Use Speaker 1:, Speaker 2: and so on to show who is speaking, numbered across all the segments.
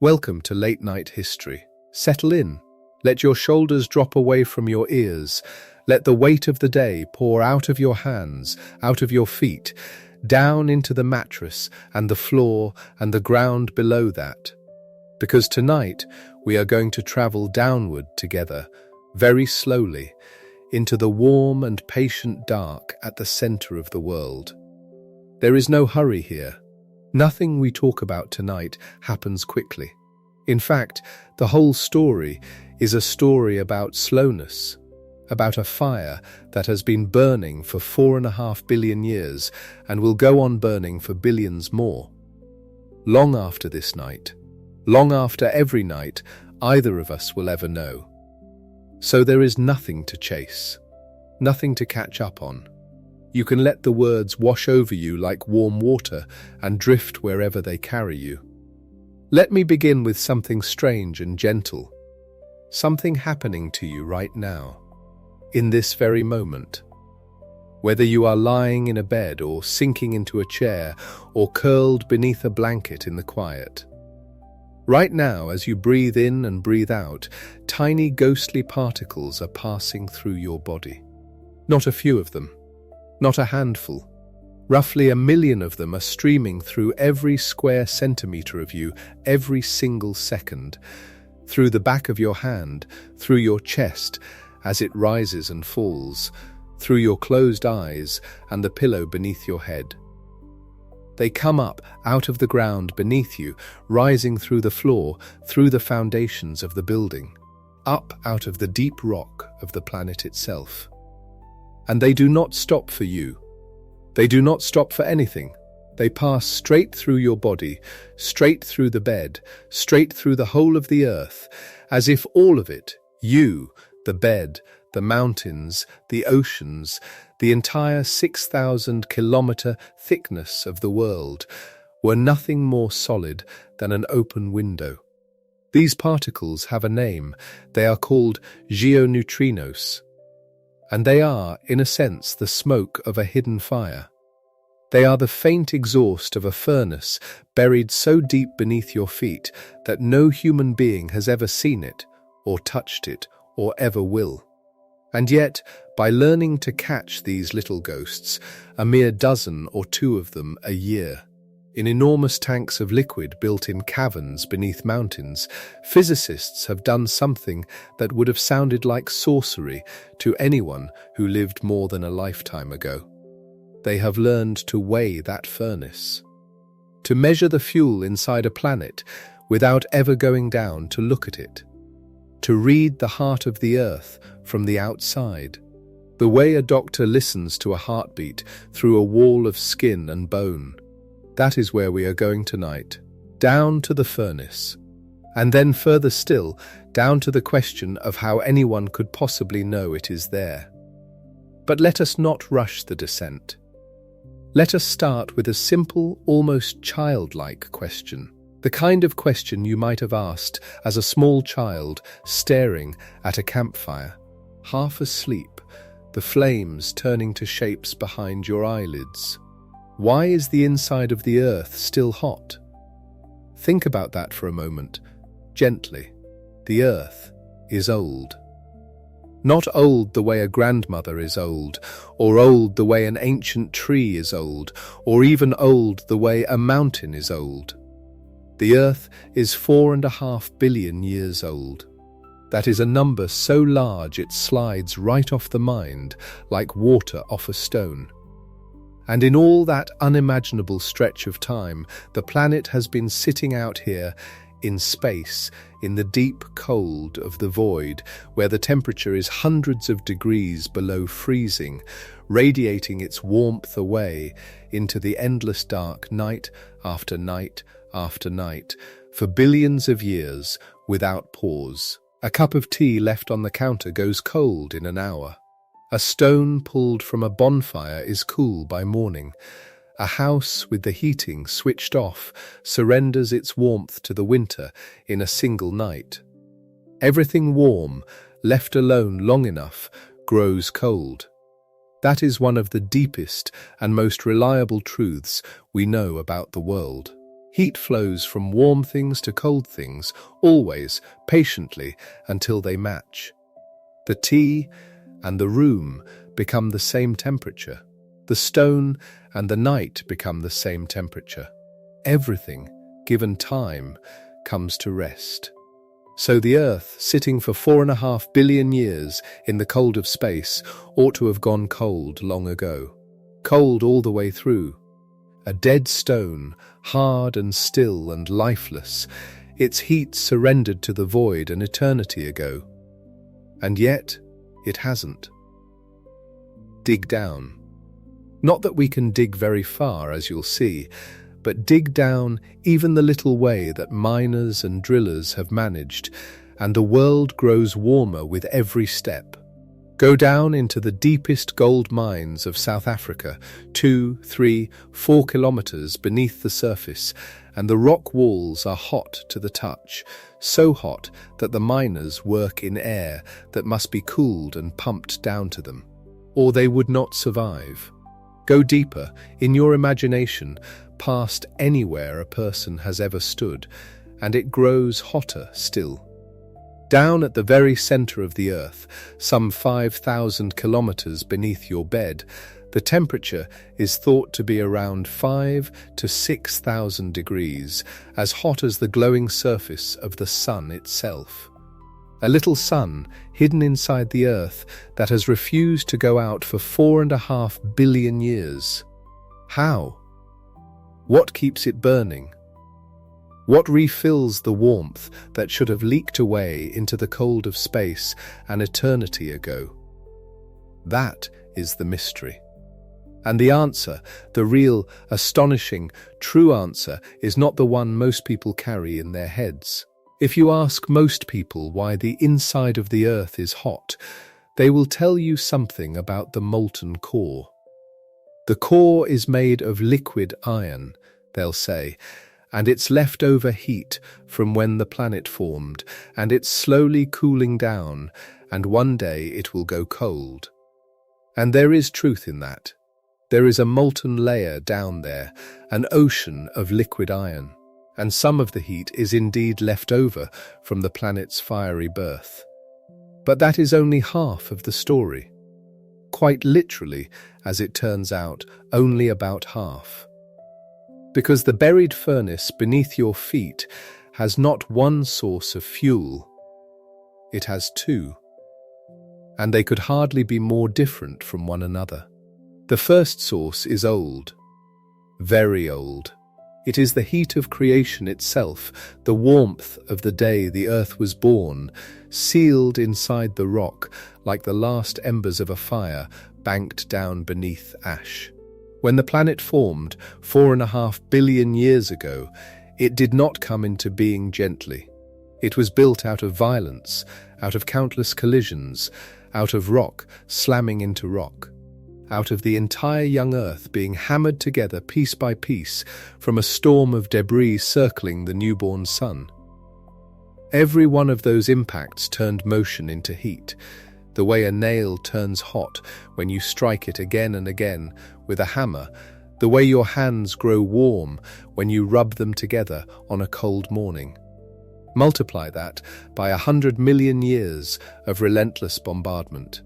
Speaker 1: Welcome to Late Night History. Settle in. Let your shoulders drop away from your ears. Let the weight of the day pour out of your hands, out of your feet, down into the mattress and the floor and the ground below that. Because tonight we are going to travel downward together, very slowly, into the warm and patient dark at the center of the world. There is no hurry here. Nothing we talk about tonight happens quickly. In fact, the whole story is a story about slowness, about a fire that has been burning for 4.5 billion years and will go on burning for billions more. Long after this night, long after every night either of us will ever know. So there is nothing to chase, nothing to catch up on. You can let the words wash over you like warm water and drift wherever they carry you. Let me begin with something strange and gentle, something happening to you right now, in this very moment. Whether you are lying in a bed or sinking into a chair or curled beneath a blanket in the quiet. Right now, as you breathe in and breathe out, tiny ghostly particles are passing through your body. Not a few of them. Not a handful. Roughly 1 million of them are streaming through every square centimeter of you every single second, through the back of your hand, through your chest as it rises and falls, through your closed eyes and the pillow beneath your head. They come up out of the ground beneath you, rising through the floor, through the foundations of the building, up out of the deep rock of the planet itself. And they do not stop for you. They do not stop for anything. They pass straight through your body, straight through the bed, straight through the whole of the earth, as if all of it, you, the bed, the mountains, the oceans, the entire 6,000-kilometer thickness of the world, were nothing more solid than an open window. These particles have a name. They are called geoneutrinos. And they are, in a sense, the smoke of a hidden fire. They are the faint exhaust of a furnace buried so deep beneath your feet that no human being has ever seen it, or touched it, or ever will. And yet, by learning to catch these little ghosts, a mere dozen or two of them a year, in enormous tanks of liquid built in caverns beneath mountains, physicists have done something that would have sounded like sorcery to anyone who lived more than a lifetime ago. They have learned to weigh that furnace, to measure the fuel inside a planet without ever going down to look at it, to read the heart of the earth from the outside, the way a doctor listens to a heartbeat through a wall of skin and bone. That is where we are going tonight, down to the furnace, and then further still, down to the question of how anyone could possibly know it is there. But let us not rush the descent. Let us start with a simple, almost childlike question, the kind of question you might have asked as a small child staring at a campfire, half asleep, the flames turning to shapes behind your eyelids. Why is the inside of the earth still hot? Think about that for a moment, gently. The earth is old. Not old the way a grandmother is old, or old the way an ancient tree is old, or even old the way a mountain is old. The earth is 4.5 billion years old. That is a number so large it slides right off the mind, like water off a stone. And in all that unimaginable stretch of time, the planet has been sitting out here in space, in the deep cold of the void, where the temperature is hundreds of degrees below freezing, radiating its warmth away into the endless dark night after night after night, for billions of years without pause. A cup of tea left on the counter goes cold in an hour. A stone pulled from a bonfire is cool by morning. A house with the heating switched off surrenders its warmth to the winter in a single night. Everything warm, left alone long enough, grows cold. That is one of the deepest and most reliable truths we know about the world. Heat flows from warm things to cold things, always, patiently, until they match. The tea and the room become the same temperature. The stone and the night become the same temperature. Everything, given time, comes to rest. So the Earth, sitting for 4.5 billion years in the cold of space, ought to have gone cold long ago. Cold all the way through. A dead stone, hard and still and lifeless, its heat surrendered to the void an eternity ago. And yet, it hasn't. Dig down. Not that we can dig very far, as you'll see, but dig down even the little way that miners and drillers have managed, and the world grows warmer with every step. Go down into the deepest gold mines of South Africa, 2, 3, 4 kilometers beneath the surface, and the rock walls are hot to the touch, so hot that the miners work in air that must be cooled and pumped down to them, or they would not survive. Go deeper, in your imagination, past anywhere a person has ever stood, and it grows hotter still. Down at the very center of the Earth, some 5,000 kilometers beneath your bed, the temperature is thought to be around 5 to 6,000 degrees, as hot as the glowing surface of the sun itself. A little sun hidden inside the Earth that has refused to go out for 4.5 billion years. How? What keeps it burning? What refills the warmth that should have leaked away into the cold of space an eternity ago? That is the mystery. And the answer, the real, astonishing, true answer, is not the one most people carry in their heads. If you ask most people why the inside of the Earth is hot, they will tell you something about the molten core. The core is made of liquid iron, they'll say, and it's leftover heat from when the planet formed, and it's slowly cooling down, and one day it will go cold. And there is truth in that. There is a molten layer down there, an ocean of liquid iron, and some of the heat is indeed left over from the planet's fiery birth. But that is only half of the story. Quite literally, as it turns out, only about half. Because the buried furnace beneath your feet has not one source of fuel, it has two. And they could hardly be more different from one another. The first source is old, very old. It is the heat of creation itself, the warmth of the day the Earth was born, sealed inside the rock like the last embers of a fire banked down beneath ash. When the planet formed 4.5 billion years ago, it did not come into being gently. It was built out of violence, out of countless collisions, out of rock slamming into rock, out of the entire young Earth being hammered together piece by piece from a storm of debris circling the newborn sun. Every one of those impacts turned motion into heat, the way a nail turns hot when you strike it again and again with a hammer, the way your hands grow warm when you rub them together on a cold morning. Multiply that by 100 million years of relentless bombardment,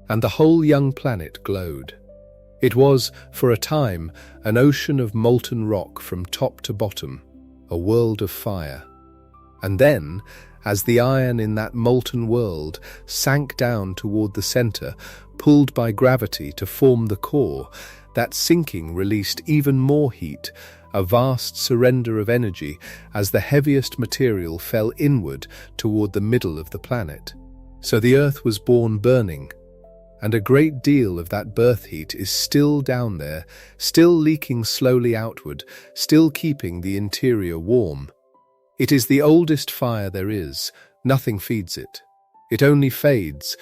Speaker 1: and the whole young planet glowed. It was, for a time, an ocean of molten rock from top to bottom, a world of fire. And then, as the iron in that molten world sank down toward the center, pulled by gravity to form the core, that sinking released even more heat, a vast surrender of energy as the heaviest material fell inward toward the middle of the planet. So the Earth was born burning, and a great deal of that birth heat is still down there, still leaking slowly outward, still keeping the interior warm. It is the oldest fire there is. Nothing feeds it. It only fades,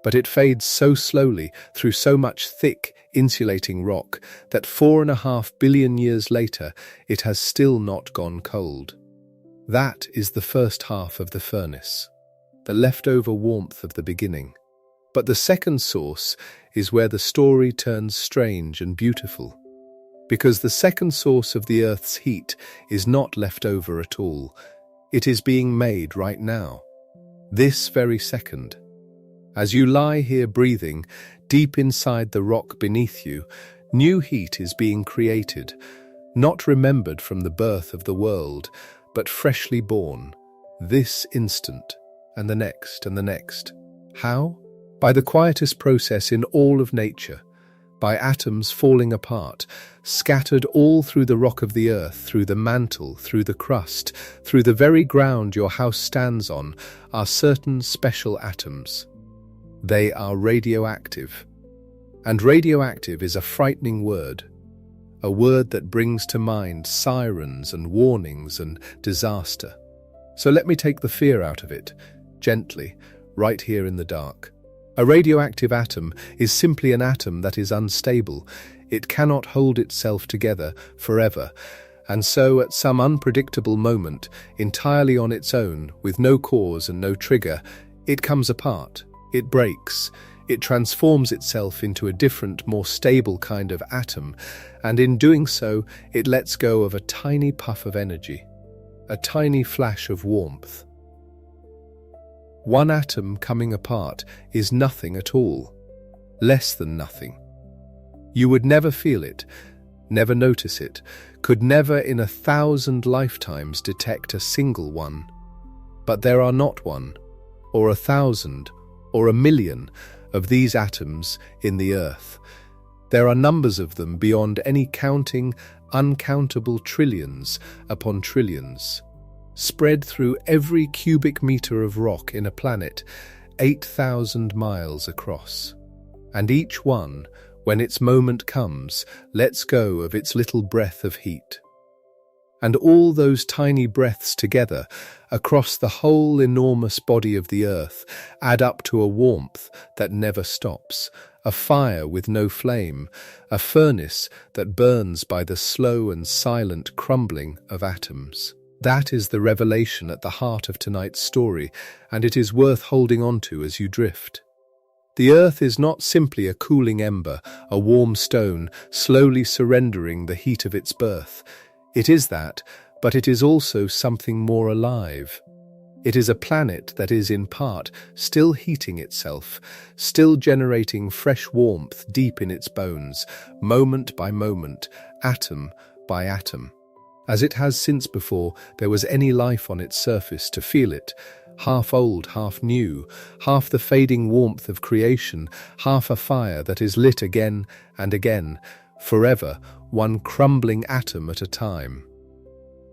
Speaker 1: but it fades so slowly through so much thick, insulating rock that 4.5 billion years later it has still not gone cold. That is the first half of the furnace, the leftover warmth of the beginning. But the second source is where the story turns strange and beautiful. Because the second source of the Earth's heat is not left over at all. It is being made right now, this very second. As you lie here breathing, deep inside the rock beneath you, new heat is being created, not remembered from the birth of the world, but freshly born, this instant, and the next, and the next. How? By the quietest process in all of nature, by atoms falling apart, scattered all through the rock of the earth, through the mantle, through the crust, through the very ground your house stands on, are certain special atoms. They are radioactive. And radioactive is a frightening word, a word that brings to mind sirens and warnings and disaster. So let me take the fear out of it, gently, right here in the dark. A radioactive atom is simply an atom that is unstable. It cannot hold itself together forever, and so at some unpredictable moment, entirely on its own, with no cause and no trigger, it comes apart, it breaks, it transforms itself into a different, more stable kind of atom, and in doing so, it lets go of a tiny puff of energy, a tiny flash of warmth. One atom coming apart is nothing at all, less than nothing. You would never feel it, never notice it, could never in 1,000 lifetimes detect a single one. But there are not one, or 1,000, or 1,000,000 of these atoms in the earth. There are numbers of them beyond any counting, uncountable trillions upon trillions, spread through every cubic meter of rock in a planet 8,000 miles across. And each one, when its moment comes, lets go of its little breath of heat. And all those tiny breaths together, across the whole enormous body of the earth, add up to a warmth that never stops, a fire with no flame, a furnace that burns by the slow and silent crumbling of atoms. That is the revelation at the heart of tonight's story, and it is worth holding on to as you drift. The earth is not simply a cooling ember, a warm stone, slowly surrendering the heat of its birth. It is that, but it is also something more alive. It is a planet that is in part still heating itself, still generating fresh warmth deep in its bones, moment by moment, atom by atom. As it has since before there was any life on its surface to feel it, half old, half new, half the fading warmth of creation, half a fire that is lit again and again, forever, one crumbling atom at a time.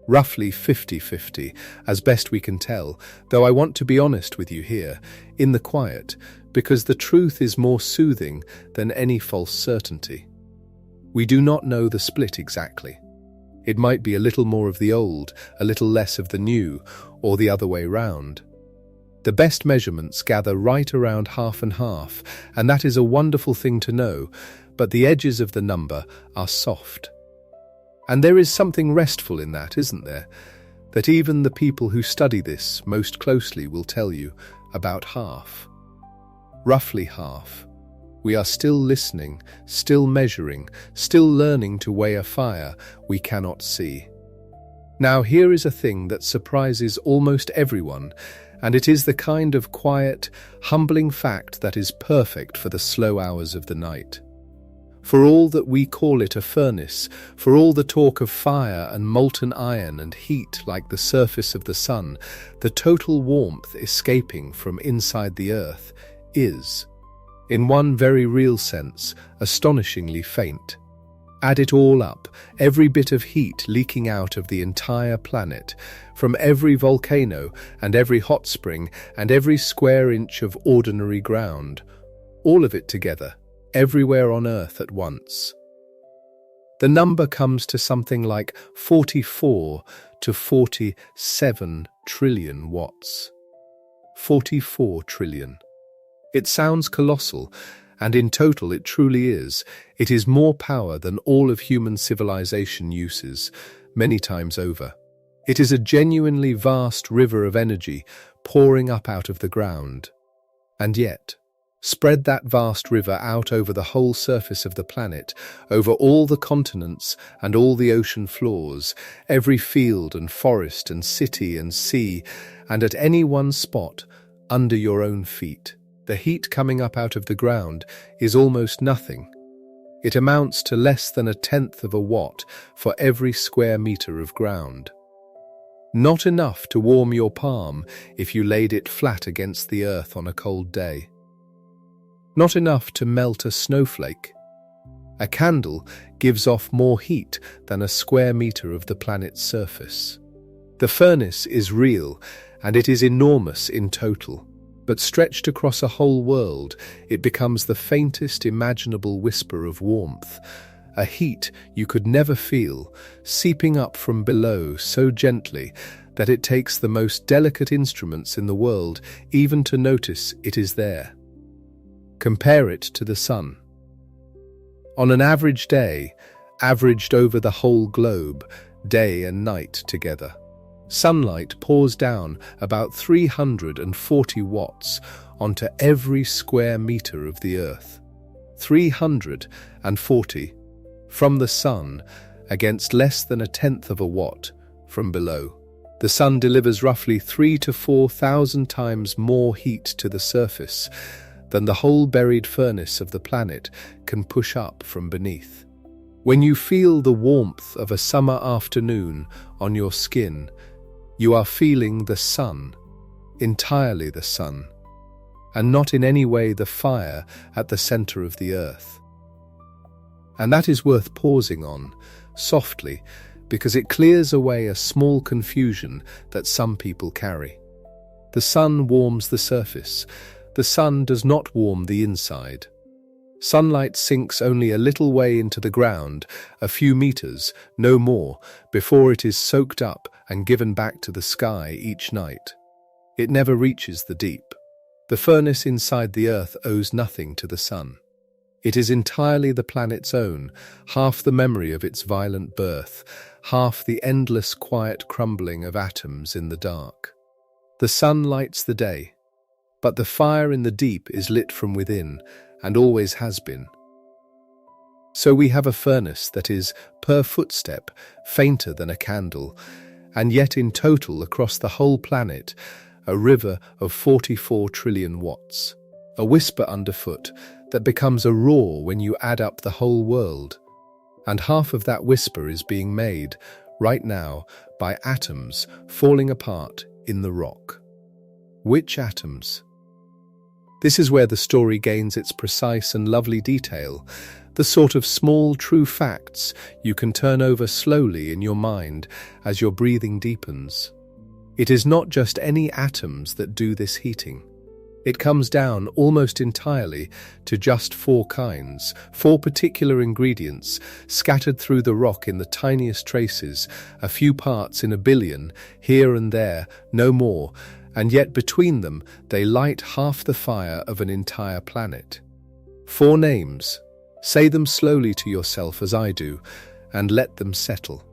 Speaker 1: Roughly 50-50, as best we can tell, though I want to be honest with you here, in the quiet, because the truth is more soothing than any false certainty. We do not know the split exactly. It might be a little more of the old, a little less of the new, or the other way round. The best measurements gather right around half and half, and that is a wonderful thing to know, but the edges of the number are soft. And there is something restful in that, isn't there? That even the people who study this most closely will tell you about half. Roughly half. We are still listening, still measuring, still learning to weigh a fire we cannot see. Now here is a thing that surprises almost everyone, and it is the kind of quiet, humbling fact that is perfect for the slow hours of the night. For all that we call it a furnace, for all the talk of fire and molten iron and heat like the surface of the sun, the total warmth escaping from inside the earth is, in one very real sense, astonishingly faint. Add it all up, every bit of heat leaking out of the entire planet, from every volcano and every hot spring and every square inch of ordinary ground, all of it together, everywhere on Earth at once. The number comes to something like 44 to 47 trillion watts. 44 trillion. It sounds colossal, and in total it truly is. It is more power than all of human civilization uses, many times over. It is a genuinely vast river of energy pouring up out of the ground. And yet, Spread that vast river out over the whole surface of the planet, over all the continents and all the ocean floors, every field and forest and city and sea, and at any one spot, under your own feet. The heat coming up out of the ground is almost nothing. It amounts to less than 1/10 of a watt for every square meter of ground. Not enough to warm your palm if you laid it flat against the earth on a cold day. Not enough to melt a snowflake. A candle gives off more heat than a square meter of the planet's surface. The furnace is real, and it is enormous in total, but stretched across a whole world, it becomes the faintest imaginable whisper of warmth, a heat you could never feel, seeping up from below so gently that it takes the most delicate instruments in the world even to notice it is there. Compare it to the sun. On an average day, averaged over the whole globe, day and night together, sunlight pours down about 340 watts onto every square meter of the Earth. 340 from the sun against less than 1/10 of a watt from below. The sun delivers roughly 3,000 to 4,000 times more heat to the surface than the whole buried furnace of the planet can push up from beneath. When you feel the warmth of a summer afternoon on your skin, you are feeling the sun, entirely the sun, and not in any way the fire at the center of the earth. And that is worth pausing on, softly, because it clears away a small confusion that some people carry. The sun warms the surface. The sun does not warm the inside. Sunlight sinks only a little way into the ground, a few meters, no more, before it is soaked up and given back to the sky each night. It never reaches the deep. The furnace inside the earth owes nothing to the sun. It is entirely the planet's own, half the memory of its violent birth, half the endless quiet crumbling of atoms in the dark. The sun lights the day, but the fire in the deep is lit from within, and always has been. So we have a furnace that is, per footstep, fainter than a candle, and yet in total across the whole planet, a river of 44 trillion watts. A whisper underfoot that becomes a roar when you add up the whole world. And half of that whisper is being made, right now, by atoms falling apart in the rock. Which atoms? This is where the story gains its precise and lovely detail, the sort of small, true facts you can turn over slowly in your mind as your breathing deepens. It is not just any atoms that do this heating. It comes down almost entirely to just 4 kinds, 4 particular ingredients, scattered through the rock in the tiniest traces, a few parts in a billion, here and there, no more, and yet between them they light half the fire of an entire planet. 4 names. Say them slowly to yourself as I do, and let them settle.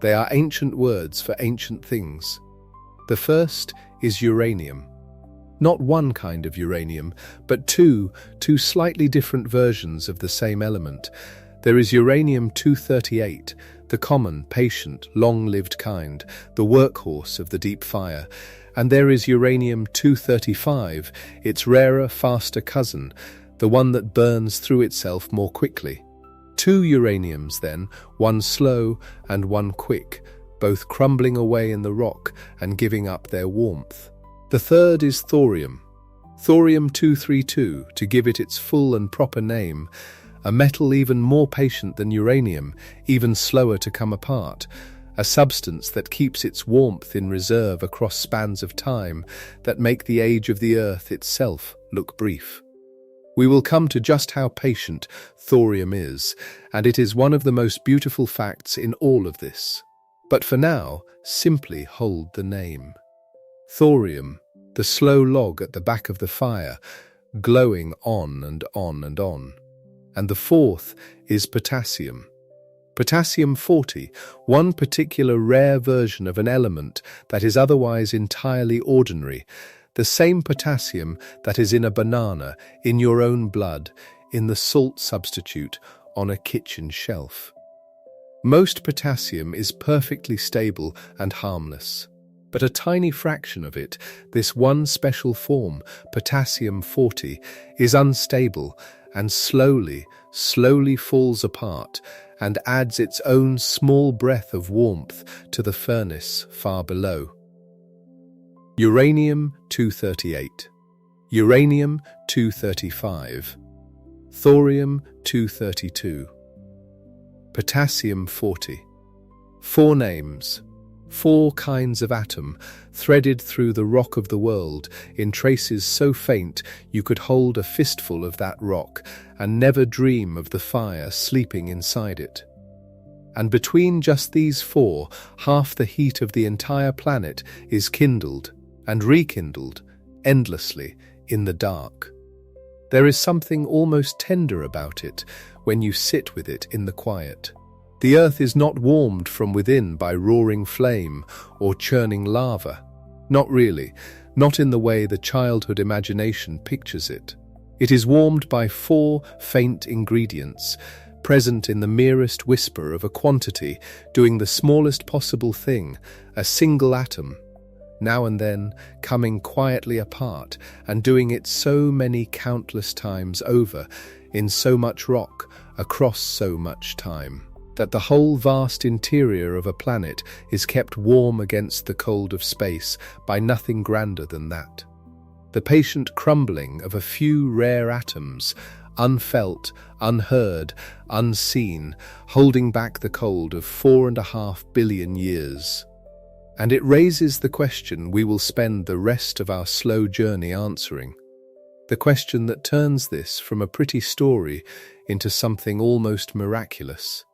Speaker 1: They are ancient words for ancient things. The first is uranium. Not one kind of uranium, but two slightly different versions of the same element. There is uranium-238, the common, patient, long-lived kind, the workhorse of the deep fire, and there is uranium-235, its rarer, faster cousin, the one that burns through itself more quickly. 2 uraniums then, one slow and one quick, both crumbling away in the rock and giving up their warmth. The third is thorium. Thorium-232, to give it its full and proper name, a metal even more patient than uranium, even slower to come apart, a substance that keeps its warmth in reserve across spans of time that make the age of the Earth itself look brief. We will come to just how patient thorium is, and it is one of the most beautiful facts in all of this. But for now, simply hold the name. Thorium, the slow log at the back of the fire, glowing on and on and on. And the fourth is potassium. Potassium-40, one particular rare version of an element that is otherwise entirely ordinary, The same potassium that is in a banana, in your own blood, in the salt substitute on a kitchen shelf. Most potassium is perfectly stable and harmless. But a tiny fraction of it, this one special form, potassium-40, is unstable and slowly falls apart and adds its own small breath of warmth to the furnace far below. Uranium-238, uranium-235, thorium-232, potassium-40. 4 names. 4 kinds of atom, threaded through the rock of the world in traces so faint you could hold a fistful of that rock and never dream of the fire sleeping inside it. And between just these 4, half the heat of the entire planet is kindled and rekindled endlessly in the dark. There is something almost tender about it when you sit with it in the quiet. The earth is not warmed from within by roaring flame or churning lava. Not really, not in the way the childhood imagination pictures it. It is warmed by 4 faint ingredients, present in the merest whisper of a quantity, doing the smallest possible thing, a single atom, now and then coming quietly apart and doing it so many countless times over, in so much rock, across so much time, that the whole vast interior of a planet is kept warm against the cold of space by nothing grander than that. The patient crumbling of a few rare atoms, unfelt, unheard, unseen, holding back the cold of 4.5 billion years. And it raises the question we will spend the rest of our slow journey answering. The question that turns this from a pretty story into something almost miraculous.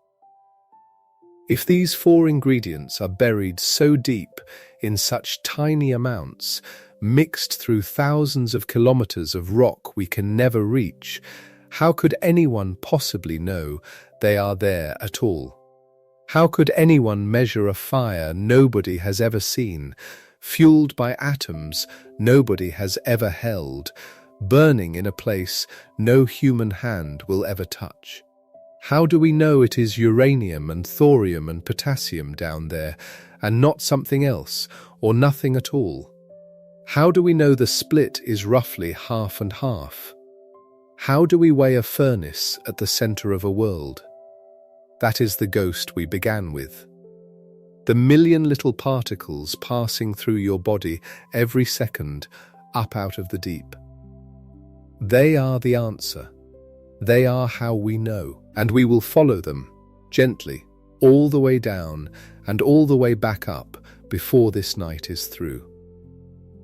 Speaker 1: If these 4 ingredients are buried so deep in such tiny amounts, mixed through thousands of kilometers of rock we can never reach, how could anyone possibly know they are there at all? How could anyone measure a fire nobody has ever seen, fueled by atoms nobody has ever held, burning in a place no human hand will ever touch? How do we know it is uranium and thorium and potassium down there, and not something else, or nothing at all? How do we know the split is roughly half and half? How do we weigh a furnace at the center of a world? That is the ghost we began with. The million little particles passing through your body every second, up out of the deep. They are the answer. They are how we know, and we will follow them, gently, all the way down and all the way back up before this night is through.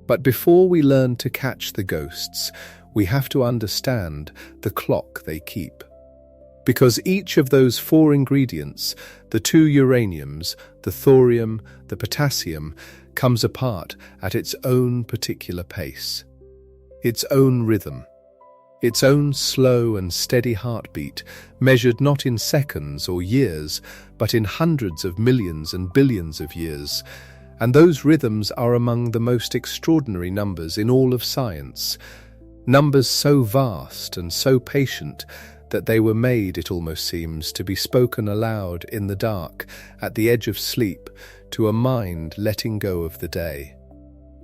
Speaker 1: But before we learn to catch the ghosts, we have to understand the clock they keep. Because each of those 4 ingredients, the 2 uraniums, the thorium, the potassium, comes apart at its own particular pace, its own rhythm, its own slow and steady heartbeat, measured not in seconds or years, but in hundreds of millions and billions of years. And those rhythms are among the most extraordinary numbers in all of science. Numbers so vast and so patient that they were made, it almost seems, to be spoken aloud in the dark, at the edge of sleep, to a mind letting go of the day.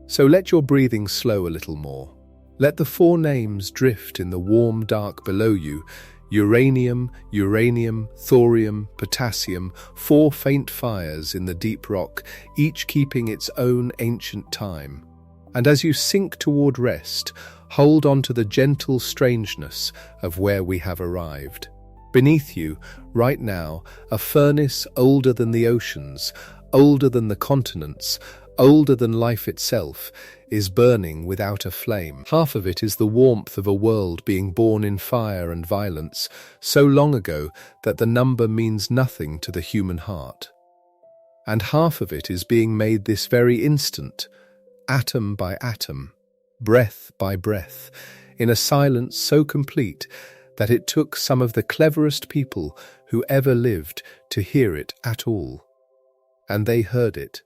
Speaker 1: So let your breathing slow a little more. Let the 4 names drift in the warm dark below you. Uranium, uranium, thorium, potassium, 4 faint fires in the deep rock, each keeping its own ancient time. And as you sink toward rest, hold on to the gentle strangeness of where we have arrived. Beneath you, right now, a furnace older than the oceans, older than the continents, older than life itself, is burning without a flame. Half of it is the warmth of a world being born in fire and violence, so long ago that the number means nothing to the human heart. And half of it is being made this very instant, atom by atom, breath by breath, in a silence so complete that it took some of the cleverest people who ever lived to hear it at all. And they heard it.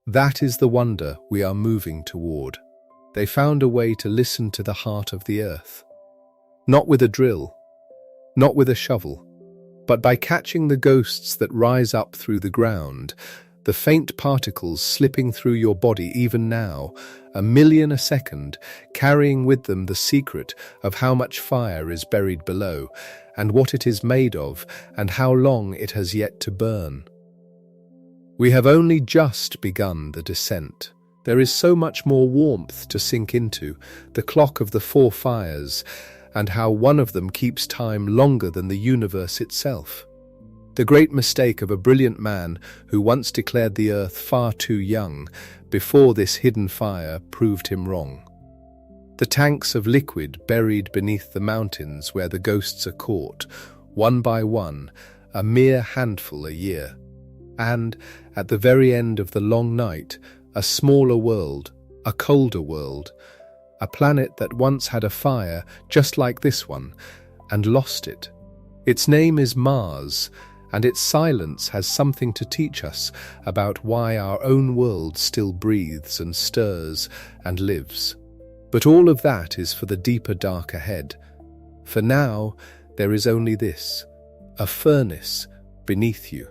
Speaker 1: That is the wonder we are moving toward. they found a way to listen to the heart of the earth. Not with a drill, not with a shovel, but by catching the ghosts that rise up through the ground, the faint particles slipping through your body even now, 1,000,000 a second, carrying with them the secret of how much fire is buried below, and what it is made of, and how long it has yet to burn. We have only just begun the descent. There is so much more warmth to sink into, the clock of the 4 fires, and how one of them keeps time longer than the universe itself. The great mistake of a brilliant man who once declared the earth far too young before this hidden fire proved him wrong. The tanks of liquid buried beneath the mountains where the ghosts are caught, one by one, a mere handful a year. And, at the very end of the long night, a smaller world, a colder world, a planet that once had a fire just like this one, and lost it. Its name is Mars, and its silence has something to teach us about why our own world still breathes and stirs and lives. But all of that is for the deeper dark ahead. For now, there is only this, a furnace beneath you.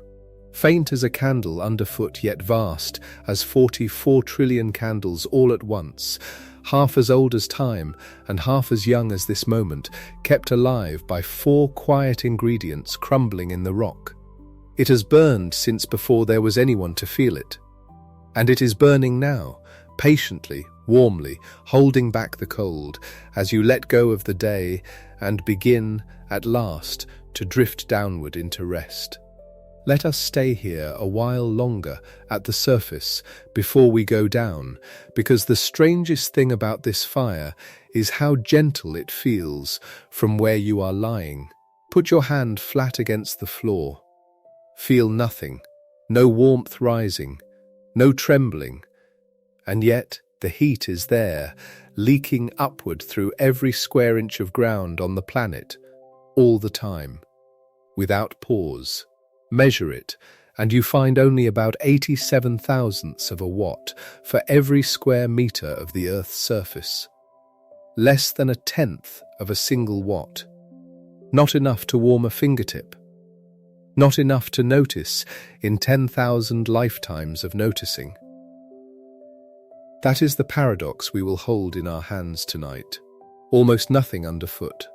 Speaker 1: Faint as a candle underfoot, yet vast as 44 trillion candles all at once, half as old as time and half as young as this moment, kept alive by 4 quiet ingredients crumbling in the rock. It has burned since before there was anyone to feel it. And it is burning now, patiently, warmly, holding back the cold, as you let go of the day and begin, at last, to drift downward into rest. Let us stay here a while longer at the surface before we go down, because the strangest thing about this fire is how gentle it feels from where you are lying. Put your hand flat against the floor. Feel nothing, no warmth rising, no trembling, and yet the heat is there, leaking upward through every square inch of ground on the planet, all the time, without pause. Measure it, and you find only about 87 thousandths of a watt for every square meter of the Earth's surface. Less than a tenth of a single watt. Not enough to warm a fingertip. Not enough to notice in 10,000 lifetimes of noticing. That is the paradox we will hold in our hands tonight. Almost nothing underfoot.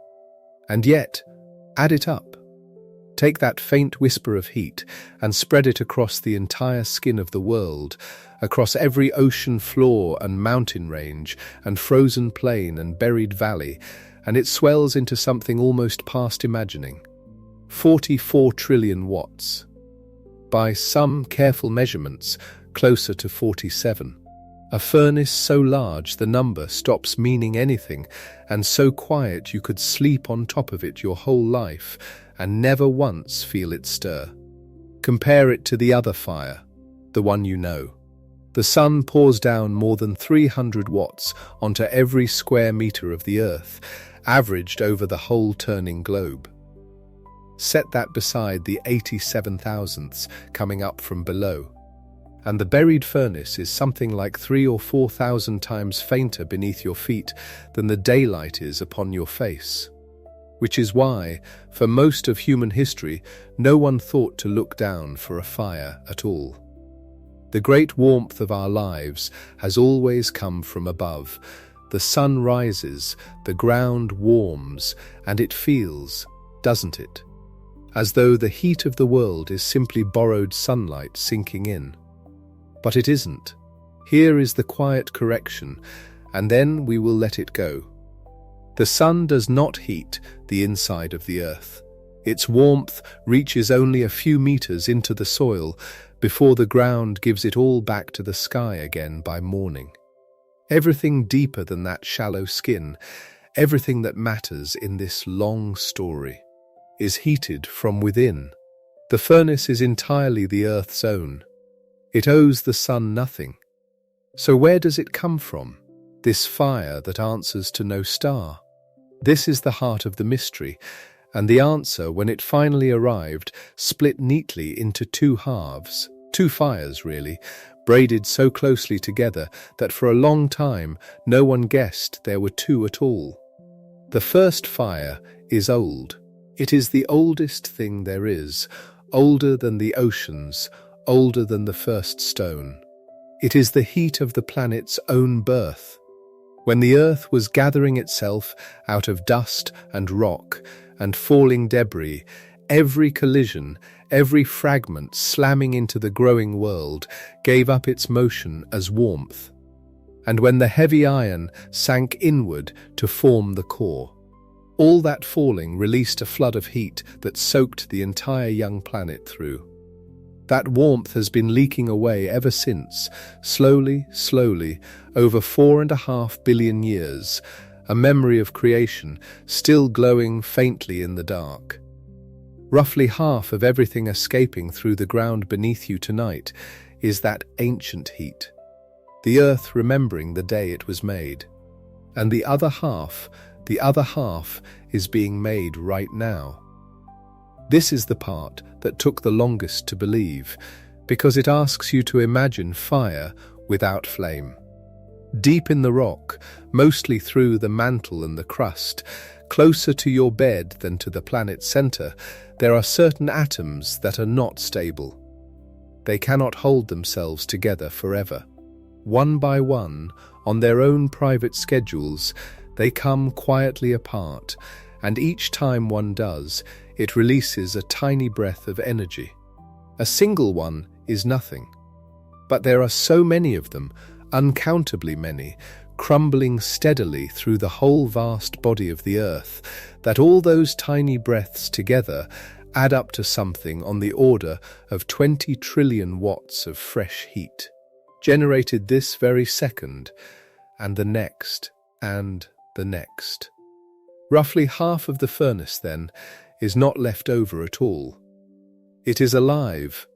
Speaker 1: And yet, add it up. Take that faint whisper of heat and spread it across the entire skin of the world, across every ocean floor and mountain range and frozen plain and buried valley, and it swells into something almost past imagining. 44 trillion watts. By some careful measurements, closer to 47. A furnace so large the number stops meaning anything, and so quiet you could sleep on top of it your whole life and never once feel it stir. Compare it to the other fire, the one you know. The sun pours down more than 300 watts onto every square meter of the Earth, averaged over the whole turning globe. Set that beside the 87 thousandths coming up from below, and the buried furnace is something like 3,000 or 4,000 times fainter beneath your feet than the daylight is upon your face. Which is why, for most of human history, no one thought to look down for a fire at all. The great warmth of our lives has always come from above. The sun rises, the ground warms, and it feels, doesn't it, as though the heat of the world is simply borrowed sunlight sinking in. But it isn't. Here is the quiet correction, and then we will let it go. The sun does not heat the inside of the Earth. Its warmth reaches only a few meters into the soil before the ground gives it all back to the sky again by morning. Everything deeper than that shallow skin, everything that matters in this long story, is heated from within. The furnace is entirely the Earth's own. It owes the sun nothing. So where does it come from, this fire that answers to no star? This is the heart of the mystery, and the answer, when it finally arrived, split neatly into 2 halves, 2 fires really, braided so closely together that for a long time no one guessed there were two at all. The first fire is old. It is the oldest thing there is, older than the oceans, older than the first stone. It is the heat of the planet's own birth. When the Earth was gathering itself out of dust and rock and falling debris, every collision, every fragment slamming into the growing world gave up its motion as warmth. And when the heavy iron sank inward to form the core, all that falling released a flood of heat that soaked the entire young planet through. That warmth has been leaking away ever since, slowly, over 4.5 billion years, a memory of creation still glowing faintly in the dark. Roughly half of everything escaping through the ground beneath you tonight is that ancient heat, the Earth remembering the day it was made. And the other half is being made right now. This is the part that took the longest to believe, because it asks you to imagine fire without flame. Deep in the rock, mostly through the mantle and the crust, closer to your bed than to the planet's center, there are certain atoms that are not stable. They cannot hold themselves together forever. One by one, on their own private schedules, they come quietly apart, and each time one does, it releases a tiny breath of energy. A single one is nothing. But there are so many of them, uncountably many, crumbling steadily through the whole vast body of the Earth, that all those tiny breaths together add up to something on the order of 20 trillion watts of fresh heat, generated this very second, and the next, and the next. Roughly half of the furnace, then, is not left over at all. It is alive.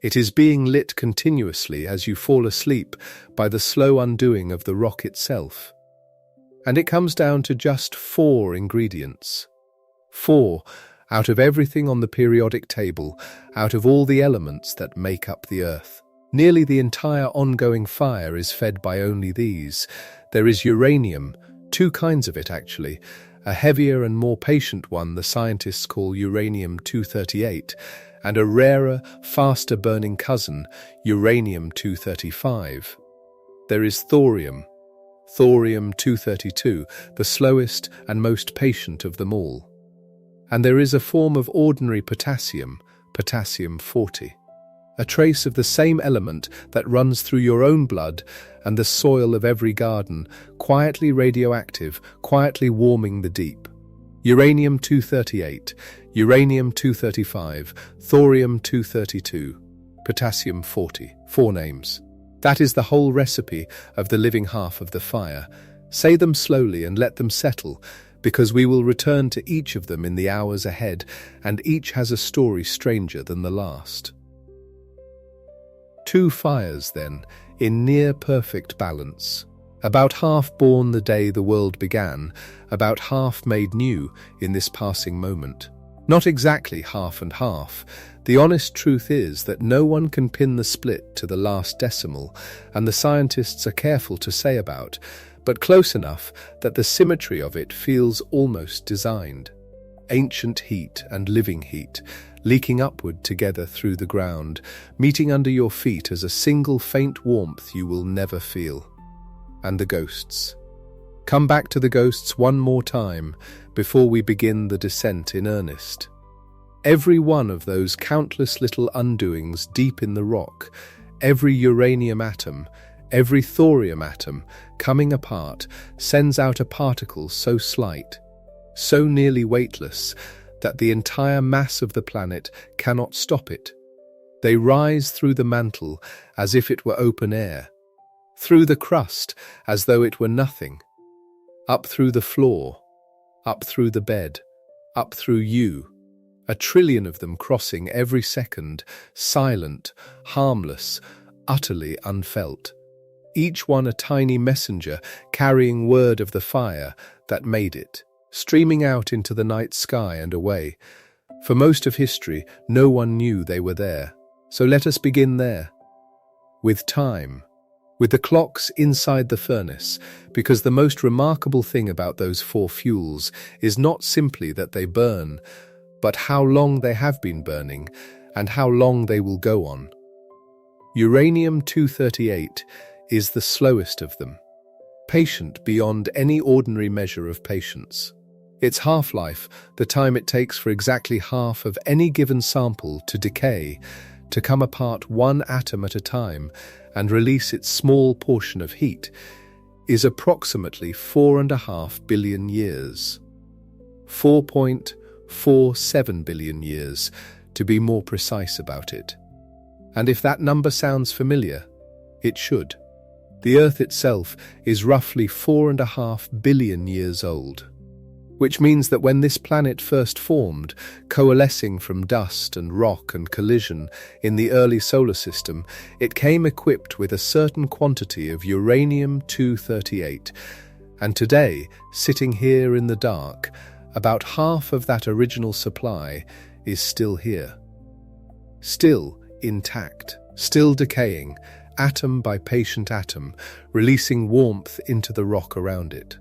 Speaker 1: It is being lit continuously as you fall asleep by the slow undoing of the rock itself. And it comes down to just 4 ingredients. 4 out of everything on the periodic table, out of all the elements that make up the Earth. Nearly the entire ongoing fire is fed by only these. There is uranium, 2 kinds of it actually, a heavier and more patient one the scientists call uranium-238, and a rarer, faster-burning cousin, uranium-235. There is thorium, thorium-232, the slowest and most patient of them all. And there is a form of ordinary potassium, potassium-40, a trace of the same element that runs through your own blood and the soil of every garden, quietly radioactive, quietly warming the deep. Uranium-238, uranium-235, thorium-232, potassium-40, 4 names. That is the whole recipe of the living half of the fire. Say them slowly and let them settle, because we will return to each of them in the hours ahead, and each has a story stranger than the last. 2 fires, then, in near-perfect balance. About half born the day the world began, about half made new in this passing moment. Not exactly half and half. The honest truth is that no one can pin the split to the last decimal, and the scientists are careful to say about, but close enough that the symmetry of it feels almost designed. Ancient heat and living heat, leaking upward together through the ground, meeting under your feet as a single faint warmth you will never feel. And the ghosts. Come back to the ghosts one more time before we begin the descent in earnest. Every one of those countless little undoings deep in the rock, every uranium atom, every thorium atom coming apart sends out a particle so slight, so nearly weightless, that the entire mass of the planet cannot stop it. They rise through the mantle as if it were open air, through the crust as though it were nothing, up through the floor, up through the bed, up through you, a trillion of them crossing every second, silent, harmless, utterly unfelt. Each one a tiny messenger carrying word of the fire that made it, streaming out into the night sky and away. For most of history, no one knew they were there. So let us begin there. with time, with the clocks inside the furnace, because the most remarkable thing about those four fuels is not simply that they burn, but how long they have been burning and how long they will go on. Uranium-238 is the slowest of them, patient beyond any ordinary measure of patience. Its half-life, the time it takes for exactly half of any given sample to decay, to come apart one atom at a time and release its small portion of heat, is approximately 4.5 billion years. 4.47 billion years, to be more precise about it. And if that number sounds familiar, it should. The Earth itself is roughly 4.5 billion years old, which means that when this planet first formed, coalescing from dust and rock and collision in the early solar system, it came equipped with a certain quantity of uranium-238, and today, sitting here in the dark, about half of that original supply is still here. Still intact, still decaying, atom by patient atom, releasing warmth into the rock around it.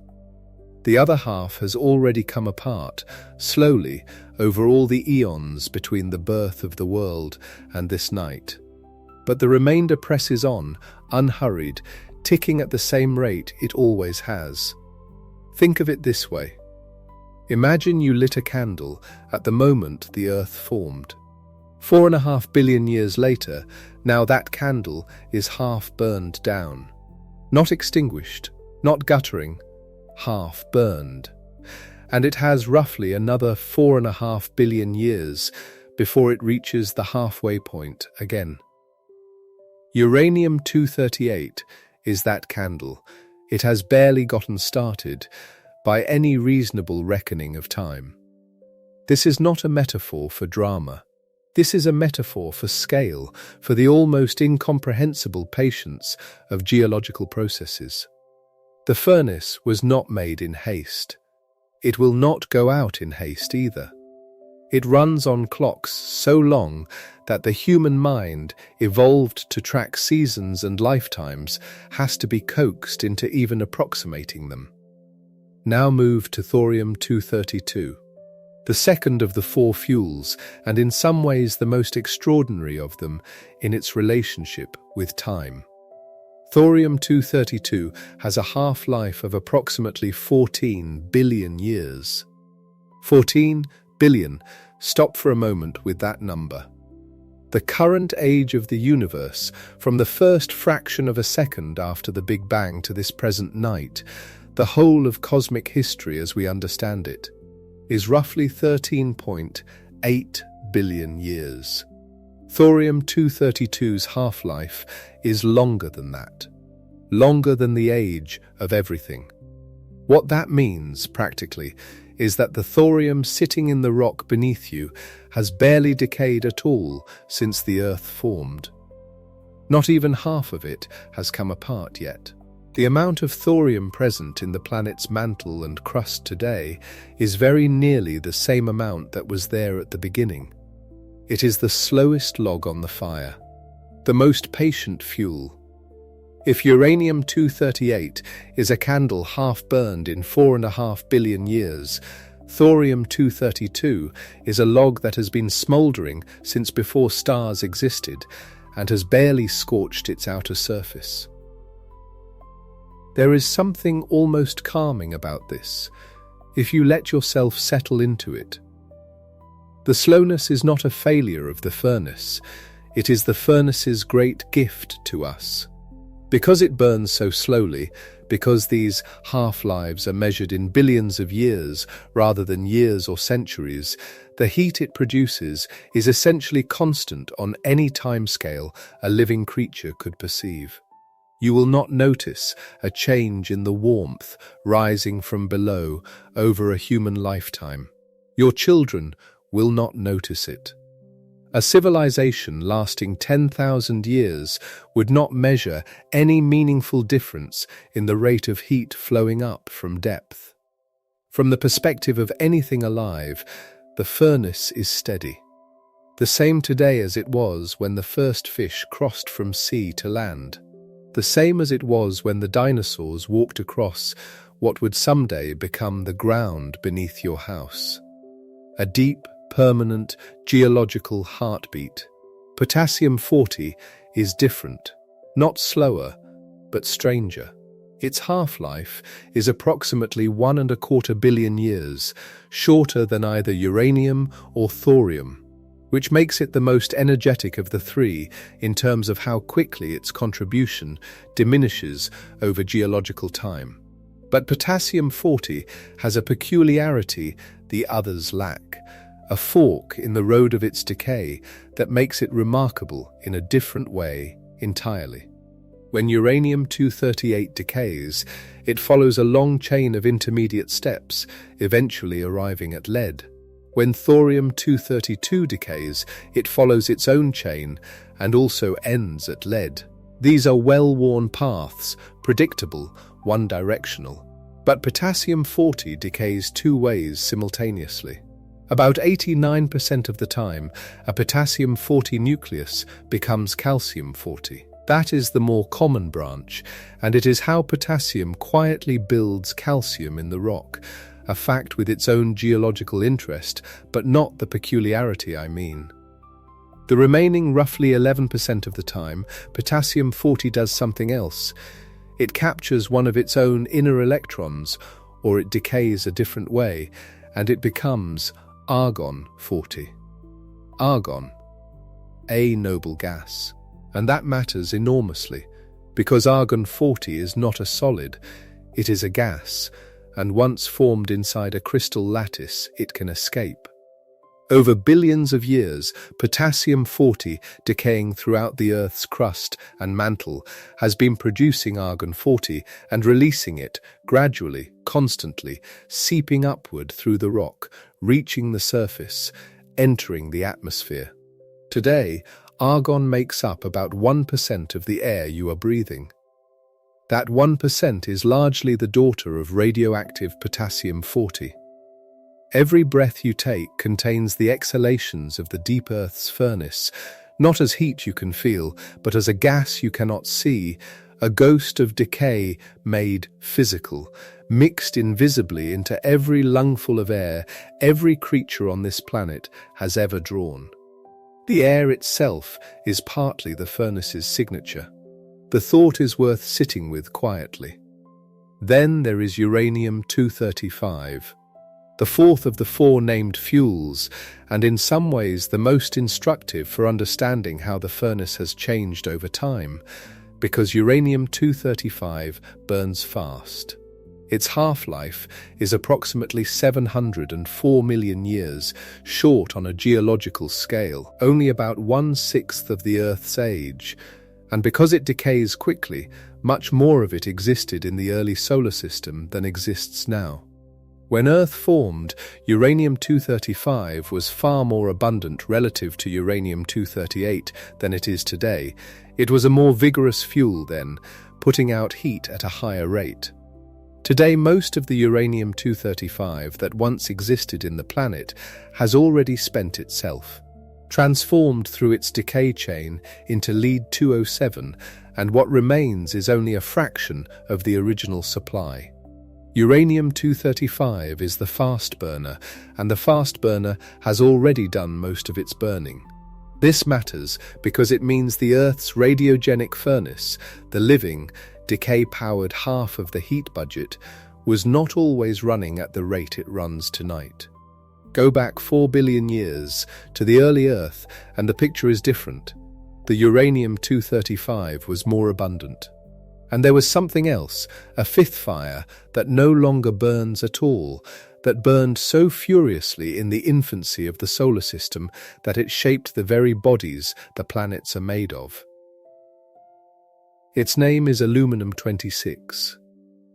Speaker 1: The other half has already come apart, slowly, over all the eons between the birth of the world and this night. But the remainder presses on, unhurried, ticking at the same rate it always has. Think of it this way. Imagine you lit a candle at the moment the Earth formed. 4.5 billion years later, now that candle is half burned down. Not extinguished, not guttering, half burned. And it has roughly another 4.5 billion years before it reaches the halfway point again. Uranium-238 is that candle. It has barely gotten started by any reasonable reckoning of time. This is not a metaphor for drama. This is a metaphor for scale, for the almost incomprehensible patience of geological processes. The furnace was not made in haste. It will not go out in haste either. It runs on clocks so long that the human mind, evolved to track seasons and lifetimes, has to be coaxed into even approximating them. Now move to thorium-232, the second of the four fuels, and in some ways the most extraordinary of them in its relationship with time. Thorium-232 has a half-life of approximately 14 billion years. 14 billion. Stop for a moment with that number. The current age of the universe, from the first fraction of a second after the Big Bang to this present night, the whole of cosmic history as we understand it, is roughly 13.8 billion years. Thorium-232's half-life is longer than that, longer than the age of everything. What that means, practically, is that the thorium sitting in the rock beneath you has barely decayed at all since the Earth formed. Not even half of it has come apart yet. The amount of thorium present in the planet's mantle and crust today is very nearly the same amount that was there at the beginning. It is the slowest log on the fire, the most patient fuel. If uranium-238 is a candle half burned in 4.5 billion years, thorium-232 is a log that has been smouldering since before stars existed and has barely scorched its outer surface. There is something almost calming about this, if you let yourself settle into it. The slowness is not a failure of the furnace, it is the furnace's great gift to us. Because it burns so slowly, because these half-lives are measured in billions of years rather than years or centuries, the heat it produces is essentially constant on any timescale a living creature could perceive. You will not notice a change in the warmth rising from below over a human lifetime. Your children will not notice it. A civilization lasting 10,000 years would not measure any meaningful difference in the rate of heat flowing up from depth. From the perspective of anything alive, the furnace is steady. the same today as it was when the first fish crossed from sea to land, the same as it was when the dinosaurs walked across what would someday become the ground beneath your house. A deep, permanent, geological heartbeat. Potassium-40 is different, not slower, but stranger. Its half-life is approximately 1.25 billion years, shorter than either uranium or thorium, which makes it the most energetic of the three in terms of how quickly its contribution diminishes over geological time. But potassium-40 has a peculiarity the others lack, a fork in the road of its decay that makes it remarkable in a different way entirely. When uranium-238 decays, it follows a long chain of intermediate steps, eventually arriving at lead. When thorium-232 decays, it follows its own chain and also ends at lead. These are well-worn paths, predictable, one-directional. But potassium-40 decays two ways simultaneously. About 89% of the time, a potassium-40 nucleus becomes calcium-40. That is the more common branch, and it is how potassium quietly builds calcium in the rock, a fact with its own geological interest, but not the peculiarity I mean. The remaining roughly 11% of the time, potassium-40 does something else. It captures one of its own inner electrons, or it decays a different way, and it becomes argon-40. Argon, a noble gas. And that matters enormously, because argon-40 is not a solid, it is a gas, and once formed inside a crystal lattice, it can escape. Over billions of years, potassium-40, decaying throughout the Earth's crust and mantle, has been producing argon-40 and releasing it, gradually, constantly, seeping upward through the rock, reaching the surface, entering the atmosphere. Today, argon makes up about 1% of the air you are breathing. That 1% is largely the daughter of radioactive potassium-40. Every breath you take contains the exhalations of the deep Earth's furnace, not as heat you can feel, but as a gas you cannot see, a ghost of decay made physical, mixed invisibly into every lungful of air every creature on this planet has ever drawn. The air itself is partly the furnace's signature. The thought is worth sitting with quietly. Then there is uranium-235, the fourth of the four named fuels, and in some ways the most instructive for understanding how the furnace has changed over time, because uranium-235 burns fast. Its half-life is approximately 704 million years, short on a geological scale, only about 1/6 of the Earth's age, and because it decays quickly, much more of it existed in the early solar system than exists now. When Earth formed, uranium-235 was far more abundant relative to uranium-238 than it is today. It was a more vigorous fuel then, putting out heat at a higher rate. Today, most of the uranium-235 that once existed in the planet has already spent itself, transformed through its decay chain into lead-207, and what remains is only a fraction of the original supply. Uranium-235 is the fast burner, and the fast burner has already done most of its burning. This matters because it means the Earth's radiogenic furnace, the living, decay-powered half of the heat budget, was not always running at the rate it runs tonight. Go back 4 billion years to the early Earth and the picture is different. The uranium-235 was more abundant. And there was something else, a fifth fire that no longer burns at all, that burned so furiously in the infancy of the solar system that it shaped the very bodies the planets are made of. Its name is aluminum-26,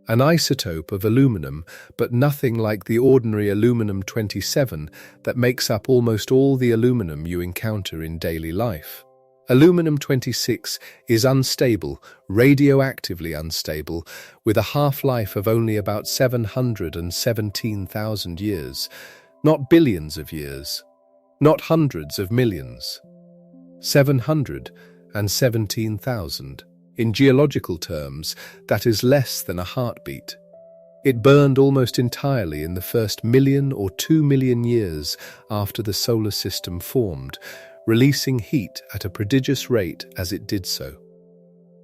Speaker 1: an isotope of aluminum, but nothing like the ordinary aluminum-27 that makes up almost all the aluminum you encounter in daily life. Aluminum-26 is unstable, radioactively unstable, with a half-life of only about 717,000 years, not billions of years. Not hundreds of millions. 717,000. In geological terms, that is less than a heartbeat. It burned almost entirely in the first 1,000,000 or 2,000,000 years after the solar system formed, releasing heat at a prodigious rate as it did so.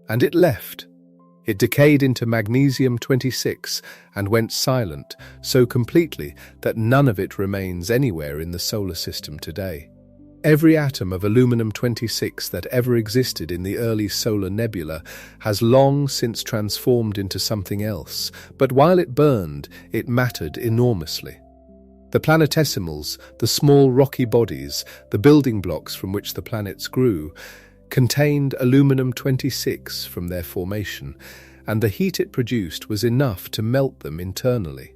Speaker 1: And it left. It decayed into magnesium-26 and went silent so completely that none of it remains anywhere in the solar system today. Every atom of aluminum-26 that ever existed in the early solar nebula has long since transformed into something else, but while it burned, it mattered enormously. The planetesimals, the small rocky bodies, the building blocks from which the planets grew, contained aluminum-26 from their formation, and the heat it produced was enough to melt them internally.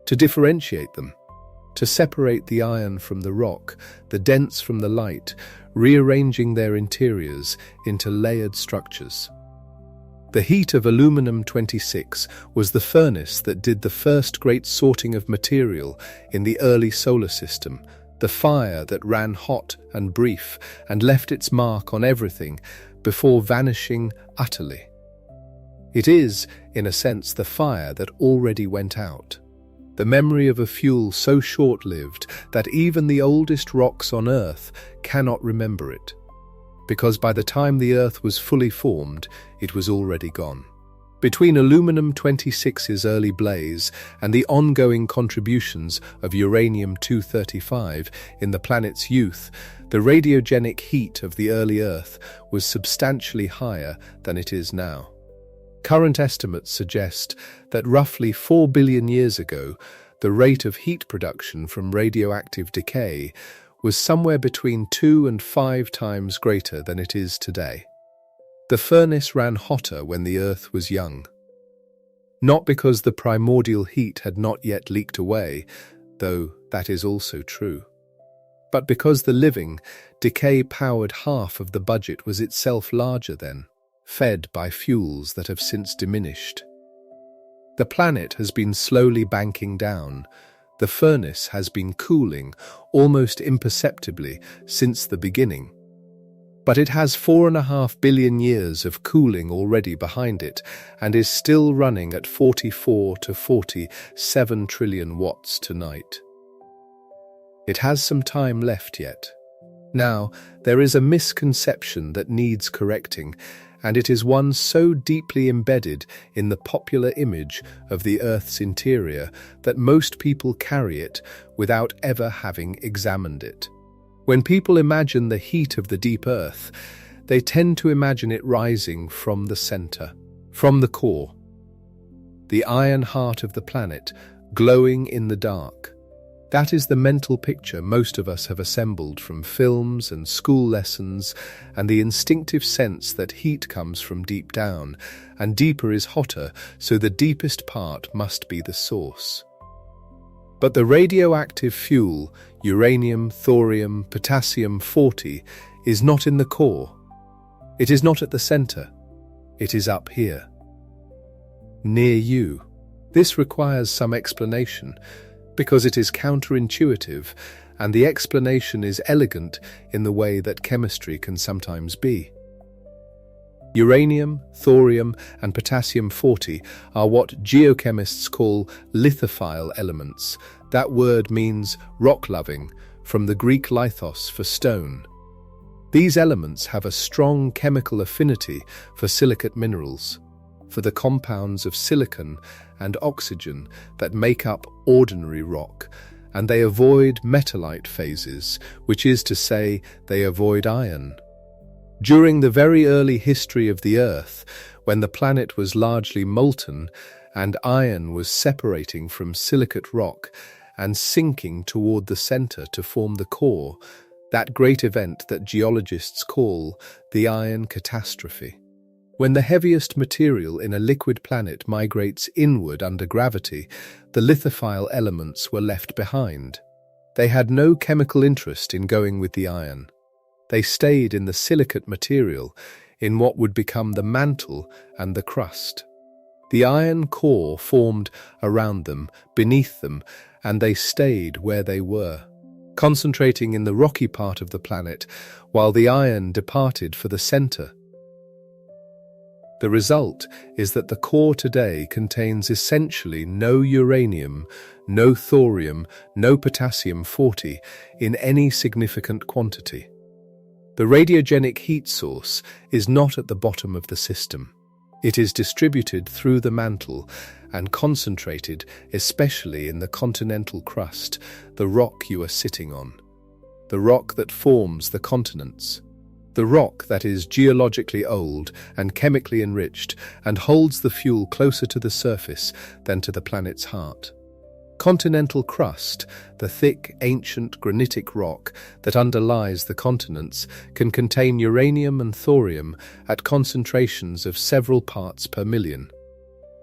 Speaker 1: To differentiate them, to separate the iron from the rock, the dense from the light, rearranging their interiors into layered structures. The heat of aluminum-26 was the furnace that did the first great sorting of material in the early solar system, the fire that ran hot and brief and left its mark on everything before vanishing utterly. It is, in a sense, the fire that already went out. The memory of a fuel so short-lived that even the oldest rocks on Earth cannot remember it, because by the time the Earth was fully formed, it was already gone. Between aluminum-26's early blaze and the ongoing contributions of uranium-235 in the planet's youth, the radiogenic heat of the early Earth was substantially higher than it is now. Current estimates suggest that roughly 4 billion years ago, the rate of heat production from radioactive decay was somewhere between 2 and 5 times greater than it is today. The furnace ran hotter when the Earth was young. Not because the primordial heat had not yet leaked away, though that is also true, but because the living, decay-powered half of the budget was itself larger then, fed by fuels that have since diminished. The planet has been slowly banking down. The furnace has been cooling almost imperceptibly since the beginning. But it has 4.5 billion years of cooling already behind it and is still running at 44 to 47 trillion watts tonight. It has some time left yet. Now, there is a misconception that needs correcting, and it is one so deeply embedded in the popular image of the Earth's interior that most people carry it without ever having examined it. When people imagine the heat of the deep Earth, they tend to imagine it rising from the center, from the core, the iron heart of the planet, glowing in the dark. That is the mental picture most of us have assembled from films and school lessons, and the instinctive sense that heat comes from deep down, and deeper is hotter, so the deepest part must be the source. But the radioactive fuel, uranium, thorium, potassium-40, is not in the core. It is not at the center. It is up here, near you. This requires some explanation, because it is counterintuitive, and the explanation is elegant in the way that chemistry can sometimes be. Uranium, thorium, and potassium-40 are what geochemists call lithophile elements. That word means rock-loving, from the Greek lithos for stone. These elements have a strong chemical affinity for silicate minerals, for the compounds of silicon and oxygen that make up ordinary rock, and they avoid metallite phases, which is to say, they avoid iron. During the very early history of the Earth, when the planet was largely molten and iron was separating from silicate rock and sinking toward the center to form the core, that great event that geologists call the iron catastrophe. When the heaviest material in a liquid planet migrates inward under gravity, the lithophile elements were left behind. They had no chemical interest in going with the iron. They stayed in the silicate material, in what would become the mantle and the crust. The iron core formed around them, beneath them, and they stayed where they were. concentrating in the rocky part of the planet, while the iron departed for the center. The result is that the core today contains essentially no uranium, no thorium, no potassium-40 in any significant quantity. The radiogenic heat source is not at the bottom of the system. It is distributed through the mantle and concentrated especially in the continental crust, the rock you are sitting on, the rock that forms the continents, the rock that is geologically old and chemically enriched and holds the fuel closer to the surface than to the planet's heart. Continental crust, the thick, ancient granitic rock that underlies the continents, can contain uranium and thorium at concentrations of several parts per million.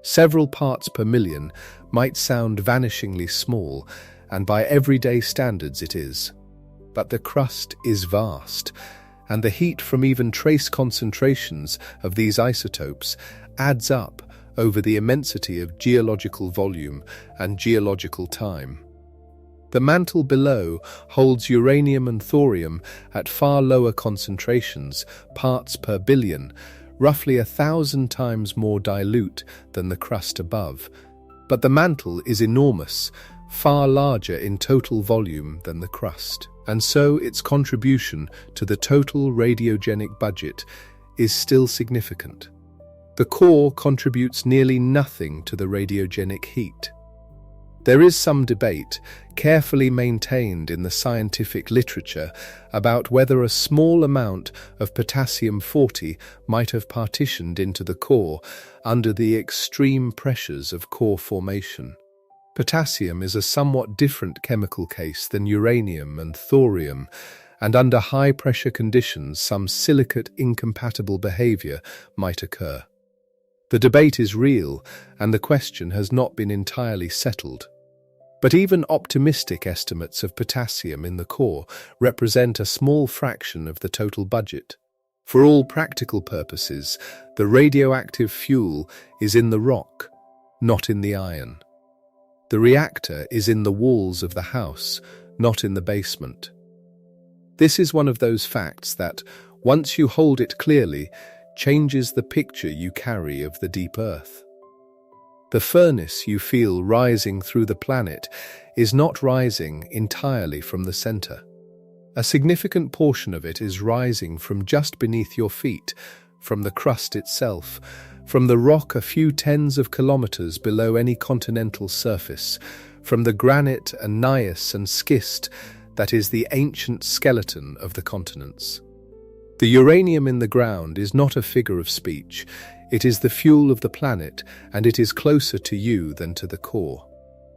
Speaker 1: Several parts per million might sound vanishingly small, and by everyday standards it is. But the crust is vast, and the heat from even trace concentrations of these isotopes adds up over the immensity of geological volume and geological time. The mantle below holds uranium and thorium at far lower concentrations, parts per billion, roughly 1,000 times more dilute than the crust above. But the mantle is enormous, far larger in total volume than the crust, and so its contribution to the total radiogenic budget is still significant. The core contributes nearly nothing to the radiogenic heat. There is some debate, carefully maintained in the scientific literature, about whether a small amount of potassium-40 might have partitioned into the core under the extreme pressures of core formation. Potassium is a somewhat different chemical case than uranium and thorium, and under high-pressure conditions some silicate-incompatible behavior might occur. The debate is real, and the question has not been entirely settled. But even optimistic estimates of potassium in the core represent a small fraction of the total budget. For all practical purposes, the radioactive fuel is in the rock, not in the iron. The reactor is in the walls of the house, not in the basement. This is one of those facts that, once you hold it clearly, changes the picture you carry of the deep Earth. The furnace you feel rising through the planet is not rising entirely from the center. A significant portion of it is rising from just beneath your feet, from the crust itself, from the rock a few tens of kilometers below any continental surface, from the granite and gneiss and schist that is the ancient skeleton of the continents. The uranium in the ground is not a figure of speech. It is the fuel of the planet, and it is closer to you than to the core.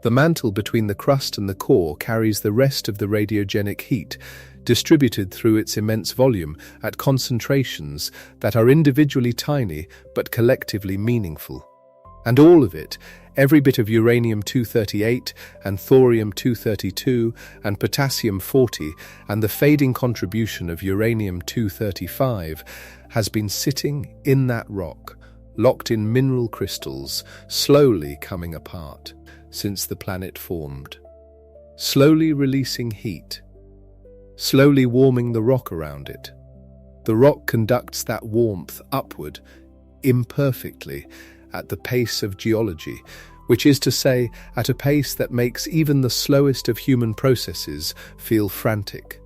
Speaker 1: The mantle between the crust and the core carries the rest of the radiogenic heat, distributed through its immense volume at concentrations that are individually tiny but collectively meaningful. And all of it, every bit of uranium-238 and thorium-232 and potassium-40 and the fading contribution of uranium-235 has been sitting in that rock, locked in mineral crystals, slowly coming apart since the planet formed, slowly releasing heat, slowly warming the rock around it. The rock conducts that warmth upward, imperfectly, at the pace of geology, which is to say, at a pace that makes even the slowest of human processes feel frantic.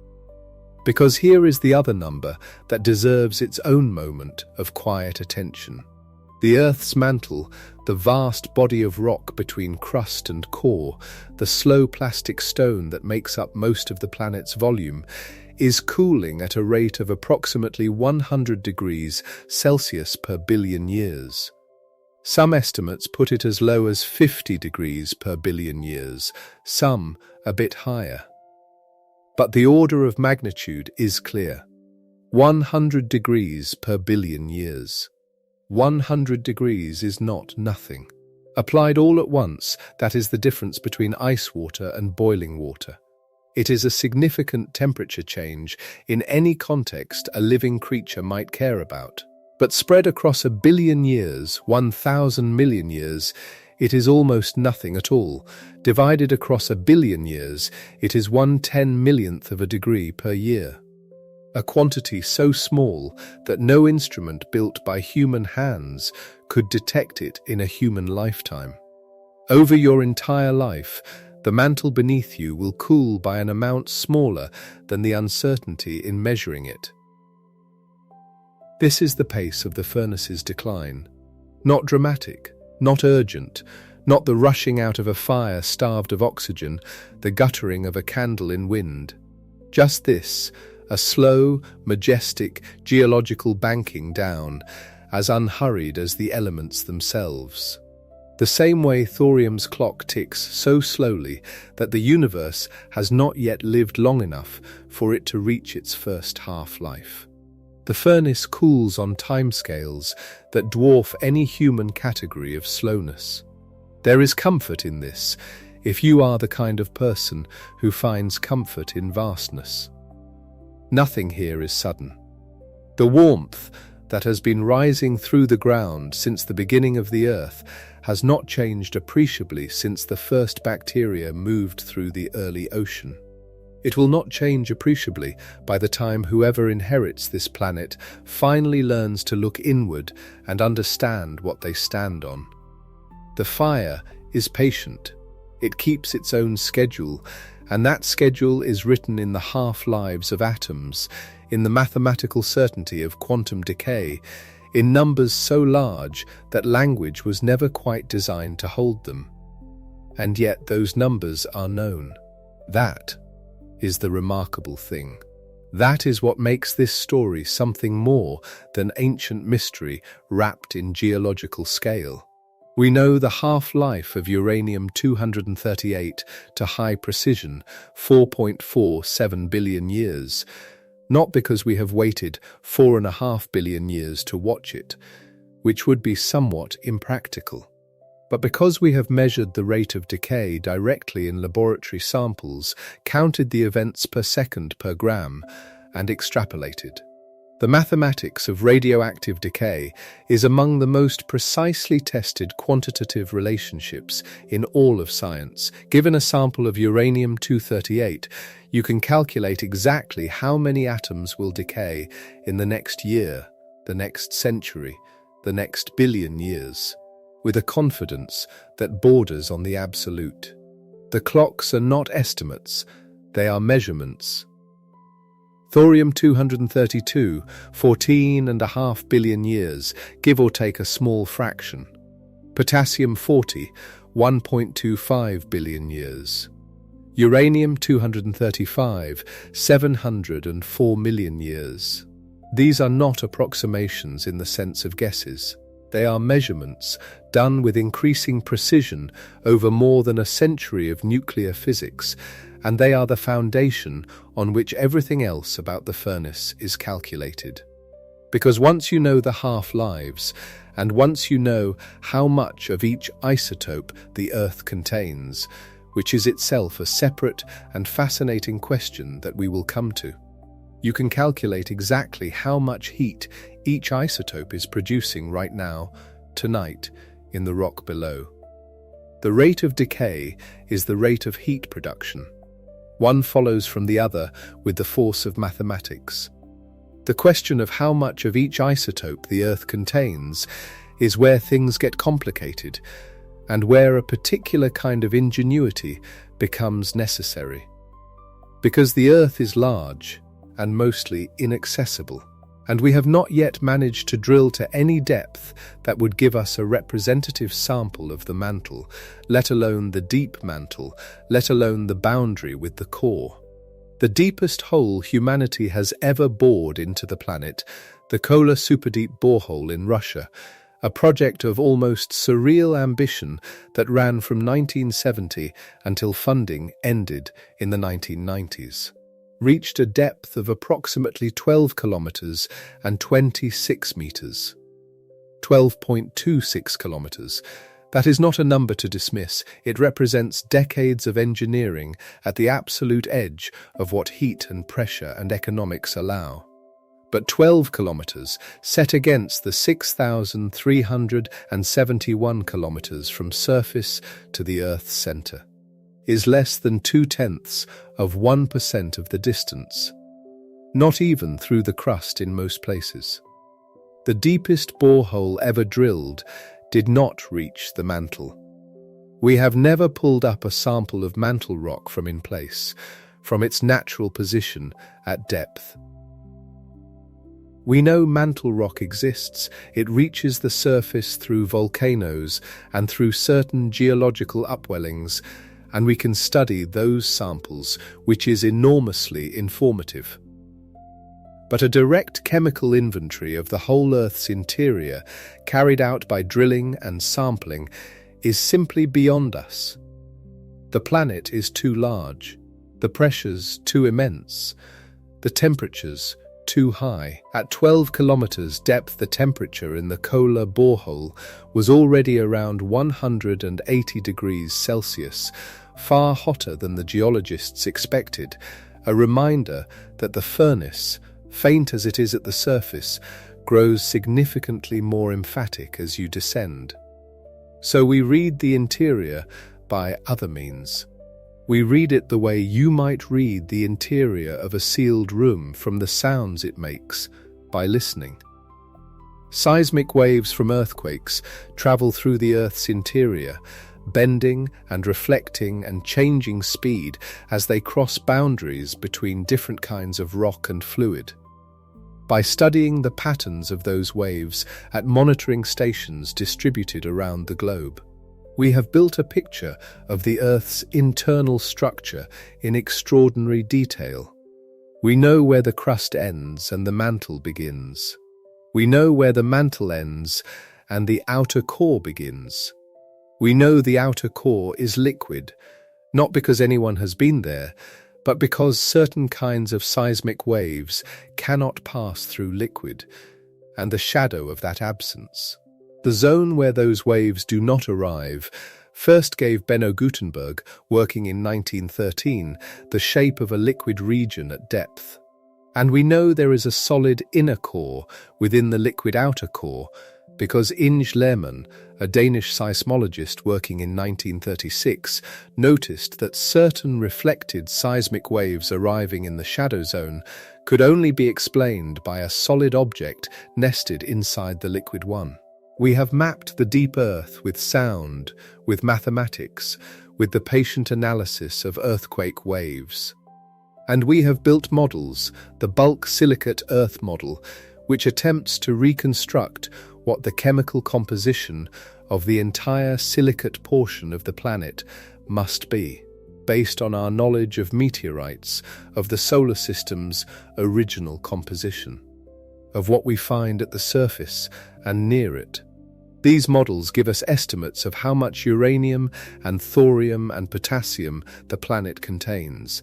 Speaker 1: Because here is the other number that deserves its own moment of quiet attention. The Earth's mantle, the vast body of rock between crust and core, the slow plastic stone that makes up most of the planet's volume, is cooling at a rate of approximately 100 degrees Celsius per billion years. Some estimates put it as low as 50 degrees per billion years, some a bit higher. But the order of magnitude is clear. 100 degrees per billion years. 100 degrees is not nothing. Applied all at once, that is the difference between ice water and boiling water. It is a significant temperature change in any context a living creature might care about. But spread across 1 billion years, 1,000 million years, It is almost nothing at all. Divided across 1 billion years, it is 1/10,000,000th of a degree per year. A quantity so small that no instrument built by human hands could detect it in a human lifetime. Over your entire life, the mantle beneath you will cool by an amount smaller than the uncertainty in measuring it. This is the pace of the furnace's decline. Not dramatic, not urgent, not the rushing out of a fire starved of oxygen, the guttering of a candle in wind. Just this, a slow, majestic, geological banking down, as unhurried as the elements themselves. The same way thorium's clock ticks so slowly that the universe has not yet lived long enough for it to reach its first half-life. The furnace cools on timescales that dwarf any human category of slowness. There is comfort in this, if you are the kind of person who finds comfort in vastness. Nothing here is sudden. The warmth that has been rising through the ground since the beginning of the Earth has not changed appreciably since the first bacteria moved through the early ocean. It will not change appreciably by the time whoever inherits this planet finally learns to look inward and understand what they stand on. The fire is patient. It keeps its own schedule, and that schedule is written in the half-lives of atoms, in the mathematical certainty of quantum decay, in numbers so large that language was never quite designed to hold them. And yet those numbers are known. That is the remarkable thing. That is what makes this story something more than ancient mystery wrapped in geological scale. We know the half-life of uranium-238 to high precision, 4.47 billion years, not because we have waited 4.5 billion years to watch it, which would be somewhat impractical, but because we have measured the rate of decay directly in laboratory samples, counted the events per second per gram, and extrapolated. The mathematics of radioactive decay is among the most precisely tested quantitative relationships in all of science. Given a sample of uranium-238, you can calculate exactly how many atoms will decay in the next year, the next century, the next billion years, with a confidence that borders on the absolute. The clocks are not estimates, they are measurements. Thorium-232, 14.5 billion years, give or take a small fraction. Potassium-40, 1.25 billion years. Uranium-235, 704 million years. These are not approximations in the sense of guesses. They are measurements done with increasing precision over more than a century of nuclear physics, and they are the foundation on which everything else about the furnace is calculated. Because once you know the half-lives, and once you know how much of each isotope the Earth contains, which is itself a separate and fascinating question that we will come to, you can calculate exactly how much heat each isotope is producing right now, tonight, in the rock below. The rate of decay is the rate of heat production. One follows from the other with the force of mathematics. The question of how much of each isotope the Earth contains is where things get complicated, and where a particular kind of ingenuity becomes necessary. Because the Earth is large and mostly inaccessible, and we have not yet managed to drill to any depth that would give us a representative sample of the mantle, let alone the deep mantle, let alone the boundary with the core. The deepest hole humanity has ever bored into the planet, the Kola Superdeep borehole in Russia, a project of almost surreal ambition that ran from 1970 until funding ended in the 1990s. Reached a depth of approximately 12 kilometers and 26 meters. 12.26 kilometers. That is not a number to dismiss. It represents decades of engineering at the absolute edge of what heat and pressure and economics allow. but 12 kilometers, set against the 6,371 kilometers from surface to the Earth's center, is less than 0.2% of the distance, not even through the crust in most places. The deepest borehole ever drilled did not reach the mantle. We have never pulled up a sample of mantle rock from in place, from its natural position at depth. We know mantle rock exists. It reaches the surface through volcanoes and through certain geological upwellings, and we can study those samples, which is enormously informative. But a direct chemical inventory of the whole Earth's interior, carried out by drilling and sampling, is simply beyond us. The planet is too large, the pressures too immense, the temperatures too high. At 12 kilometers depth, the temperature in the Kola borehole was already around 180 degrees Celsius, far hotter than the geologists expected, a reminder that the furnace, faint as it is at the surface, grows significantly more emphatic as you descend. So we read the interior by other means. We read it the way you might read the interior of a sealed room, from the sounds it makes, by listening. Seismic waves from earthquakes travel through the Earth's interior, bending and reflecting and changing speed as they cross boundaries between different kinds of rock and fluid. By studying the patterns of those waves at monitoring stations distributed around the globe, we have built a picture of the Earth's internal structure in extraordinary detail. We know where the crust ends and the mantle begins. We know where the mantle ends and the outer core begins. We know the outer core is liquid, not because anyone has been there, but because certain kinds of seismic waves cannot pass through liquid, and the shadow of that absence. The zone where those waves do not arrive first gave Benno Gutenberg, working in 1913, the shape of a liquid region at depth. And we know there is a solid inner core within the liquid outer core, because Inge Lehmann, a Danish seismologist working in 1936, noticed that certain reflected seismic waves arriving in the shadow zone could only be explained by a solid object nested inside the liquid one. We have mapped the deep Earth with sound, with mathematics, with the patient analysis of earthquake waves. And we have built models, the bulk-silicate-Earth model, which attempts to reconstruct what the chemical composition of the entire silicate portion of the planet must be, based on our knowledge of meteorites, of the solar system's original composition, of what we find at the surface and near it. These models give us estimates of how much uranium and thorium and potassium the planet contains,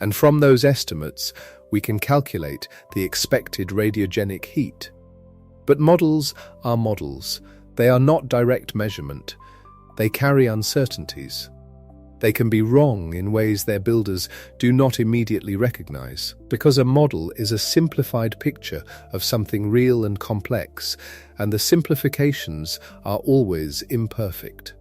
Speaker 1: and from those estimates we can calculate the expected radiogenic heat. But models are models. They are not direct measurement. They carry uncertainties. They can be wrong in ways their builders do not immediately recognize, because a model is a simplified picture of something real and complex, and the simplifications are always imperfect.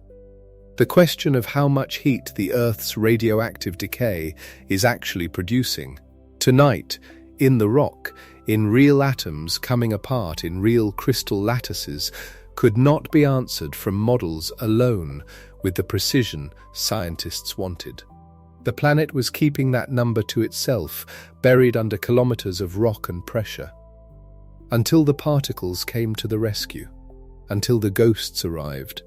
Speaker 1: The question of how much heat the Earth's radioactive decay is actually producing, tonight, in the rock, in real atoms coming apart in real crystal lattices, could not be answered from models alone with the precision scientists wanted. The planet was keeping that number to itself, buried under kilometers of rock and pressure, until the particles came to the rescue, until the ghosts arrived.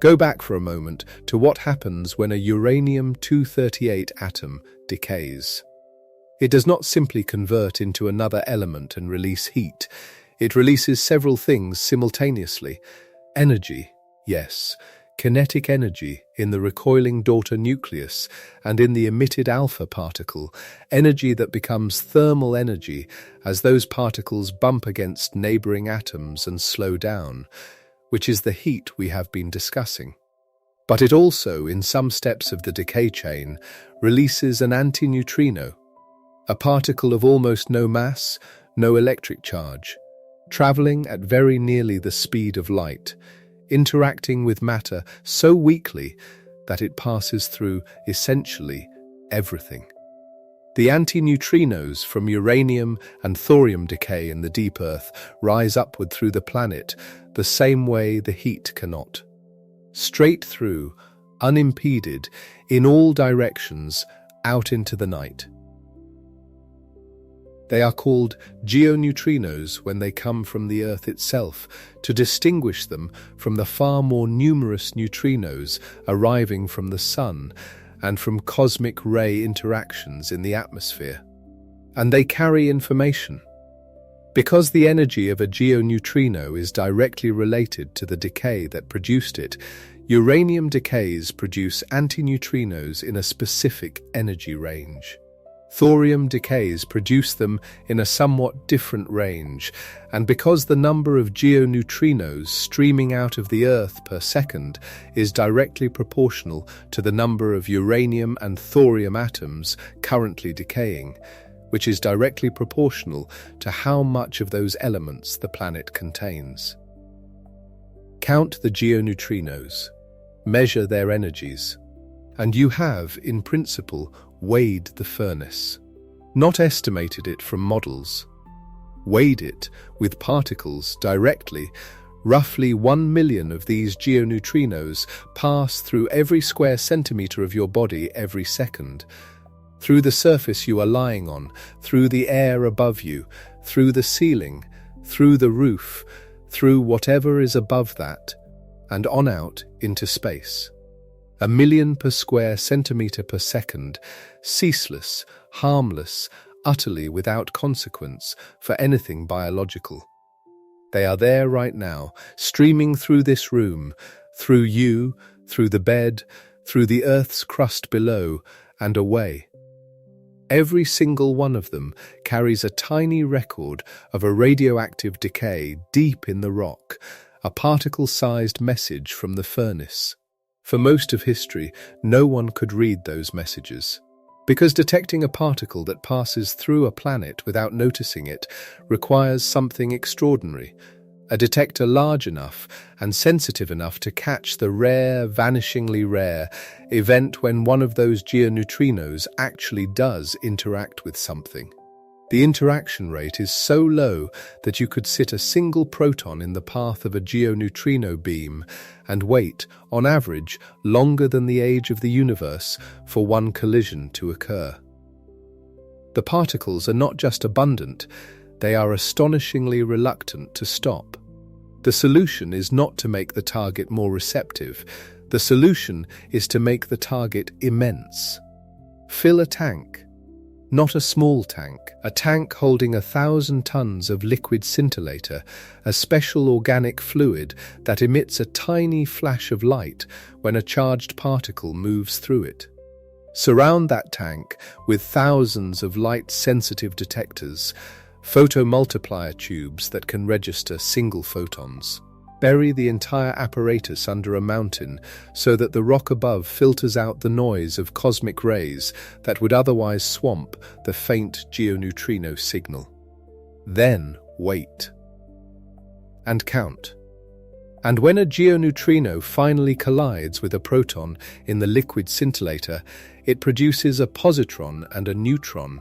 Speaker 1: Go back for a moment to what happens when a uranium-238 atom decays. It does not simply convert into another element and release heat. It releases several things simultaneously. Energy, yes, kinetic energy in the recoiling daughter nucleus and in the emitted alpha particle, energy that becomes thermal energy as those particles bump against neighboring atoms and slow down, which is the heat we have been discussing. But it also, in some steps of the decay chain, releases an antineutrino, a particle of almost no mass, no electric charge, traveling at very nearly the speed of light, interacting with matter so weakly that it passes through essentially everything. The antineutrinos from uranium and thorium decay in the deep Earth rise upward through the planet the same way the heat cannot. Straight through, unimpeded, in all directions, out into the night. They are called geoneutrinos when they come from the Earth itself, to distinguish them from the far more numerous neutrinos arriving from the Sun and from cosmic ray interactions in the atmosphere. And they carry information. Because the energy of a geoneutrino is directly related to the decay that produced it, uranium decays produce antineutrinos in a specific energy range. Thorium decays produce them in a somewhat different range, and because the number of geoneutrinos streaming out of the Earth per second is directly proportional to the number of uranium and thorium atoms currently decaying, which is directly proportional to how much of those elements the planet contains. Count the geoneutrinos, measure their energies, and you have, in principle, weighed the furnace, not estimated it from models. Weighed it with particles directly. Roughly 1 million of these geoneutrinos pass through every square centimetre of your body every second, through the surface you are lying on, through the air above you, through the ceiling, through the roof, through whatever is above that, and on out into space. 1 million per square centimetre per second, ceaseless, harmless, utterly without consequence for anything biological. They are there right now, streaming through this room, through you, through the bed, through the Earth's crust below, and away. Every single one of them carries a tiny record of a radioactive decay deep in the rock, a particle-sized message from the furnace. For most of history, no one could read those messages, because detecting a particle that passes through a planet without noticing it requires something extraordinary, a detector large enough and sensitive enough to catch the rare, vanishingly rare event when one of those geoneutrinos actually does interact with something. The interaction rate is so low that you could sit a single proton in the path of a geoneutrino beam and wait, on average, longer than the age of the universe for one collision to occur. The particles are not just abundant, they are astonishingly reluctant to stop. The solution is not to make the target more receptive. The solution is to make the target immense. Fill a tank. Not a small tank, a tank holding 1,000 tons of liquid scintillator, a special organic fluid that emits a tiny flash of light when a charged particle moves through it. Surround that tank with thousands of light-sensitive detectors, photomultiplier tubes that can register single photons. Bury the entire apparatus under a mountain so that the rock above filters out the noise of cosmic rays that would otherwise swamp the faint geoneutrino signal. Then wait. And count. And when a geoneutrino finally collides with a proton in the liquid scintillator, it produces a positron and a neutron,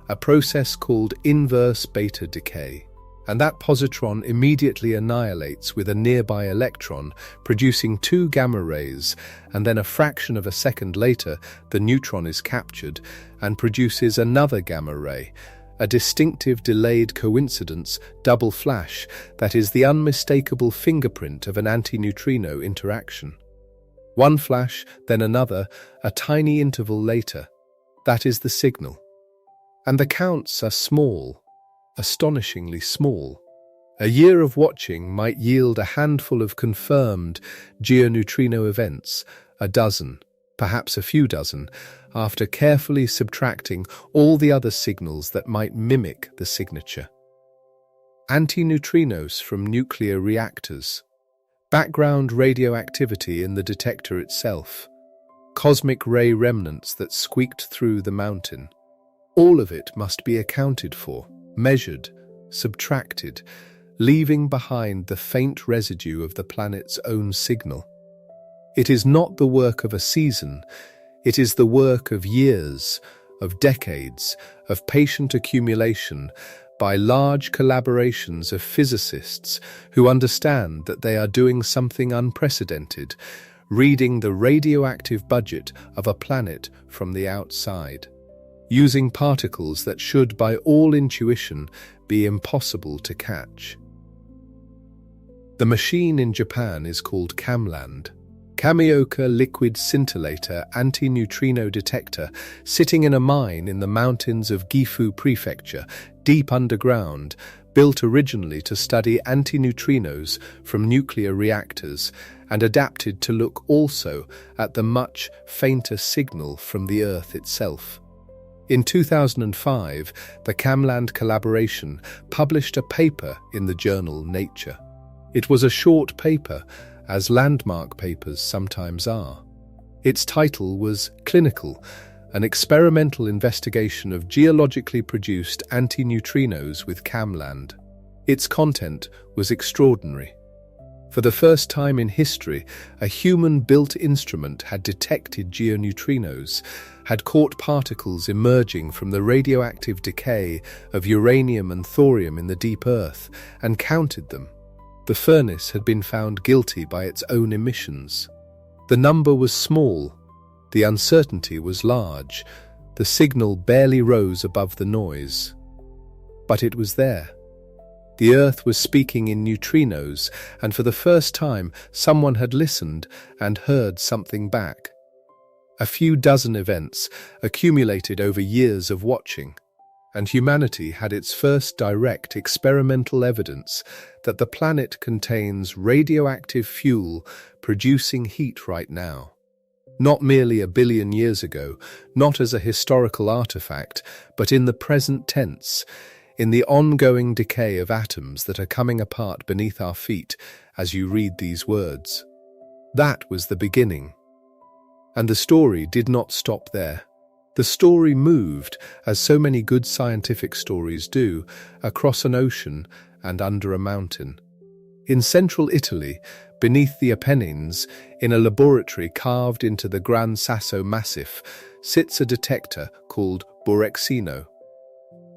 Speaker 1: a process called inverse beta decay. And that positron immediately annihilates with a nearby electron, producing 2 gamma rays, and then a fraction of a second later, the neutron is captured and produces another gamma ray, a distinctive delayed coincidence double flash that is the unmistakable fingerprint of an antineutrino interaction. One flash, then another, a tiny interval later. That is the signal. And the counts are small. Astonishingly small. A year of watching might yield a handful of confirmed geoneutrino events, a dozen, perhaps a few dozen, after carefully subtracting all the other signals that might mimic the signature. Antineutrinos from nuclear reactors. Background radioactivity in the detector itself. Cosmic ray remnants that squeaked through the mountain. All of it must be accounted for, measured, subtracted, leaving behind the faint residue of the planet's own signal. It is not the work of a season, it is the work of years, of decades, of patient accumulation by large collaborations of physicists who understand that they are doing something unprecedented, reading the radioactive budget of a planet from the outside, using particles that should, by all intuition, be impossible to catch. The machine in Japan is called KamLAND, Kamioka liquid scintillator antineutrino detector, sitting in a mine in the mountains of Gifu Prefecture, deep underground, built originally to study antineutrinos from nuclear reactors and adapted to look also at the much fainter signal from the Earth itself. In 2005, the KamLAND collaboration published a paper in the journal Nature. It was a short paper, as landmark papers sometimes are. Its title was Clinical, an experimental investigation of geologically produced antineutrinos with KamLAND. Its content was extraordinary. For the first time in history, a human-built instrument had detected geoneutrinos, had caught particles emerging from the radioactive decay of uranium and thorium in the deep Earth, and counted them. The furnace had been found guilty by its own emissions. The number was small, the uncertainty was large, the signal barely rose above the noise. But it was there. The Earth was speaking in neutrinos, and for the first time someone had listened and heard something back. A few dozen events accumulated over years of watching, and humanity had its first direct experimental evidence that the planet contains radioactive fuel producing heat right now. Not merely a billion years ago, not as a historical artifact, but in the present tense, in the ongoing decay of atoms that are coming apart beneath our feet as you read these words. That was the beginning. And the story did not stop there. The story moved, as so many good scientific stories do, across an ocean and under a mountain. In central Italy, beneath the Apennines, in a laboratory carved into the Gran Sasso massif, sits a detector called Borexino.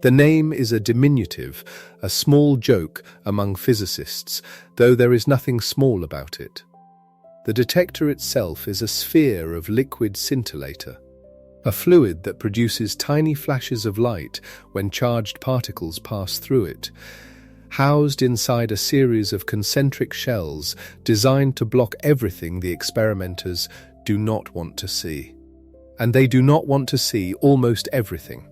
Speaker 1: The name is a diminutive, a small joke among physicists, though there is nothing small about it. The detector itself is a sphere of liquid scintillator, a fluid that produces tiny flashes of light when charged particles pass through it, housed inside a series of concentric shells designed to block everything the experimenters do not want to see. And they do not want to see almost everything.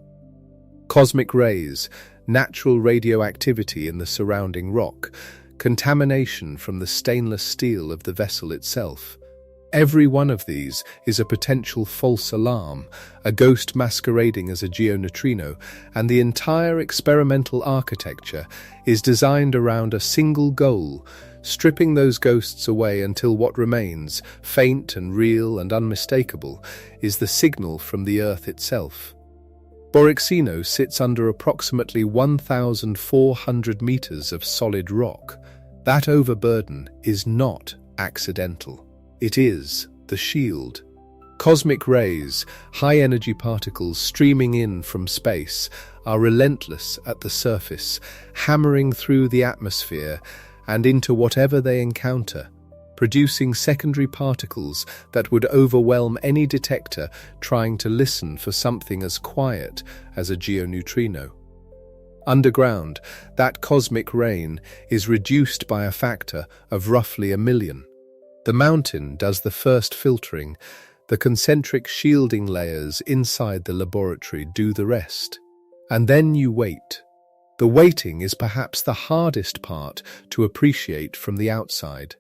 Speaker 1: Cosmic rays, natural radioactivity in the surrounding rock, contamination from the stainless steel of the vessel itself. Every one of these is a potential false alarm, a ghost masquerading as a geoneutrino, and the entire experimental architecture is designed around a single goal, stripping those ghosts away until what remains, faint and real and unmistakable, is the signal from the Earth itself. Borexino sits under approximately 1,400 meters of solid rock. That overburden is not accidental. It is the shield. Cosmic rays, high-energy particles streaming in from space, are relentless at the surface, hammering through the atmosphere and into whatever they encounter, producing secondary particles that would overwhelm any detector trying to listen for something as quiet as a geoneutrino. Underground, that cosmic rain is reduced by a factor of roughly 1,000,000. The mountain does the first filtering, the concentric shielding layers inside the laboratory do the rest. And then you wait. The waiting is perhaps the hardest part to appreciate from the outside.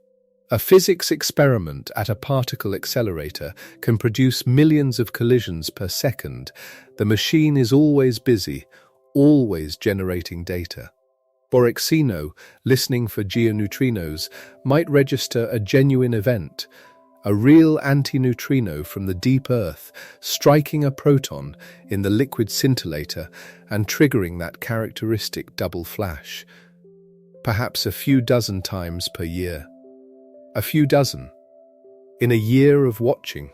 Speaker 1: A physics experiment at a particle accelerator can produce millions of collisions per second. The machine is always busy, always generating data. Borexino, listening for geoneutrinos, might register a genuine event, a real antineutrino from the deep Earth, striking a proton in the liquid scintillator and triggering that characteristic double flash. Perhaps a few dozen times per year. A few dozen. In a year of watching.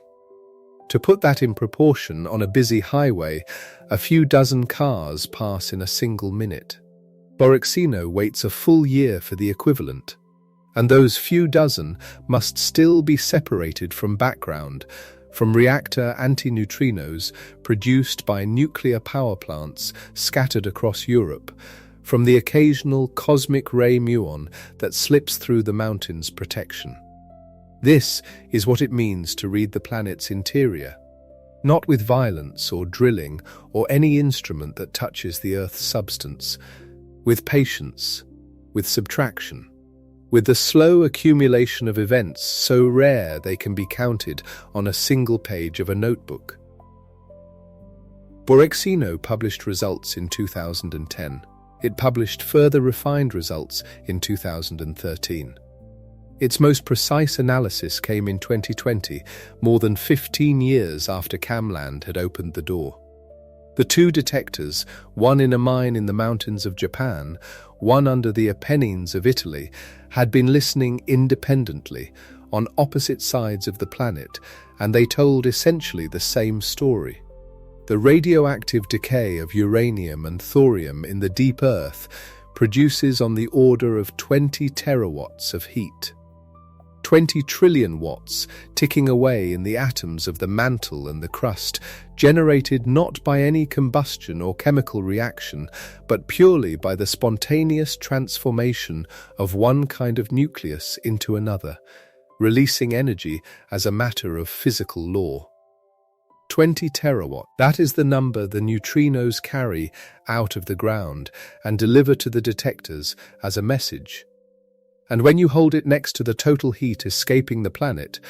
Speaker 1: To put that in proportion, on a busy highway, a few dozen cars pass in a single minute. Borexino waits a full year for the equivalent. And those few dozen must still be separated from background, from reactor antineutrinos produced by nuclear power plants scattered across Europe, from the occasional cosmic ray muon that slips through the mountain's protection. This is what it means to read the planet's interior, not with violence or drilling or any instrument that touches the Earth's substance, with patience, with subtraction, with the slow accumulation of events so rare they can be counted on a single page of a notebook. Borexino published results in 2010. It published further refined results in 2013. Its most precise analysis came in 2020, more than 15 years after KamLAND had opened the door. The two detectors, one in a mine in the mountains of Japan, one under the Apennines of Italy, had been listening independently on opposite sides of the planet, and they told essentially the same story. The radioactive decay of uranium and thorium in the deep Earth produces on the order of 20 terawatts of heat. 20 trillion watts ticking away in the atoms of the mantle and the crust, generated not by any combustion or chemical reaction, but purely by the spontaneous transformation of one kind of nucleus into another, releasing energy as a matter of physical law. 20 terawatt, that is the number the neutrinos carry out of the ground and deliver to the detectors as a message. And when you hold it next to the total heat escaping the planet,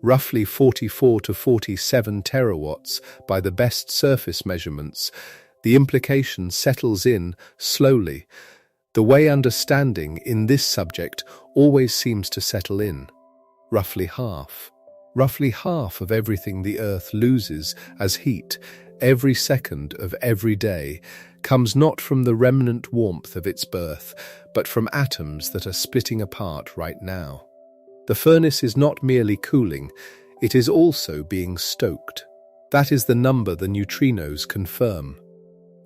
Speaker 1: roughly 44 to 47 terawatts by the best surface measurements, the implication settles in slowly, the way understanding in this subject always seems to settle in. Roughly half of everything the Earth loses as heat every second of every day comes not from the remnant warmth of its birth, but from atoms that are splitting apart right now. The furnace is not merely cooling, it is also being stoked. That is the number the neutrinos confirm.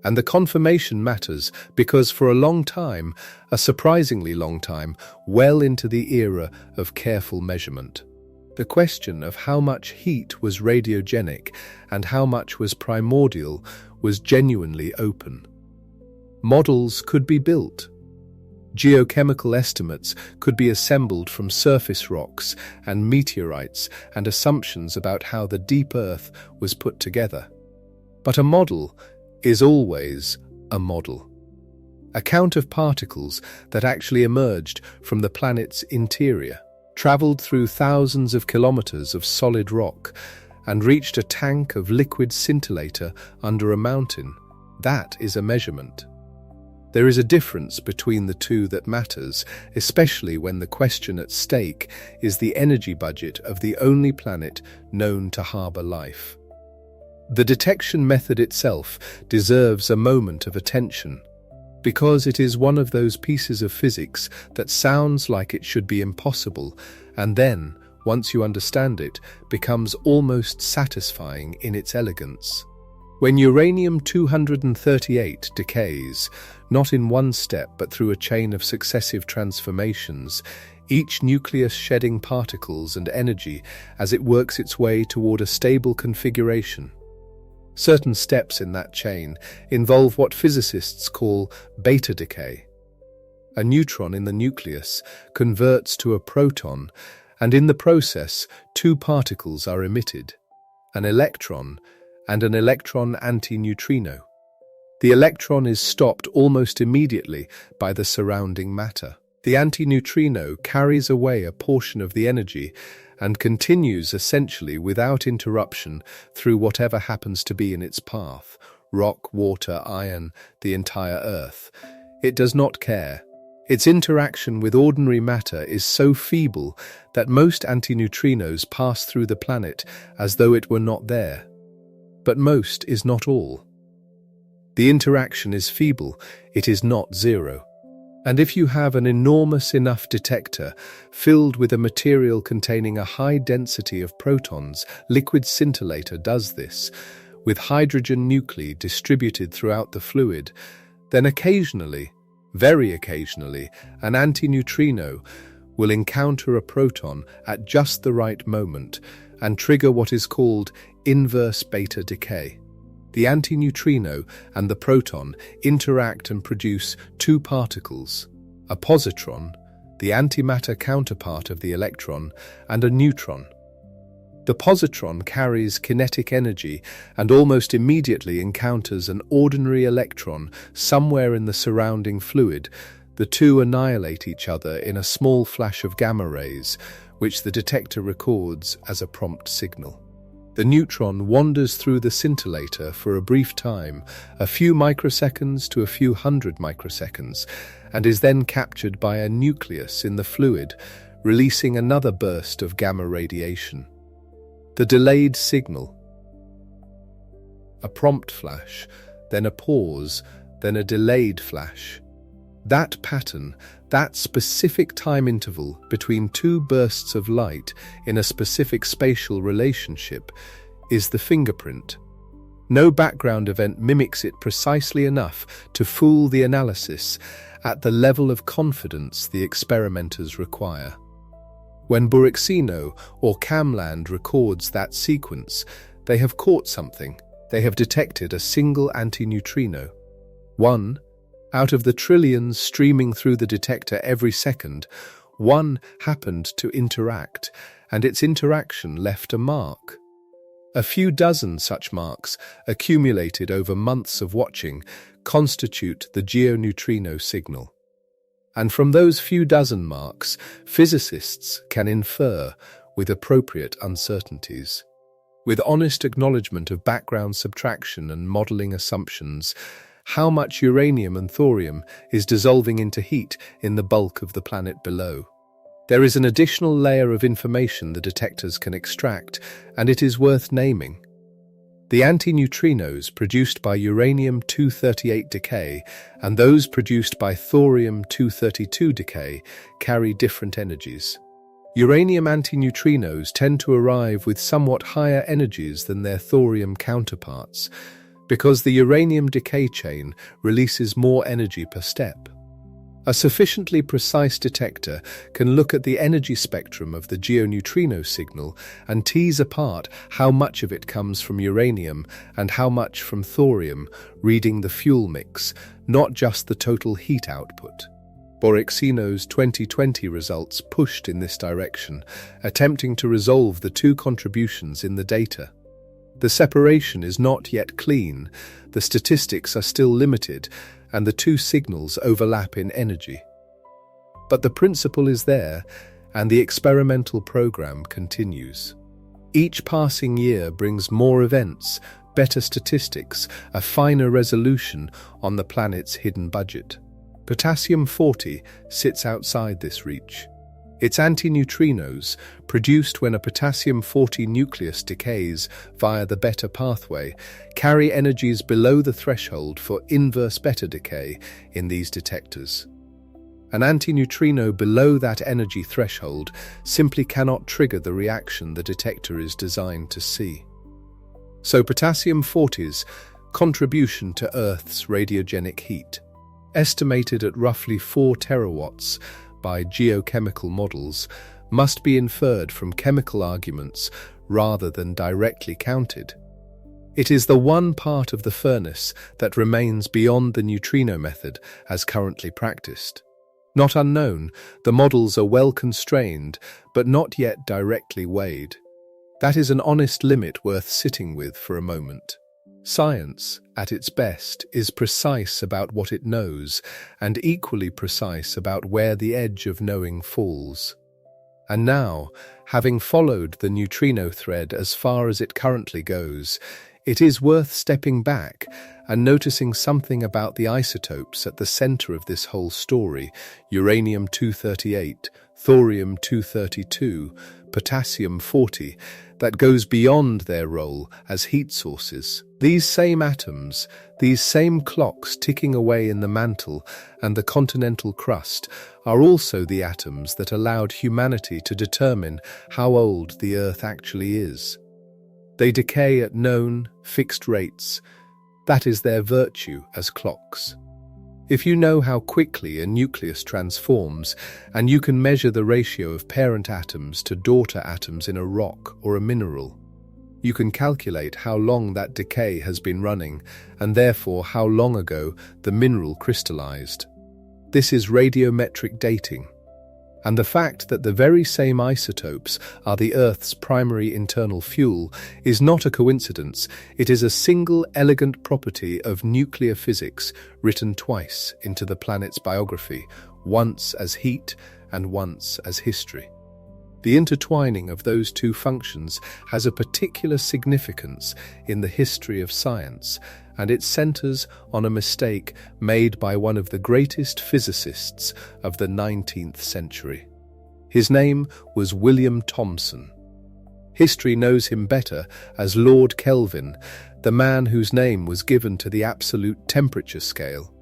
Speaker 1: And the confirmation matters because for a long time, a surprisingly long time, well into the era of careful measurement, the question of how much heat was radiogenic and how much was primordial was genuinely open. Models could be built. Geochemical estimates could be assembled from surface rocks and meteorites and assumptions about how the deep Earth was put together. But a model is always a model. A count of particles that actually emerged from the planet's interior, travelled through thousands of kilometers of solid rock, and reached a tank of liquid scintillator under a mountain. That is a measurement. There is a difference between the two that matters, especially when the question at stake is the energy budget of the only planet known to harbour life. The detection method itself deserves a moment of attention, because it is one of those pieces of physics that sounds like it should be impossible, and then, once you understand it, becomes almost satisfying in its elegance. When uranium-238 decays, not in one step but through a chain of successive transformations, each nucleus shedding particles and energy as it works its way toward a stable configuration. Certain steps in that chain involve what physicists call beta decay. A neutron in the nucleus converts to a proton, and in the process, two particles are emitted, an electron and an electron antineutrino. The electron is stopped almost immediately by the surrounding matter. The antineutrino carries away a portion of the energy and continues essentially without interruption through whatever happens to be in its path, rock, water, iron, the entire Earth. It does not care. Its interaction with ordinary matter is so feeble that most antineutrinos pass through the planet as though it were not there. But most is not all. The interaction is feeble, it is not zero. And if you have an enormous enough detector filled with a material containing a high density of protons, liquid scintillator does this, with hydrogen nuclei distributed throughout the fluid, then occasionally, very occasionally, an antineutrino will encounter a proton at just the right moment and trigger what is called inverse beta decay. The antineutrino and the proton interact and produce two particles, a positron, the antimatter counterpart of the electron, and a neutron. The positron carries kinetic energy and almost immediately encounters an ordinary electron somewhere in the surrounding fluid. The two annihilate each other in a small flash of gamma rays, which the detector records as a prompt signal. The neutron wanders through the scintillator for a brief time, a few microseconds to a few hundred microseconds, and is then captured by a nucleus in the fluid, releasing another burst of gamma radiation. The delayed signal. A prompt flash, then a pause, then a delayed flash. That pattern, that specific time interval between two bursts of light in a specific spatial relationship, is the fingerprint. No background event mimics it precisely enough to fool the analysis at the level of confidence the experimenters require. When Borexino or KamLAND records that sequence, they have caught something. They have detected a single antineutrino. One, out of the trillions streaming through the detector every second, one happened to interact, and its interaction left a mark. A few dozen such marks, accumulated over months of watching, constitute the geoneutrino signal. And from those few dozen marks, physicists can infer, with appropriate uncertainties, with honest acknowledgement of background subtraction and modeling assumptions, how much uranium and thorium is dissolving into heat in the bulk of the planet below. There is an additional layer of information the detectors can extract, and it is worth naming. The antineutrinos produced by uranium-238 decay and those produced by thorium-232 decay carry different energies. Uranium antineutrinos tend to arrive with somewhat higher energies than their thorium counterparts, because the uranium decay chain releases more energy per step. A sufficiently precise detector can look at the energy spectrum of the geoneutrino signal and tease apart how much of it comes from uranium and how much from thorium, reading the fuel mix, not just the total heat output. Borexino's 2020 results pushed in this direction, attempting to resolve the two contributions in the data. The separation is not yet clean, the statistics are still limited, and the two signals overlap in energy. But the principle is there, and the experimental program continues. Each passing year brings more events, better statistics, a finer resolution on the planet's hidden budget. Potassium-40 sits outside this reach. Its antineutrinos, produced when a potassium-40 nucleus decays via the beta pathway, carry energies below the threshold for inverse beta decay in these detectors. An antineutrino below that energy threshold simply cannot trigger the reaction the detector is designed to see. So potassium-40's contribution to Earth's radiogenic heat, estimated at roughly 4 terawatts, by geochemical models, must be inferred from chemical arguments rather than directly counted. It is the one part of the furnace that remains beyond the neutrino method as currently practiced. Not unknown, the models are well constrained, but not yet directly weighed. That is an honest limit worth sitting with for a moment. Science, at its best, is precise about what it knows, and equally precise about where the edge of knowing falls. And now, having followed the neutrino thread as far as it currently goes, it is worth stepping back and noticing something about the isotopes at the center of this whole story: uranium-238, thorium-232, potassium-40, that goes beyond their role as heat sources. These same atoms, these same clocks ticking away in the mantle and the continental crust, are also the atoms that allowed humanity to determine how old the Earth actually is. They decay at known, fixed rates. That is their virtue as clocks. If you know how quickly a nucleus transforms, and you can measure the ratio of parent atoms to daughter atoms in a rock or a mineral, you can calculate how long that decay has been running, and therefore how long ago the mineral crystallized. This is radiometric dating. And the fact that the very same isotopes are the Earth's primary internal fuel is not a coincidence. It is a single elegant property of nuclear physics written twice into the planet's biography, once as heat and once as history. The intertwining of those two functions has a particular significance in the history of science, and it centers on a mistake made by one of the greatest physicists of the 19th century. His name was William Thomson. History knows him better as Lord Kelvin, the man whose name was given to the absolute temperature scale.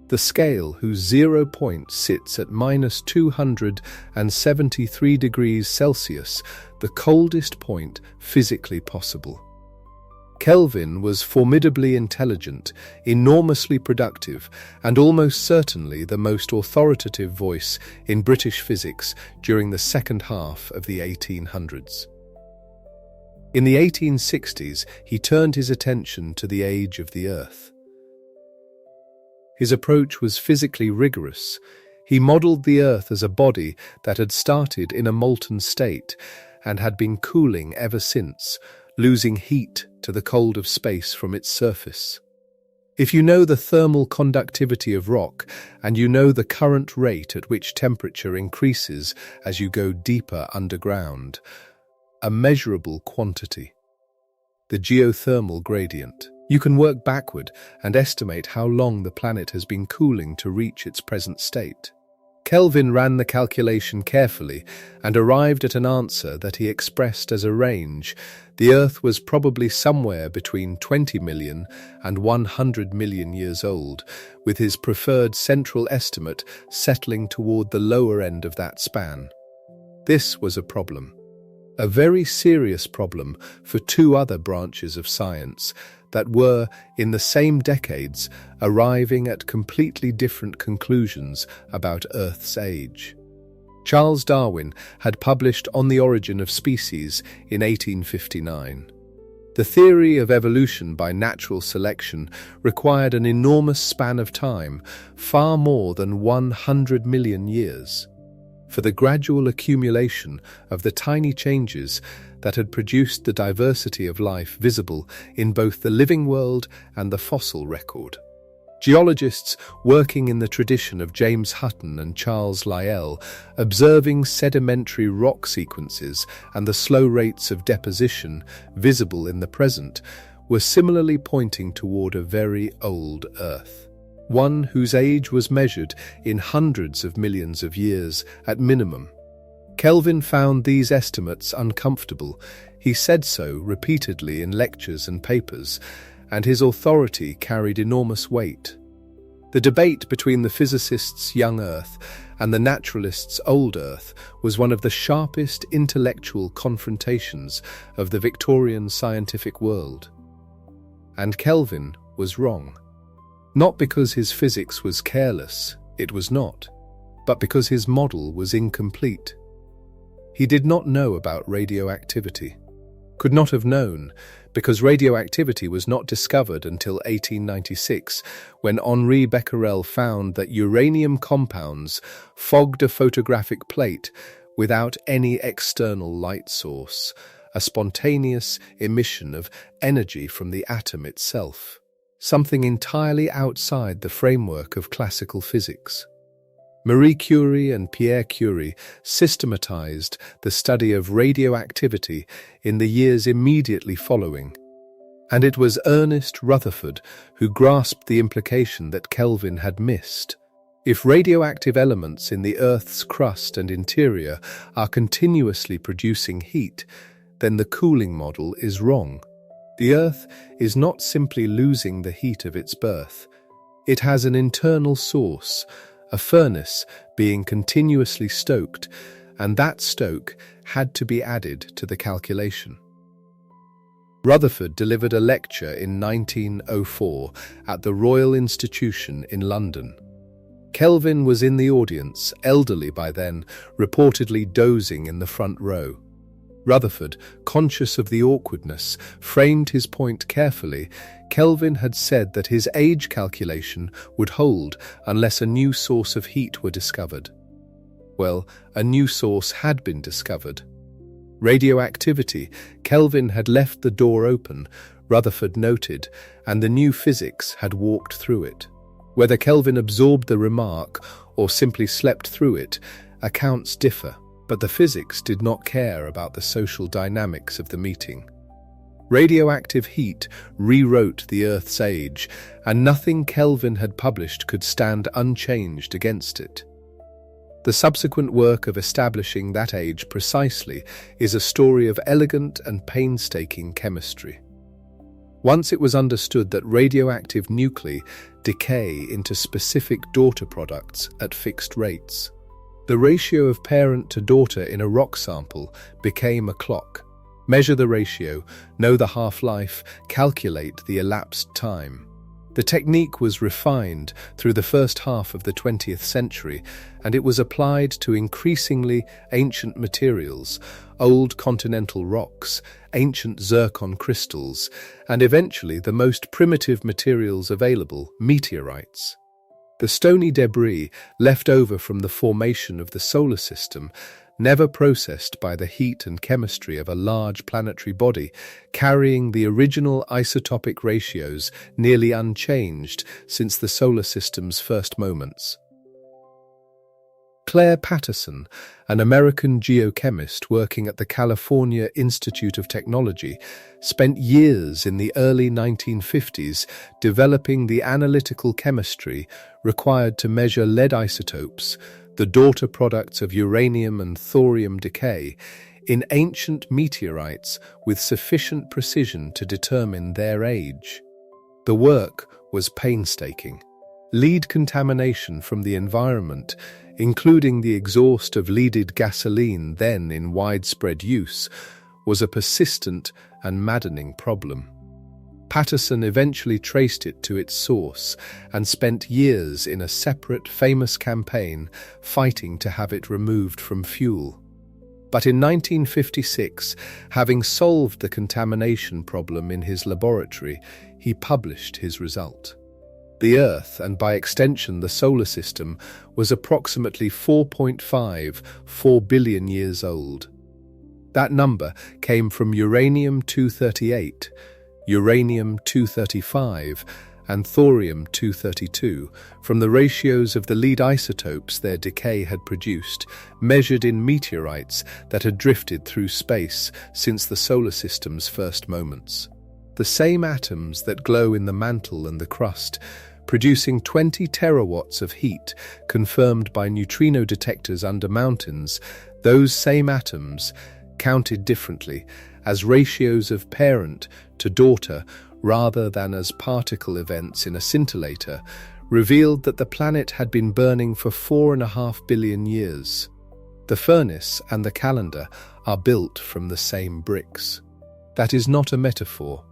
Speaker 1: The scale whose 0 point sits at -273 degrees Celsius, the coldest point physically possible. Kelvin was formidably intelligent, enormously productive, and almost certainly the most authoritative voice in British physics during the second half of the 1800s. In the 1860s, he turned his attention to the age of the Earth. His approach was physically rigorous. He modelled the Earth as a body that had started in a molten state and had been cooling ever since, losing heat to the cold of space from its surface. If you know the thermal conductivity of rock, and you know the current rate at which temperature increases as you go deeper underground, a measurable quantity, the geothermal gradient, you can work backward and estimate how long the planet has been cooling to reach its present state. Kelvin ran the calculation carefully and arrived at an answer that he expressed as a range. The Earth was probably somewhere between 20 million and 100 million years old, with his preferred central estimate settling toward the lower end of that span. This was a problem. A very serious problem for two other branches of science that were, in the same decades, arriving at completely different conclusions about Earth's age. Charles Darwin had published On the Origin of Species in 1859. The theory of evolution by natural selection required an enormous span of time, far more than 100 million years, for the gradual accumulation of the tiny changes that had produced the diversity of life visible in both the living world and the fossil record. Geologists working in the tradition of James Hutton and Charles Lyell, observing sedimentary rock sequences and the slow rates of deposition visible in the present, were similarly pointing toward a very old Earth, one whose age was measured in hundreds of millions of years at minimum. Kelvin found these estimates uncomfortable. He said so repeatedly in lectures and papers, and his authority carried enormous weight. The debate between the physicists' young Earth and the naturalists' old Earth was one of the sharpest intellectual confrontations of the Victorian scientific world. And Kelvin was wrong. Not because his physics was careless, it was not, but because his model was incomplete. He did not know about radioactivity. Could not have known, because radioactivity was not discovered until 1896, when Henri Becquerel found that uranium compounds fogged a photographic plate without any external light source, a spontaneous emission of energy from the atom itself, something entirely outside the framework of classical physics. Marie Curie and Pierre Curie systematized the study of radioactivity in the years immediately following. And it was Ernest Rutherford who grasped the implication that Kelvin had missed. If radioactive elements in the Earth's crust and interior are continuously producing heat, then the cooling model is wrong. The Earth is not simply losing the heat of its birth. It has an internal source, a furnace being continuously stoked, and that stoke had to be added to the calculation. Rutherford delivered a lecture in 1904 at the Royal Institution in London. Kelvin was in the audience, elderly by then, reportedly dozing in the front row. Rutherford, conscious of the awkwardness, framed his point carefully. Kelvin had said that his age calculation would hold unless a new source of heat were discovered. Well, a new source had been discovered. Radioactivity. Kelvin had left the door open, Rutherford noted, and the new physics had walked through it. Whether Kelvin absorbed the remark or simply slept through it, accounts differ, but the physics did not care about the social dynamics of the meeting. Radioactive heat rewrote the Earth's age, and nothing Kelvin had published could stand unchanged against it. The subsequent work of establishing that age precisely is a story of elegant and painstaking chemistry. Once it was understood that radioactive nuclei decay into specific daughter products at fixed rates, the ratio of parent to daughter in a rock sample became a clock. Measure the ratio, know the half-life, calculate the elapsed time. The technique was refined through the first half of the 20th century, and it was applied to increasingly ancient materials, old continental rocks, ancient zircon crystals, and eventually the most primitive materials available, meteorites. The stony debris left over from the formation of the solar system, never processed by the heat and chemistry of a large planetary body, carrying the original isotopic ratios nearly unchanged since the solar system's first moments. Clair Patterson, an American geochemist working at the California Institute of Technology, spent years in the early 1950s developing the analytical chemistry required to measure lead isotopes, the daughter products of uranium and thorium decay, in ancient meteorites with sufficient precision to determine their age. The work was painstaking. Lead contamination from the environment, including the exhaust of leaded gasoline then in widespread use, was a persistent and maddening problem. Patterson eventually traced it to its source and spent years in a separate famous campaign fighting to have it removed from fuel. But in 1956, having solved the contamination problem in his laboratory, he published his result. The Earth, and by extension the solar system, was approximately 4.54 billion years old. That number came from uranium-238, uranium-235, and thorium-232, from the ratios of the lead isotopes their decay had produced, measured in meteorites that had drifted through space since the solar system's first moments. The same atoms that glow in the mantle and the crust, producing 20 terawatts of heat confirmed by neutrino detectors under mountains, those same atoms, counted differently, as ratios of parent to daughter rather than as particle events in a scintillator, revealed that the planet had been burning for 4.5 billion years. The furnace and the calendar are built from the same bricks. That is not a metaphor.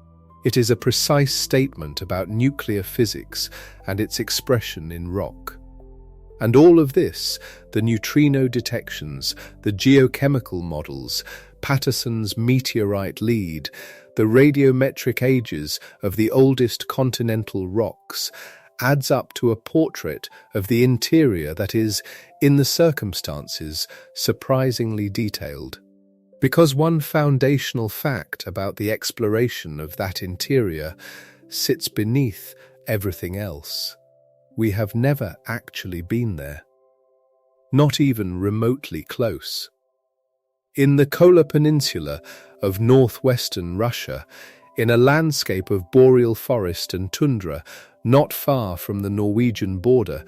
Speaker 1: It is a precise statement about nuclear physics and its expression in rock. And all of this, the neutrino detections, the geochemical models, Patterson's meteorite lead, the radiometric ages of the oldest continental rocks, adds up to a portrait of the interior that is, in the circumstances, surprisingly detailed. Because one foundational fact about the exploration of that interior sits beneath everything else. We have never actually been there. Not even remotely close. In the Kola Peninsula of northwestern Russia, In a landscape of boreal forest and tundra, not far from the Norwegian border,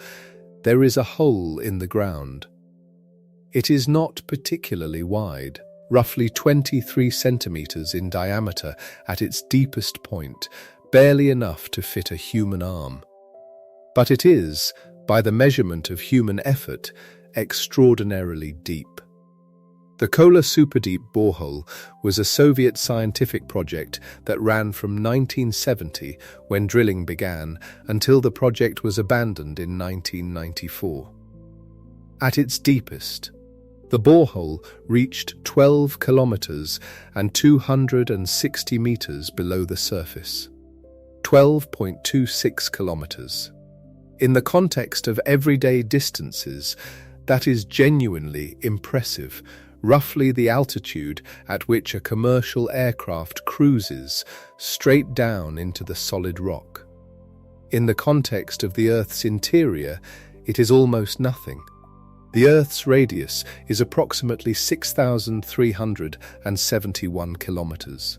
Speaker 1: there is a hole in the ground. It is not particularly wide, roughly 23 centimeters in diameter at its deepest point, barely enough to fit a human arm. But it is, by the measurement of human effort, extraordinarily deep. The Kola Superdeep borehole was a Soviet scientific project that ran from 1970, when drilling began, until the project was abandoned in 1994. At its deepest, the borehole reached 12 kilometers and 260 meters below the surface. 12.26 kilometers. In the context of everyday distances, that is genuinely impressive, roughly the altitude at which a commercial aircraft cruises straight down into the solid rock. In the context of the Earth's interior, it is almost nothing. The Earth's radius is approximately 6,371 kilometers.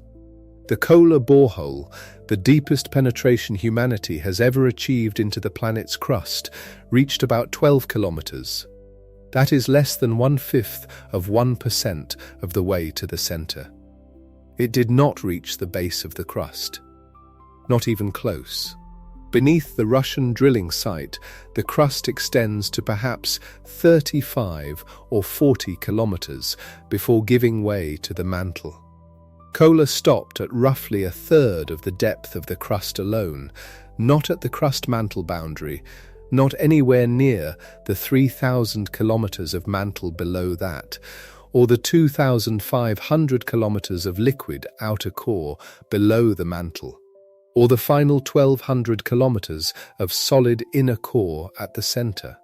Speaker 1: The Kola borehole, the deepest penetration humanity has ever achieved into the planet's crust, reached about 12 kilometers. That is less than 1/5 of 1% of the way to the center. It did not reach the base of the crust. Not even close. Beneath the Russian drilling site, the crust extends to perhaps 35 or 40 kilometers before giving way to the mantle. Kola stopped at roughly a third of the depth of the crust alone, not at the crust-mantle boundary, not anywhere near the 3,000 kilometers of mantle below that, or the 2,500 kilometers of liquid outer core below the mantle, or the final 1,200 kilometers of solid inner core at the center.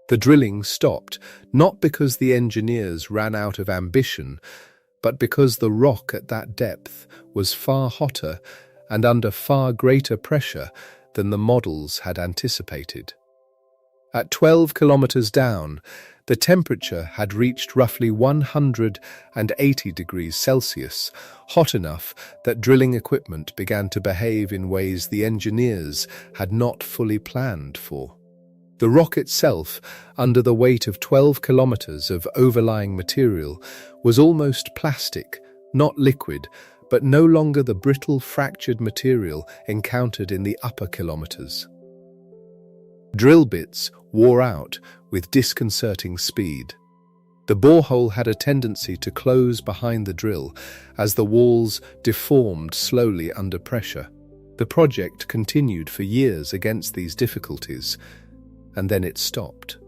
Speaker 1: The drilling stopped, not because the engineers ran out of ambition, but because the rock at that depth was far hotter and under far greater pressure than the models had anticipated. At 12 kilometers down, the temperature had reached roughly 180 degrees Celsius, hot enough that drilling equipment began to behave in ways the engineers had not fully planned for. The rock itself, under the weight of 12 kilometers of overlying material, was almost plastic, not liquid, but no longer the brittle, fractured material encountered in the upper kilometers. Drill bits wore out with disconcerting speed. The borehole had a tendency to close behind the drill as the walls deformed slowly under pressure. The project continued for years against these difficulties, and then it stopped.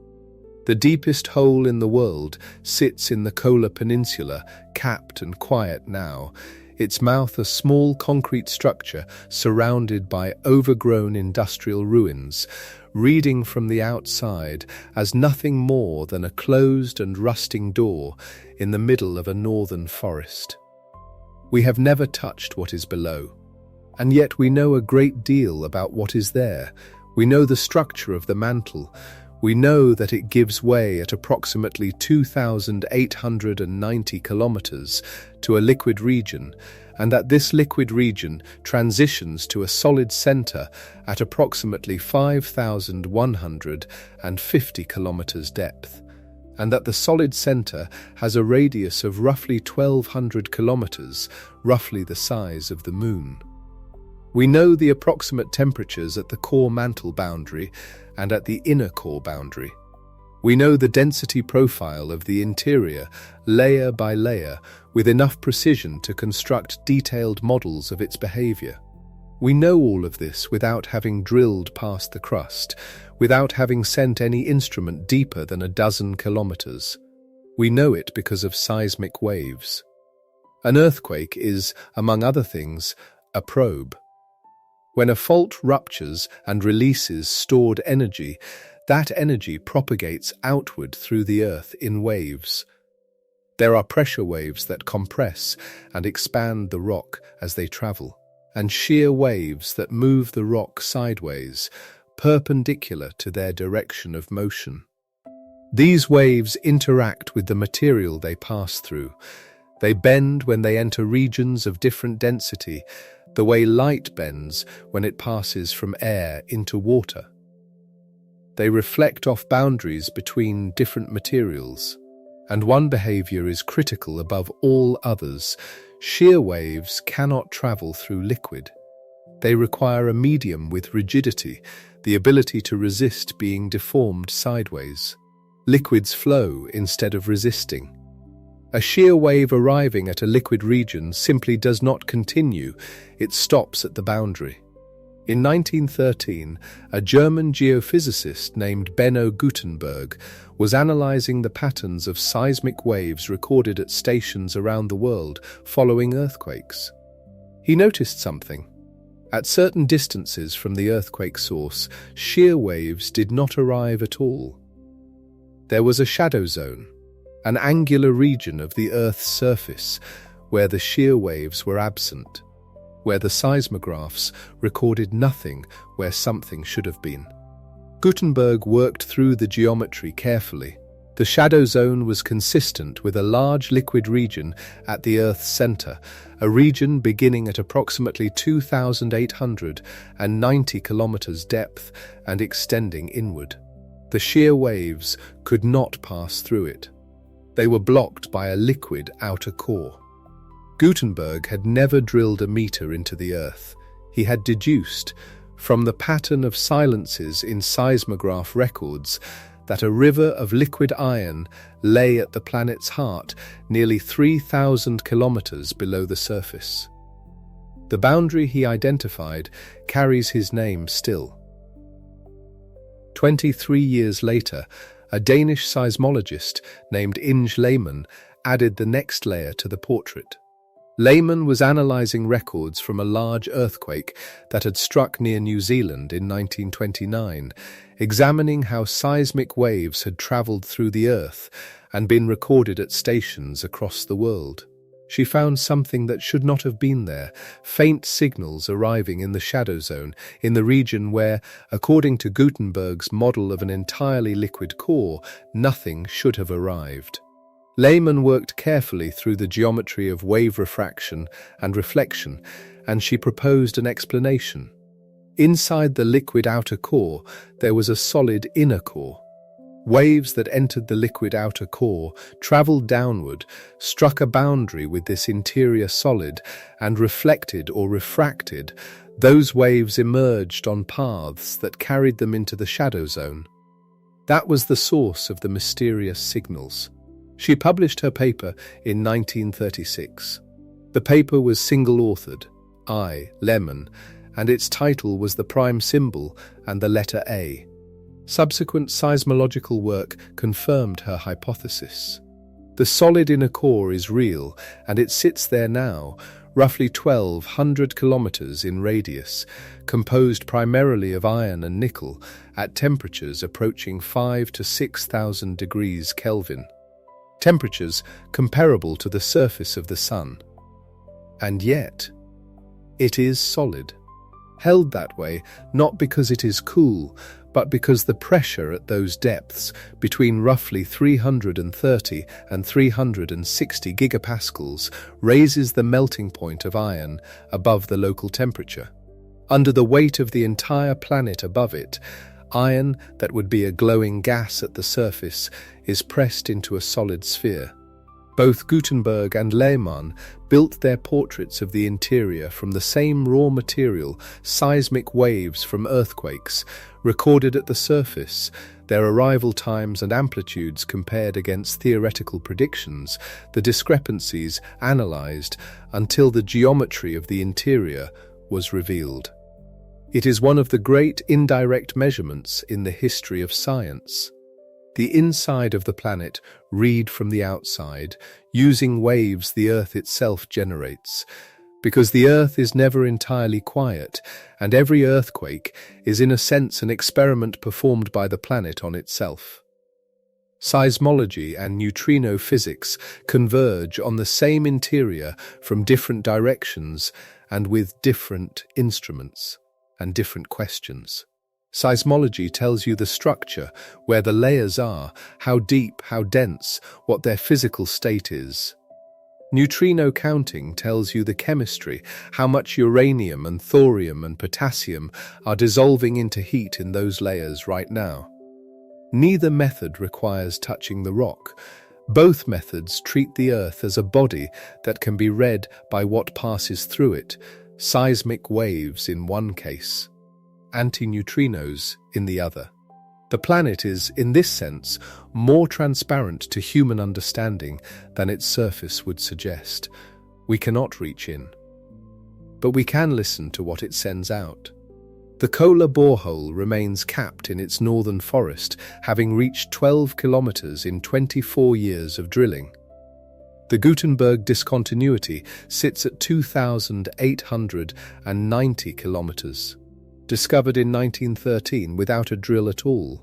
Speaker 1: The deepest hole in the world sits in the Kola Peninsula, capped and quiet now, its mouth a small concrete structure surrounded by overgrown industrial ruins, reading from the outside as nothing more than a closed and rusting door in the middle of a northern forest. We have never touched what is below, and yet we know a great deal about what is there. We know the structure of the mantle. We know that it gives way at approximately 2,890 kilometers to a liquid region, and that this liquid region transitions to a solid center at approximately 5,150 kilometers depth, and that the solid center has a radius of roughly 1,200 kilometers, roughly the size of the Moon. We know the approximate temperatures at the core mantle boundary and at the inner core boundary. We know the density profile of the interior, layer by layer, with enough precision to construct detailed models of its behavior. We know all of this without having drilled past the crust, without having sent any instrument deeper than a dozen kilometers. We know it because of seismic waves. An earthquake is, among other things, a probe. When a fault ruptures and releases stored energy, that energy propagates outward through the Earth in waves. There are pressure waves that compress and expand the rock as they travel, and shear waves that move the rock sideways, perpendicular to their direction of motion. These waves interact with the material they pass through. They bend when they enter regions of different density, the way light bends when it passes from air into water. They reflect off boundaries between different materials, and one behavior is critical above all others. Shear waves cannot travel through liquid. They require a medium with rigidity, the ability to resist being deformed sideways. Liquids flow instead of resisting. A shear wave arriving at a liquid region simply does not continue, it stops at the boundary. In 1913, a German geophysicist named Benno Gutenberg was analyzing the patterns of seismic waves recorded at stations around the world following earthquakes. He noticed something. At certain distances from the earthquake source, shear waves did not arrive at all. There was a shadow zone, an angular region of the Earth's surface where the shear waves were absent, where the seismographs recorded nothing where something should have been. Gutenberg worked through the geometry carefully. The shadow zone was consistent with a large liquid region at the Earth's center, a region beginning at approximately 2,890 kilometers depth and extending inward. The shear waves could not pass through it. They were blocked by a liquid outer core. Gutenberg had never drilled a meter into the Earth. He had deduced, from the pattern of silences in seismograph records, that a river of liquid iron lay at the planet's heart, nearly 3,000 kilometers below the surface. The boundary he identified carries his name still. 23 years later, a Danish seismologist named Inge Lehmann added the next layer to the portrait. Lehmann was analysing records from a large earthquake that had struck near New Zealand in 1929, examining how seismic waves had travelled through the Earth and been recorded at stations across the world. She found something that should not have been there, faint signals arriving in the shadow zone, in the region where, according to Gutenberg's model of an entirely liquid core, nothing should have arrived. Lehmann worked carefully through the geometry of wave refraction and reflection, and she proposed an explanation. Inside the liquid outer core, there was a solid inner core. Waves that entered the liquid outer core travelled downward, struck a boundary with this interior solid, and reflected or refracted. Those waves emerged on paths that carried them into the shadow zone. That was the source of the mysterious signals. She published her paper in 1936. The paper was single-authored, I, Lehmann, and its title was the prime symbol and the letter A. Subsequent seismological work confirmed her hypothesis. The solid inner core is real, and it sits there now, roughly 1,200 kilometers in radius, composed primarily of iron and nickel at temperatures approaching 5,000 to 6,000 degrees Kelvin. Temperatures comparable to the surface of the Sun. And yet, it is solid. Held that way not because it is cool, but because the pressure at those depths, between roughly 330 and 360 gigapascals, raises the melting point of iron above the local temperature. Under the weight of the entire planet above it, iron that would be a glowing gas at the surface is pressed into a solid sphere. Both Gutenberg and Lehmann built their portraits of the interior from the same raw material, seismic waves from earthquakes, recorded at the surface, their arrival times and amplitudes compared against theoretical predictions, the discrepancies analysed until the geometry of the interior was revealed. It is one of the great indirect measurements in the history of science. The inside of the planet read from the outside, using waves the Earth itself generates, because the Earth is never entirely quiet, and every earthquake is in a sense an experiment performed by the planet on itself. Seismology and neutrino physics converge on the same interior from different directions and with different instruments and different questions. Seismology tells you the structure, where the layers are, how deep, how dense, what their physical state is. Neutrino counting tells you the chemistry, how much uranium and thorium and potassium are dissolving into heat in those layers right now. Neither method requires touching the rock. Both methods treat the Earth as a body that can be read by what passes through it, seismic waves in one case, antineutrinos in the other. The planet is, in this sense, more transparent to human understanding than its surface would suggest. We cannot reach in, but we can listen to what it sends out. The Kola borehole remains capped in its northern forest, having reached 12 kilometers in 24 years of drilling. The Gutenberg discontinuity sits at 2,890 kilometers, discovered in 1913 without a drill at all.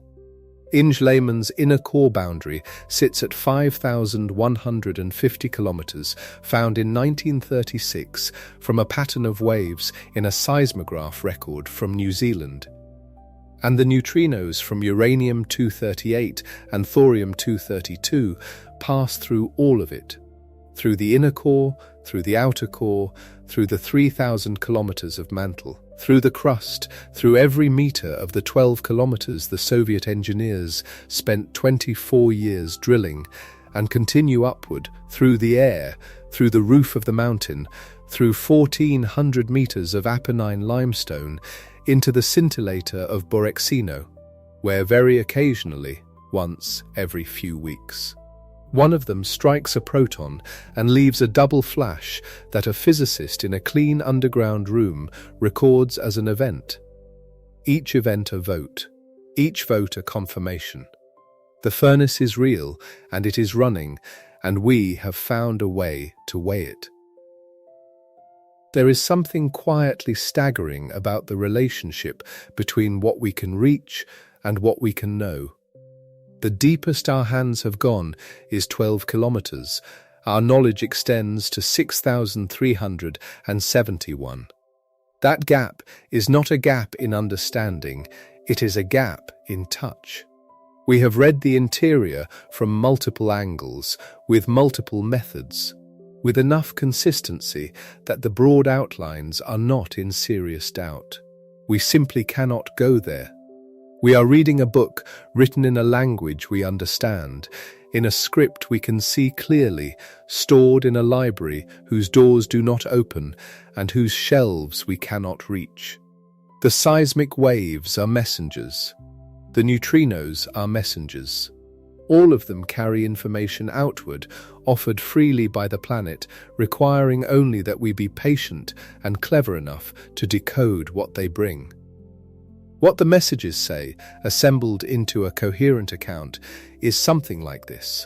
Speaker 1: Inge Lehmann's inner core boundary sits at 5,150 kilometers, found in 1936 from a pattern of waves in a seismograph record from New Zealand. And the neutrinos from uranium-238 and thorium-232 pass through all of it, through the inner core, through the outer core, through the 3,000 kilometers of mantle, through the crust, through every meter of the 12 kilometers the Soviet engineers spent 24 years drilling, and continue upward, through the air, through the roof of the mountain, through 1,400 meters of Apennine limestone, into the scintillator of Borexino, where very occasionally, once every few weeks, one of them strikes a proton and leaves a double flash that a physicist in a clean underground room records as an event. Each event a vote, each vote a confirmation. The furnace is real and it is running, and we have found a way to weigh it. There is something quietly staggering about the relationship between what we can reach and what we can know. The deepest our hands have gone is 12 kilometers. Our knowledge extends to 6,371. That gap is not a gap in understanding, it is a gap in touch. We have read the interior from multiple angles, with multiple methods, with enough consistency that the broad outlines are not in serious doubt. We simply cannot go there. We are reading a book written in a language we understand, in a script we can see clearly, stored in a library whose doors do not open and whose shelves we cannot reach. The seismic waves are messengers. The neutrinos are messengers. All of them carry information outward, offered freely by the planet, requiring only that we be patient and clever enough to decode what they bring. What the messages say, assembled into a coherent account, is something like this.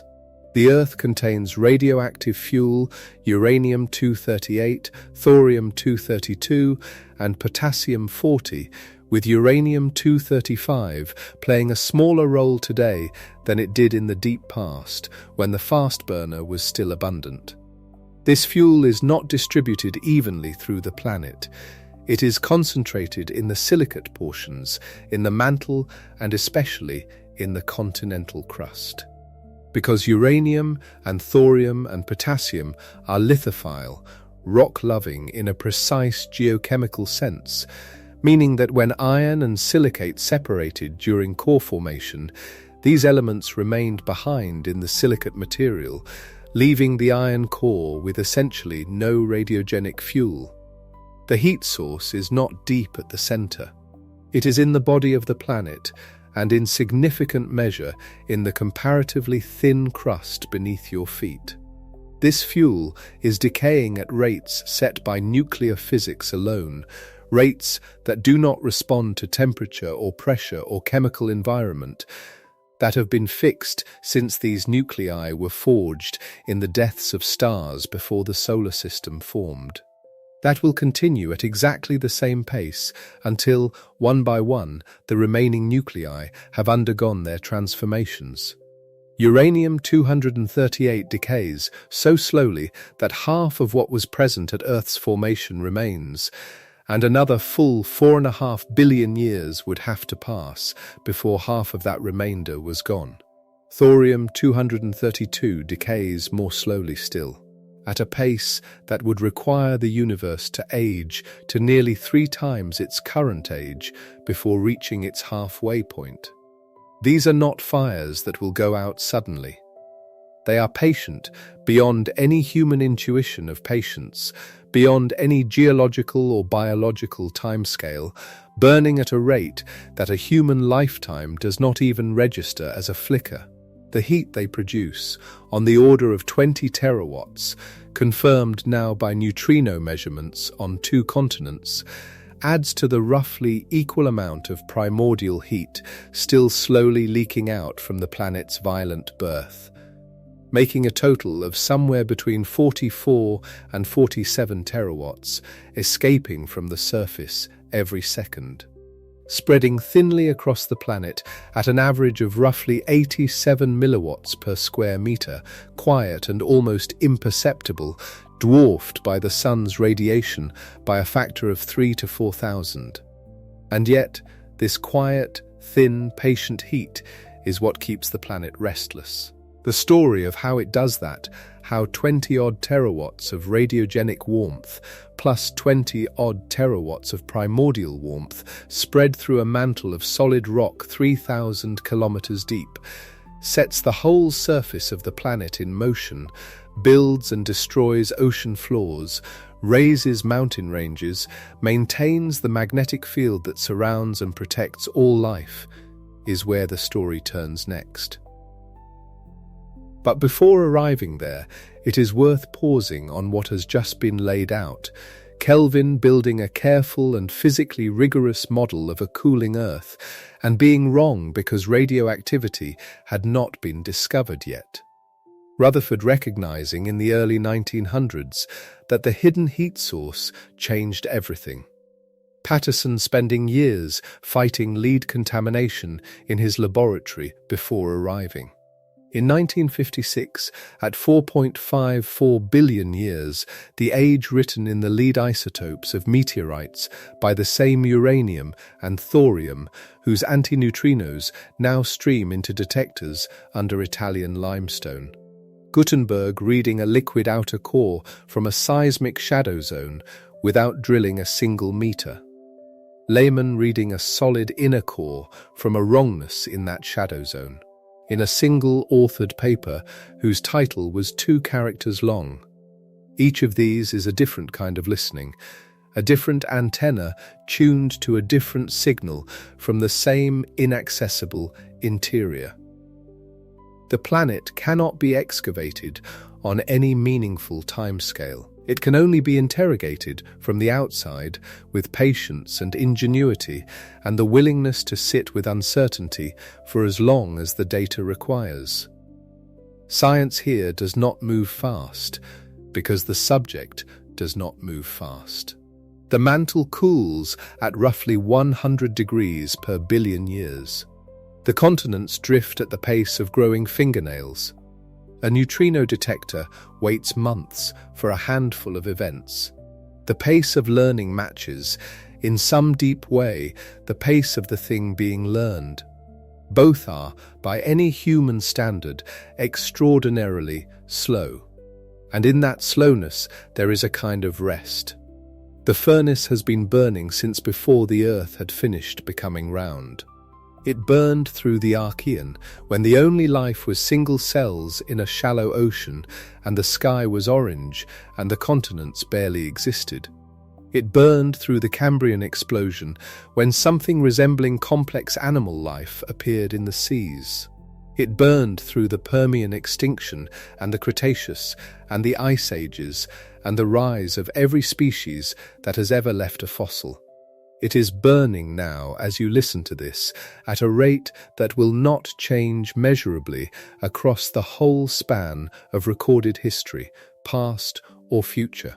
Speaker 1: The Earth contains radioactive fuel, uranium-238, thorium-232, and potassium-40, with uranium-235 playing a smaller role today than it did in the deep past, when the fast burner was still abundant. This fuel is not distributed evenly through the planet. It is concentrated in the silicate portions, in the mantle, and especially in the continental crust. Because uranium and thorium and potassium are lithophile, rock-loving in a precise geochemical sense, meaning that when iron and silicate separated during core formation, these elements remained behind in the silicate material, leaving the iron core with essentially no radiogenic fuel. The heat source is not deep at the center. It is in the body of the planet, and in significant measure in the comparatively thin crust beneath your feet. This fuel is decaying at rates set by nuclear physics alone, rates that do not respond to temperature or pressure or chemical environment, that have been fixed since these nuclei were forged in the depths of stars before the solar system formed. That will continue at exactly the same pace until, one by one, the remaining nuclei have undergone their transformations. Uranium-238 decays so slowly that half of what was present at Earth's formation remains, and another full 4.5 billion years would have to pass before half of that remainder was gone. Thorium-232 decays more slowly still, at a pace that would require the universe to age to nearly 3 times its current age before reaching its halfway point. These are not fires that will go out suddenly. They are patient, beyond any human intuition of patience, beyond any geological or biological timescale, burning at a rate that a human lifetime does not even register as a flicker. The heat they produce, on the order of 20 terawatts, confirmed now by neutrino measurements on 2 continents, adds to the roughly equal amount of primordial heat still slowly leaking out from the planet's violent birth, making a total of somewhere between 44 and 47 terawatts escaping from the surface every second, spreading thinly across the planet at an average of roughly 87 milliwatts per square meter, quiet and almost imperceptible, dwarfed by the sun's radiation by a factor of 3 to 4,000. And yet, this quiet, thin, patient heat is what keeps the planet restless. The story of how it does that, how 20-odd terawatts of radiogenic warmth plus 20-odd terawatts of primordial warmth spread through a mantle of solid rock 3,000 kilometers deep, sets the whole surface of the planet in motion, builds and destroys ocean floors, raises mountain ranges, maintains the magnetic field that surrounds and protects all life, is where the story turns next. But before arriving there, it is worth pausing on what has just been laid out. Kelvin building a careful and physically rigorous model of a cooling Earth, and being wrong because radioactivity had not been discovered yet. Rutherford recognizing in the early 1900s that the hidden heat source changed everything. Patterson spending years fighting lead contamination in his laboratory before arriving. In 1956, at 4.54 billion years, the age written in the lead isotopes of meteorites by the same uranium and thorium, whose antineutrinos now stream into detectors under Italian limestone. Gutenberg reading a liquid outer core from a seismic shadow zone without drilling a single meter. Layman reading a solid inner core from a wrongness in that shadow zone, in a single authored paper whose title was 2 characters long. Each of these is a different kind of listening, a different antenna tuned to a different signal from the same inaccessible interior. The planet cannot be excavated on any meaningful timescale. It can only be interrogated from the outside with patience and ingenuity and the willingness to sit with uncertainty for as long as the data requires. Science here does not move fast because the subject does not move fast. The mantle cools at roughly 100 degrees per billion years. The continents drift at the pace of growing fingernails. A neutrino detector waits months for a handful of events. The pace of learning matches, in some deep way, the pace of the thing being learned. Both are, by any human standard, extraordinarily slow. And in that slowness there is a kind of rest. The furnace has been burning since before the Earth had finished becoming round. It burned through the Archean, when the only life was single cells in a shallow ocean, and the sky was orange, and the continents barely existed. It burned through the Cambrian explosion, when something resembling complex animal life appeared in the seas. It burned through the Permian extinction, and the Cretaceous, and the Ice Ages, and the rise of every species that has ever left a fossil. It is burning now, as you listen to this, at a rate that will not change measurably across the whole span of recorded history, past or future.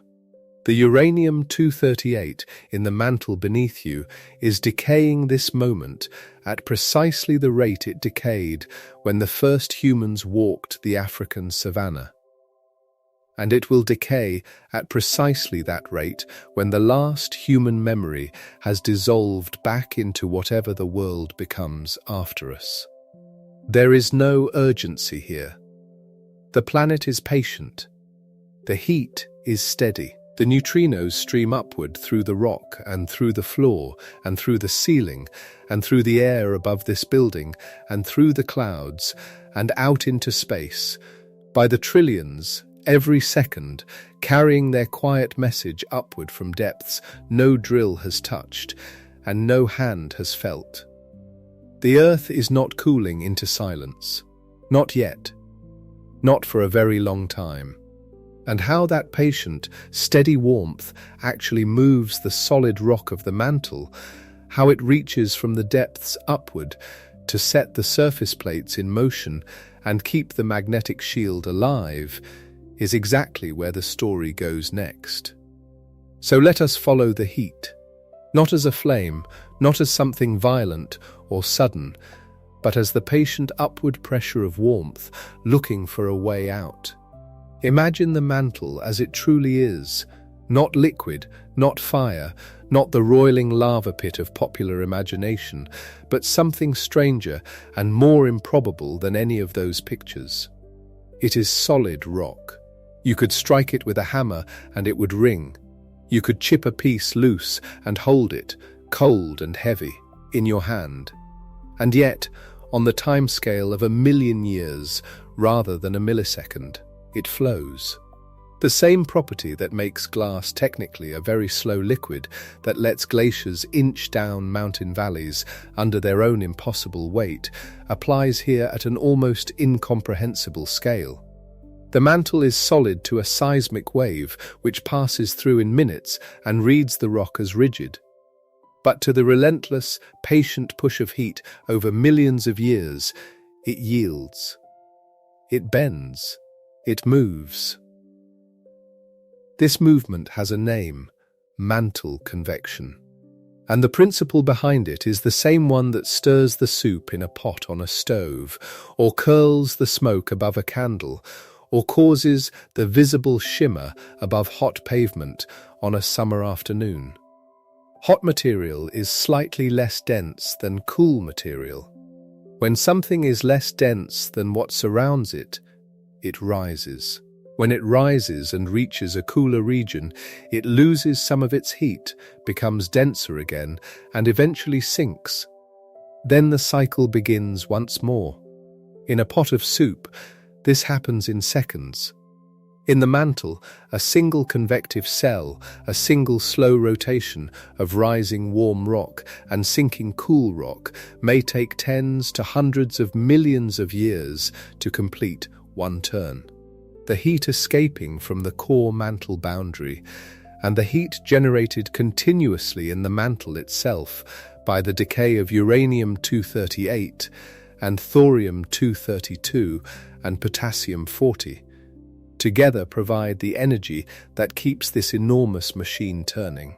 Speaker 1: The uranium-238 in the mantle beneath you is decaying this moment at precisely the rate it decayed when the first humans walked the African savanna. And it will decay at precisely that rate when the last human memory has dissolved back into whatever the world becomes after us. There is no urgency here. The planet is patient. The heat is steady. The neutrinos stream upward through the rock and through the floor and through the ceiling and through the air above this building and through the clouds and out into space, by the trillions, every second, carrying their quiet message upward from depths no drill has touched and no hand has felt. The Earth is not cooling into silence. Not yet. Not for a very long time. And how that patient, steady warmth actually moves the solid rock of the mantle, how it reaches from the depths upward to set the surface plates in motion and keep the magnetic shield alive, is exactly where the story goes next. So let us follow the heat, not as a flame, not as something violent or sudden, but as the patient upward pressure of warmth looking for a way out. Imagine the mantle as it truly is, not liquid, not fire, not the roiling lava pit of popular imagination, but something stranger and more improbable than any of those pictures. It is solid rock. You could strike it with a hammer and it would ring. You could chip a piece loose and hold it, cold and heavy, in your hand. And yet, on the timescale of 1,000,000 years rather than a millisecond, it flows. The same property that makes glass technically a very slow liquid that lets glaciers inch down mountain valleys under their own impossible weight applies here at an almost incomprehensible scale. The mantle is solid to a seismic wave which passes through in minutes and reads the rock as rigid. But to the relentless, patient push of heat over millions of years, it yields. It bends. It moves. This movement has a name, mantle convection. And the principle behind it is the same one that stirs the soup in a pot on a stove, or curls the smoke above a candle, or causes the visible shimmer above hot pavement on a summer afternoon. Hot material is slightly less dense than cool material. When something is less dense than what surrounds it, it rises. When it rises and reaches a cooler region, it loses some of its heat, becomes denser again, and eventually sinks. Then the cycle begins once more. In a pot of soup, this happens in seconds. In the mantle, a single convective cell, a single slow rotation of rising warm rock and sinking cool rock may take tens to hundreds of millions of years to complete one turn. The heat escaping from the core mantle boundary, and the heat generated continuously in the mantle itself by the decay of uranium-238 and thorium-232 and potassium-40, together provide the energy that keeps this enormous machine turning.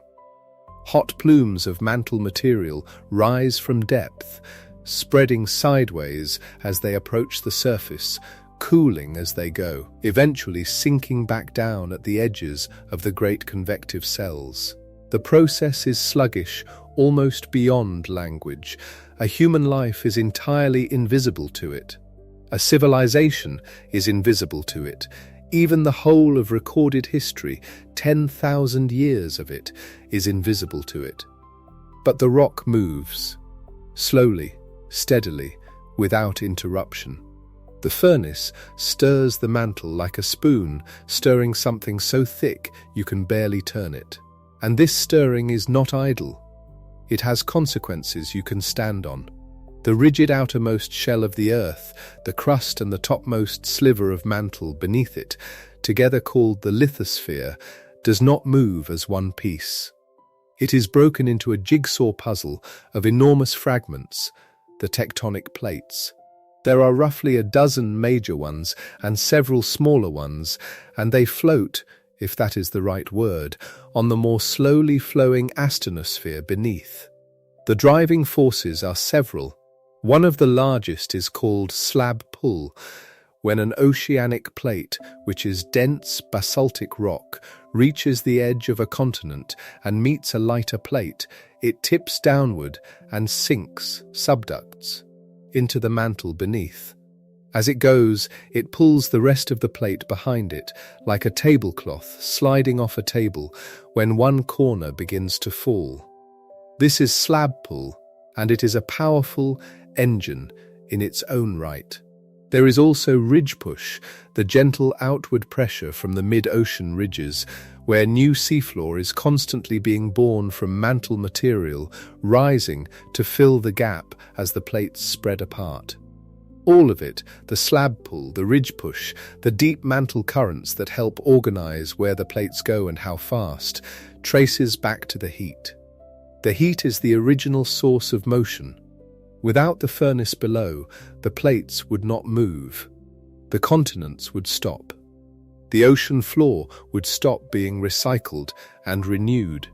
Speaker 1: Hot plumes of mantle material rise from depth, spreading sideways as they approach the surface, cooling as they go, eventually sinking back down at the edges of the great convective cells. The process is sluggish, almost beyond language. A human life is entirely invisible to it. A civilization is invisible to it. Even the whole of recorded history, 10,000 years of it, is invisible to it. But the rock moves, slowly, steadily, without interruption. The furnace stirs the mantle like a spoon, stirring something so thick you can barely turn it. And this stirring is not idle. It has consequences you can stand on. The rigid outermost shell of the Earth, the crust and the topmost sliver of mantle beneath it, together called the lithosphere, does not move as one piece. It is broken into a jigsaw puzzle of enormous fragments, the tectonic plates. There are roughly a dozen major ones and several smaller ones, and they float, if that is the right word, on the more slowly flowing asthenosphere beneath. The driving forces are several. One of the largest is called slab pull, when an oceanic plate, which is dense basaltic rock, reaches the edge of a continent and meets a lighter plate, it tips downward and sinks, subducts, into the mantle beneath. As it goes, it pulls the rest of the plate behind it, like a tablecloth sliding off a table when one corner begins to fall. This is slab pull, and it is a powerful engine in its own right. There is also ridge push, the gentle outward pressure from the mid-ocean ridges, where new seafloor is constantly being borne from mantle material, rising to fill the gap as the plates spread apart. All of it, the slab pull, the ridge push, the deep mantle currents that help organize where the plates go and how fast, traces back to the heat. The heat is the original source of motion. Without the furnace below, the plates would not move. The continents would stop. The ocean floor would stop being recycled and renewed.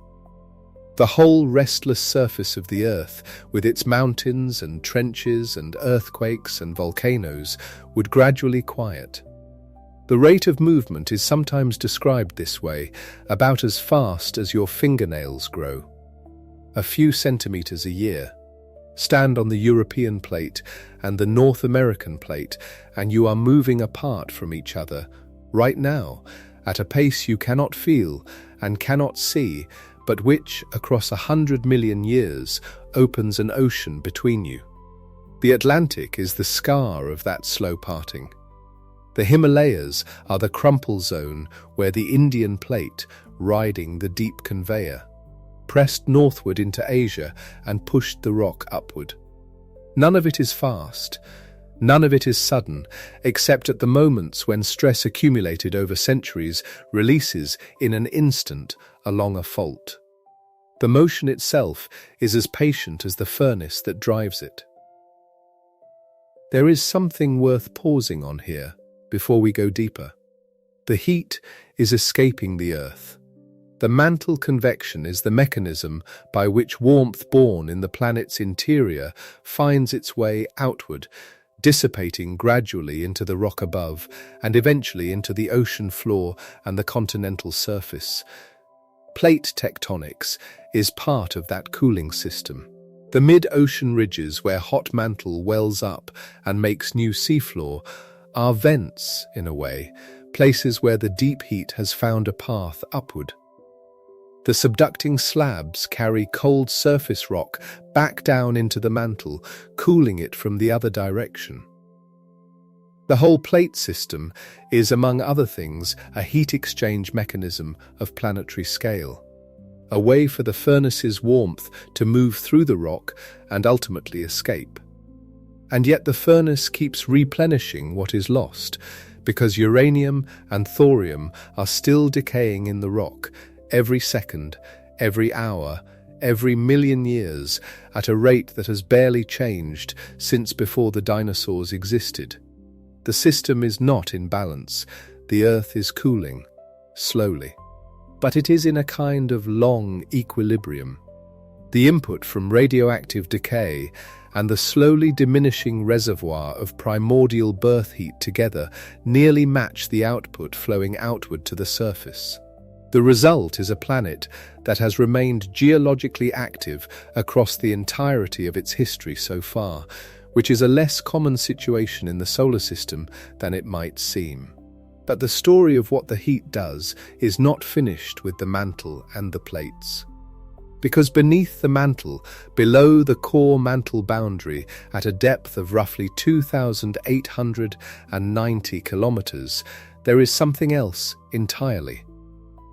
Speaker 1: The whole restless surface of the Earth, with its mountains and trenches and earthquakes and volcanoes, would gradually quiet. The rate of movement is sometimes described this way, about as fast as your fingernails grow. A few centimeters a year. Stand on the European plate and the North American plate, and you are moving apart from each other, right now, at a pace you cannot feel and cannot see, but which, across 100 million years, opens an ocean between you. The Atlantic is the scar of that slow parting. The Himalayas are the crumple zone where the Indian plate, riding the deep conveyor, pressed northward into Asia and pushed the rock upward. None of it is fast. None of it is sudden, except at the moments when stress accumulated over centuries releases in an instant along a fault. The motion itself is as patient as the furnace that drives it. There is something worth pausing on here before we go deeper. The heat is escaping the Earth. The mantle convection is the mechanism by which warmth born in the planet's interior finds its way outward, dissipating gradually into the rock above and eventually into the ocean floor and the continental surface. Plate tectonics is part of that cooling system. The mid-ocean ridges where hot mantle wells up and makes new seafloor are vents, in a way, places where the deep heat has found a path upward. The subducting slabs carry cold surface rock back down into the mantle, cooling it from the other direction. The whole plate system is, among other things, a heat exchange mechanism of planetary scale, a way for the furnace's warmth to move through the rock and ultimately escape. And yet the furnace keeps replenishing what is lost, because uranium and thorium are still decaying in the rock, every second, every hour, every million years, at a rate that has barely changed since before the dinosaurs existed. The system is not in balance. The Earth is cooling, slowly. But it is in a kind of long equilibrium. The input from radioactive decay and the slowly diminishing reservoir of primordial birth heat together nearly match the output flowing outward to the surface. The result is a planet that has remained geologically active across the entirety of its history so far, which is a less common situation in the solar system than it might seem. But the story of what the heat does is not finished with the mantle and the plates. Because beneath the mantle, below the core mantle boundary, at a depth of roughly 2,890 kilometers, there is something else entirely.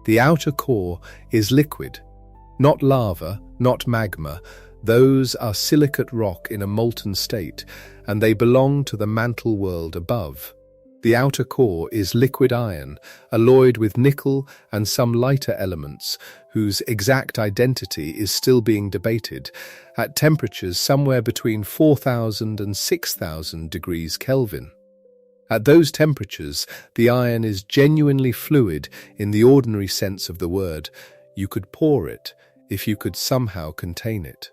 Speaker 1: The outer core is liquid, not lava, not magma. Those are silicate rock in a molten state, and they belong to the mantle world above. The outer core is liquid iron, alloyed with nickel and some lighter elements, whose exact identity is still being debated, at temperatures somewhere between 4,000 and 6,000 degrees Kelvin. At those temperatures, the iron is genuinely fluid in the ordinary sense of the word. You could pour it if you could somehow contain it,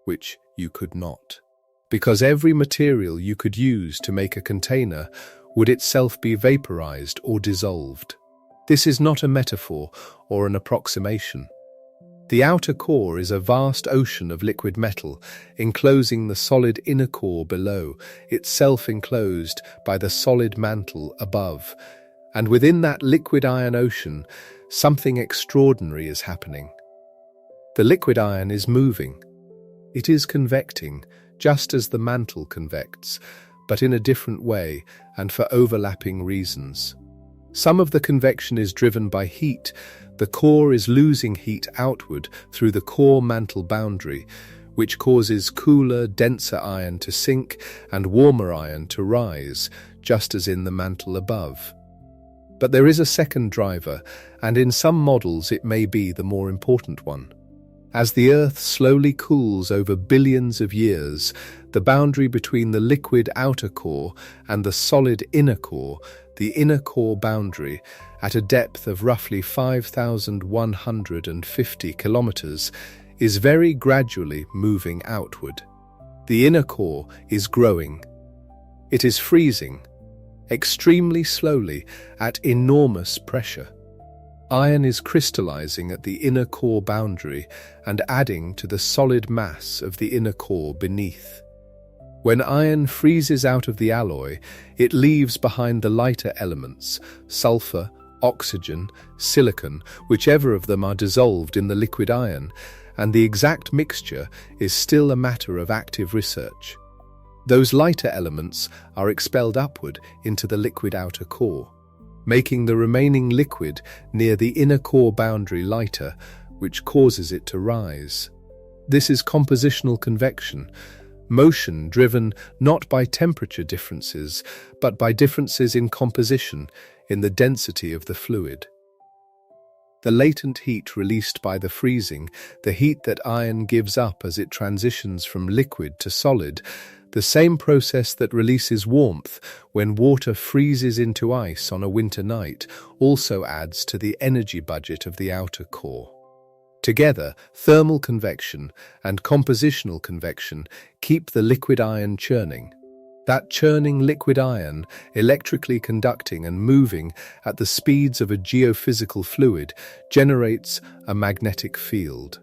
Speaker 1: which you could not, because every material you could use to make a container would itself be vaporized or dissolved. This is not a metaphor or an approximation. The outer core is a vast ocean of liquid metal, enclosing the solid inner core below, itself enclosed by the solid mantle above. And within that liquid iron ocean, something extraordinary is happening. The liquid iron is moving. It is convecting, just as the mantle convects, but in a different way and for overlapping reasons. Some of the convection is driven by heat. The core is losing heat outward through the core-mantle boundary, which causes cooler, denser iron to sink and warmer iron to rise, just as in the mantle above. But there is a second driver, and in some models it may be the more important one. As the Earth slowly cools over billions of years, the boundary between the liquid outer core and the solid inner core, the inner core boundary, at a depth of roughly 5,150 kilometers, is very gradually moving outward. The inner core is growing. It is freezing, extremely slowly, at enormous pressure. Iron is crystallizing at the inner core boundary and adding to the solid mass of the inner core beneath. When iron freezes out of the alloy, it leaves behind the lighter elements, sulfur, oxygen, silicon, whichever of them are dissolved in the liquid iron, and the exact mixture is still a matter of active research. Those lighter elements are expelled upward into the liquid outer core, making the remaining liquid near the inner core boundary lighter, which causes it to rise. This is compositional convection, motion driven not by temperature differences, but by differences in composition, in the density of the fluid. The latent heat released by the freezing, the heat that iron gives up as it transitions from liquid to solid, the same process that releases warmth when water freezes into ice on a winter night, also adds to the energy budget of the outer core. Together, thermal convection and compositional convection keep the liquid iron churning. That churning liquid iron, electrically conducting and moving at the speeds of a geophysical fluid, generates a magnetic field.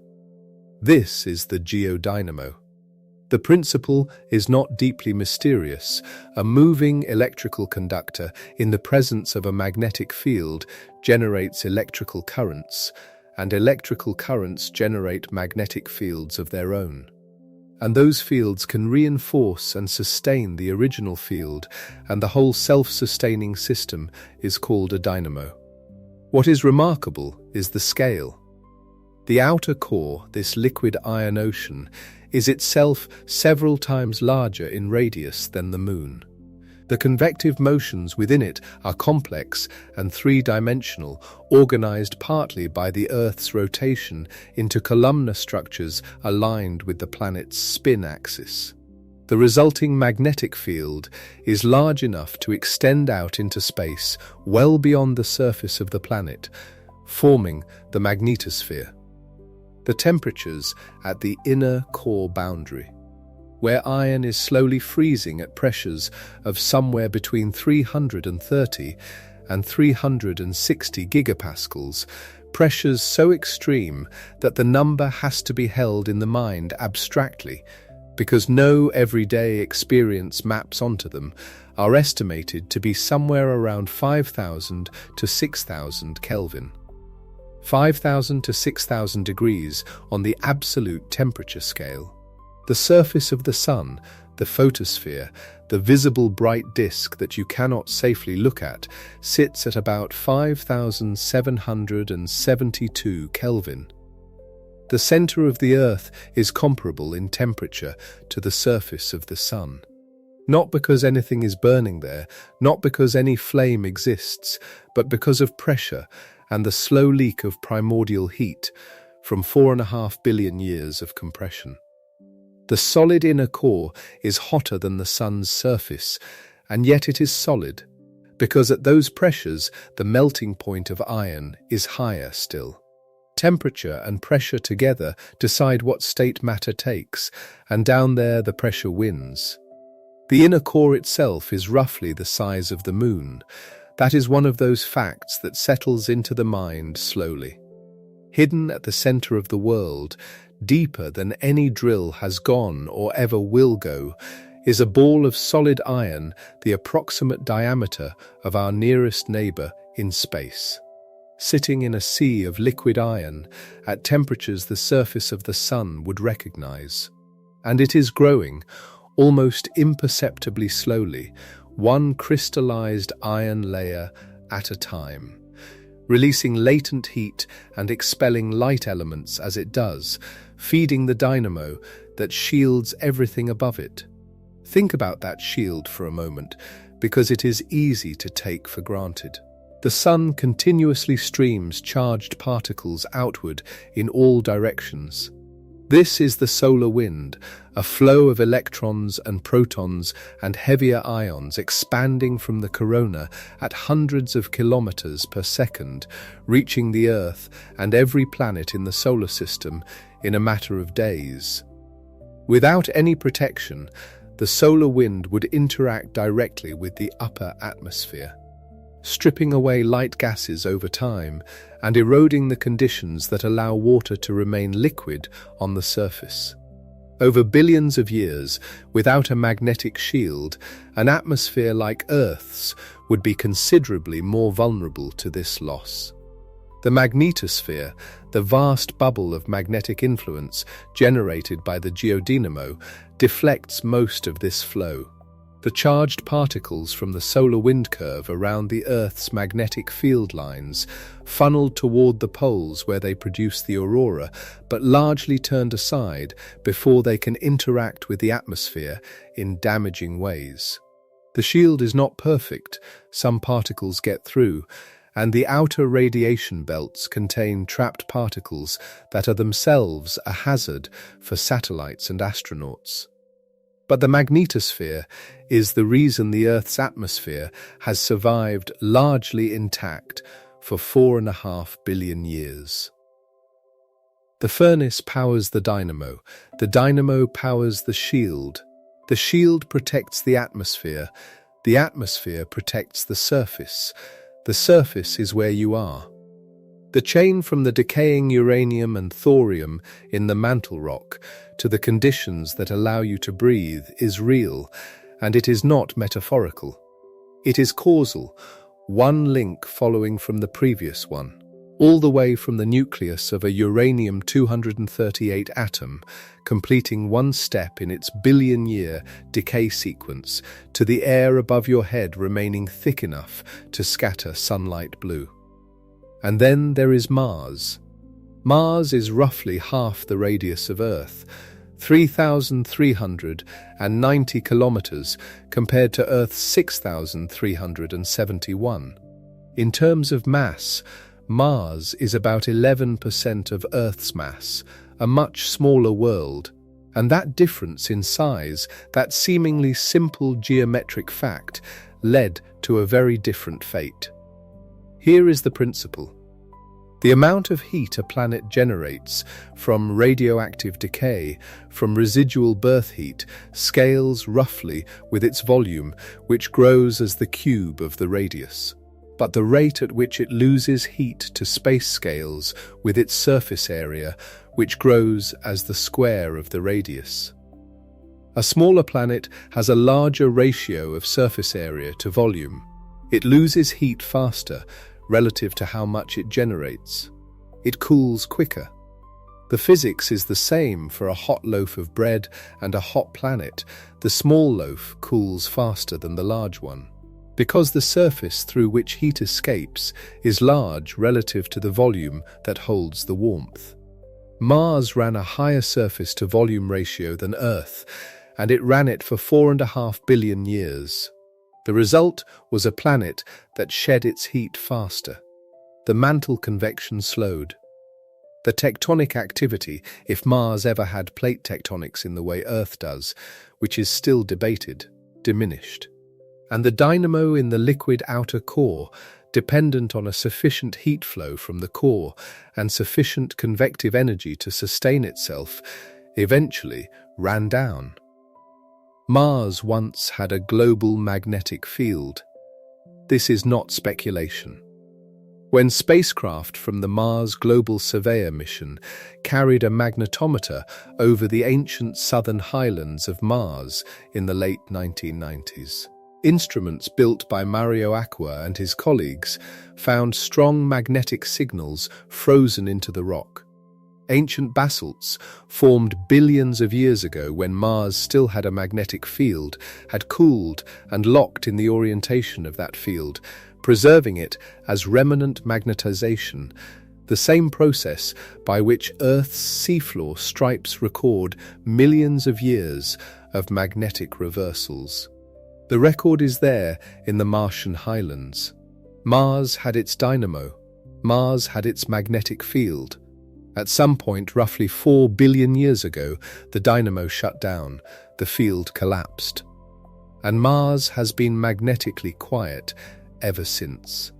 Speaker 1: This is the geodynamo. The principle is not deeply mysterious. A moving electrical conductor in the presence of a magnetic field generates electrical currents, and electrical currents generate magnetic fields of their own. And those fields can reinforce and sustain the original field, and the whole self-sustaining system is called a dynamo. What is remarkable is the scale. The outer core, this liquid iron ocean, is itself several times larger in radius than the Moon. The convective motions within it are complex and three-dimensional, organized partly by the Earth's rotation into columnar structures aligned with the planet's spin axis. The resulting magnetic field is large enough to extend out into space well beyond the surface of the planet, forming the magnetosphere. The temperatures at the inner core boundary, where iron is slowly freezing at pressures of somewhere between 330 and 360 gigapascals, pressures so extreme that the number has to be held in the mind abstractly, because no everyday experience maps onto them, are estimated to be somewhere around 5,000 to 6,000 Kelvin. 5,000 to 6,000 degrees on the absolute temperature scale. The surface of the Sun, the photosphere, the visible bright disk that you cannot safely look at, sits at about 5,772 Kelvin. The center of the Earth is comparable in temperature to the surface of the Sun. Not because anything is burning there, not because any flame exists, but because of pressure and the slow leak of primordial heat from 4.5 billion years of compression. The solid inner core is hotter than the Sun's surface, and yet it is solid, because at those pressures the melting point of iron is higher still. Temperature and pressure together decide what state matter takes, and down there the pressure wins. The inner core itself is roughly the size of the Moon. That is one of those facts that settles into the mind slowly. hidden at the center of the world, deeper than any drill has gone or ever will go, is a ball of solid iron the approximate diameter of our nearest neighbor in space. Sitting in a sea of liquid iron at temperatures the surface of the sun would recognize. And it is growing, almost imperceptibly slowly, one crystallized iron layer at a time, releasing latent heat and expelling light elements as it does, feeding the dynamo that shields everything above it. Think about that shield for a moment, because it is easy to take for granted. The sun continuously streams charged particles outward in all directions. This is the solar wind, a flow of electrons and protons and heavier ions expanding from the corona at hundreds of kilometers per second, reaching the Earth and every planet in the solar system in a matter of days. Without any protection, the solar wind would interact directly with the upper atmosphere, stripping away light gases over time and eroding the conditions that allow water to remain liquid on the surface. Over billions of years, without a magnetic shield, an atmosphere like Earth's would be considerably more vulnerable to this loss. The magnetosphere, the vast bubble of magnetic influence generated by the geodynamo, deflects most of this flow. The charged particles from the solar wind curve around the Earth's magnetic field lines, funneled toward the poles where they produce the aurora, but largely turned aside before they can interact with the atmosphere in damaging ways. The shield is not perfect, some particles get through, and the outer radiation belts contain trapped particles that are themselves a hazard for satellites and astronauts. But the magnetosphere is the reason the Earth's atmosphere has survived largely intact for 4.5 billion years. The furnace powers the dynamo powers the shield protects the atmosphere protects the surface is where you are. The chain from the decaying uranium and thorium in the mantle rock to the conditions that allow you to breathe is real, and it is not metaphorical. It is causal, one link following from the previous one, all the way from the nucleus of a uranium-238 atom, completing one step in its billion-year decay sequence, to the air above your head remaining thick enough to scatter sunlight blue. And then there is Mars. Mars is roughly half the radius of Earth, 3,390 kilometers compared to Earth's 6,371. In terms of mass, Mars is about 11% of Earth's mass, a much smaller world, and that difference in size, that seemingly simple geometric fact, led to a very different fate. Here is the principle. The amount of heat a planet generates from radioactive decay, from residual birth heat, scales roughly with its volume, which grows as the cube of the radius. But the rate at which it loses heat to space scales with its surface area, which grows as the square of the radius. A smaller planet has a larger ratio of surface area to volume. It loses heat faster relative to how much it generates. It cools quicker. The physics is the same for a hot loaf of bread and a hot planet. The small loaf cools faster than the large one, because the surface through which heat escapes is large relative to the volume that holds the warmth. Mars ran a higher surface-to-volume ratio than Earth, and it ran it for 4.5 billion years. The result was a planet that shed its heat faster. The mantle convection slowed. The tectonic activity, if Mars ever had plate tectonics in the way Earth does, which is still debated, diminished. And the dynamo in the liquid outer core, dependent on a sufficient heat flow from the core and sufficient convective energy to sustain itself, eventually ran down. Mars once had a global magnetic field. This is not speculation. When spacecraft from the Mars Global Surveyor mission carried a magnetometer over the ancient southern highlands of Mars in the late 1990s. Instruments built by Mario Acqua and his colleagues found strong magnetic signals frozen into the rock. Ancient basalts, formed billions of years ago when Mars still had a magnetic field, had cooled and locked in the orientation of that field, preserving it as remnant magnetization, the same process by which Earth's seafloor stripes record millions of years of magnetic reversals. The record is there in the Martian highlands. Mars had its dynamo. Mars had its magnetic field. At some point, roughly 4 billion years ago, the dynamo shut down, the field collapsed. And Mars has been magnetically quiet ever since.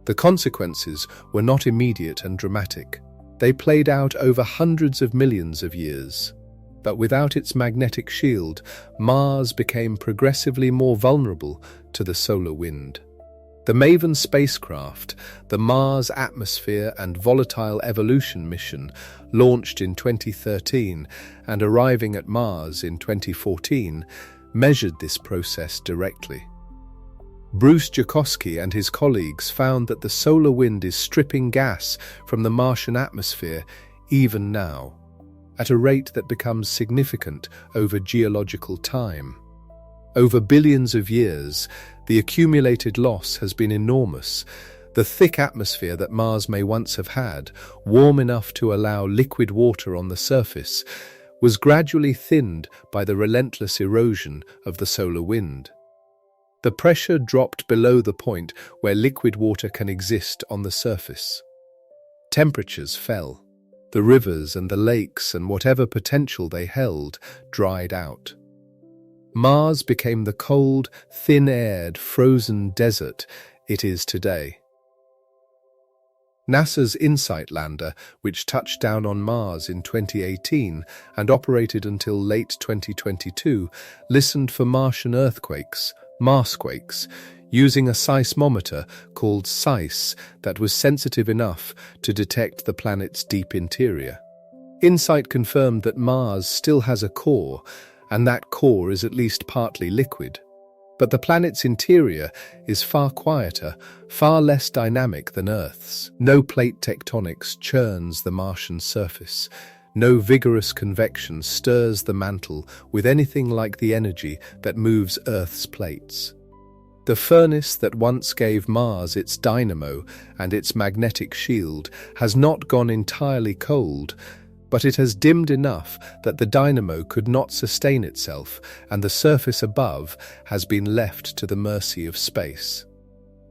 Speaker 1: The consequences were not immediate and dramatic. They played out over hundreds of millions of years. But without its magnetic shield, Mars became progressively more vulnerable to the solar wind. The MAVEN spacecraft, the Mars Atmosphere and Volatile Evolution mission, launched in 2013 and arriving at Mars in 2014, measured this process directly. Bruce Jakosky and his colleagues found that the solar wind is stripping gas from the Martian atmosphere even now, at a rate that becomes significant over geological time. Over billions of years, the accumulated loss has been enormous. The thick atmosphere that Mars may once have had, warm enough to allow liquid water on the surface, was gradually thinned by the relentless erosion of the solar wind. The pressure dropped below the point where liquid water can exist on the surface. Temperatures fell. The rivers and the lakes and whatever potential they held dried out. Mars became the cold, thin-aired, frozen desert it is today. NASA's InSight lander, which touched down on Mars in 2018 and operated until late 2022, listened for Martian earthquakes, Marsquakes, using a seismometer called SEIS that was sensitive enough to detect the planet's deep interior. InSight confirmed that Mars still has a core, and that core is at least partly liquid. But the planet's interior is far quieter, far less dynamic than Earth's. No plate tectonics churns the Martian surface. No vigorous convection stirs the mantle with anything like the energy that moves Earth's plates. The furnace that once gave Mars its dynamo and its magnetic shield has not gone entirely cold, but it has dimmed enough that the dynamo could not sustain itself, and the surface above has been left to the mercy of space.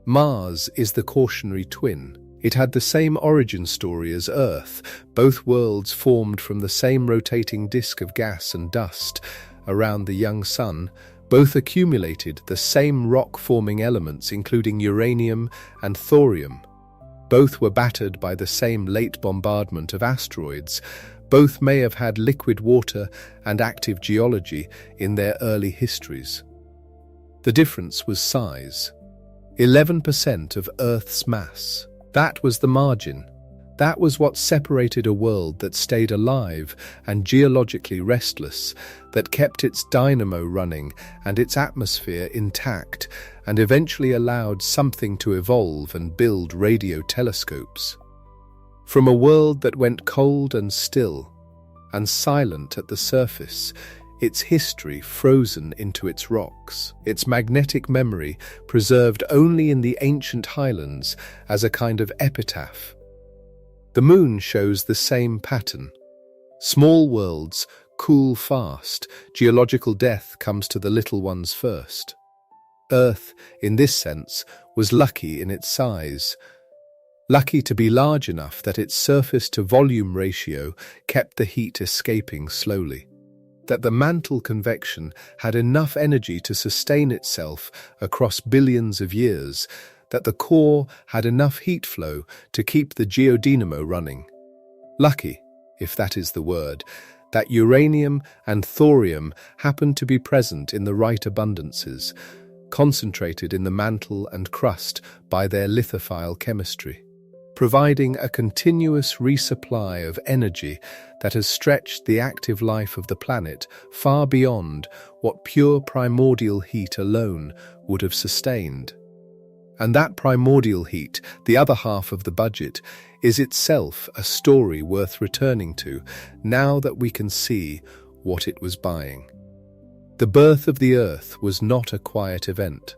Speaker 1: Mars is the cautionary twin. It had the same origin story as Earth, both worlds formed from the same rotating disk of gas and dust around the young sun. Both accumulated the same rock-forming elements, including uranium and thorium. Both were battered by the same late bombardment of asteroids. Both may have had liquid water and active geology in their early histories. The difference was size. 11% of Earth's mass. That was the margin. That was what separated a world that stayed alive and geologically restless, that kept its dynamo running and its atmosphere intact, and eventually allowed something to evolve and build radio telescopes. From a world that went cold and still, and silent at the surface, its history frozen into its rocks, its magnetic memory preserved only in the ancient highlands as a kind of epitaph. The moon shows the same pattern. Small worlds cool fast. Geological death comes to the little ones first. Earth, in this sense, was lucky in its size. Lucky to be large enough that its surface-to-volume ratio kept the heat escaping slowly. That the mantle convection had enough energy to sustain itself across billions of years, that the core had enough heat flow to keep the geodynamo running. Lucky, if that is the word, that uranium and thorium happened to be present in the right abundances, concentrated in the mantle and crust by their lithophile chemistry. providing a continuous resupply of energy that has stretched the active life of the planet far beyond what pure primordial heat alone would have sustained. And that primordial heat, the other half of the budget, is itself a story worth returning to now that we can see what it was buying. The birth of the Earth was not a quiet event.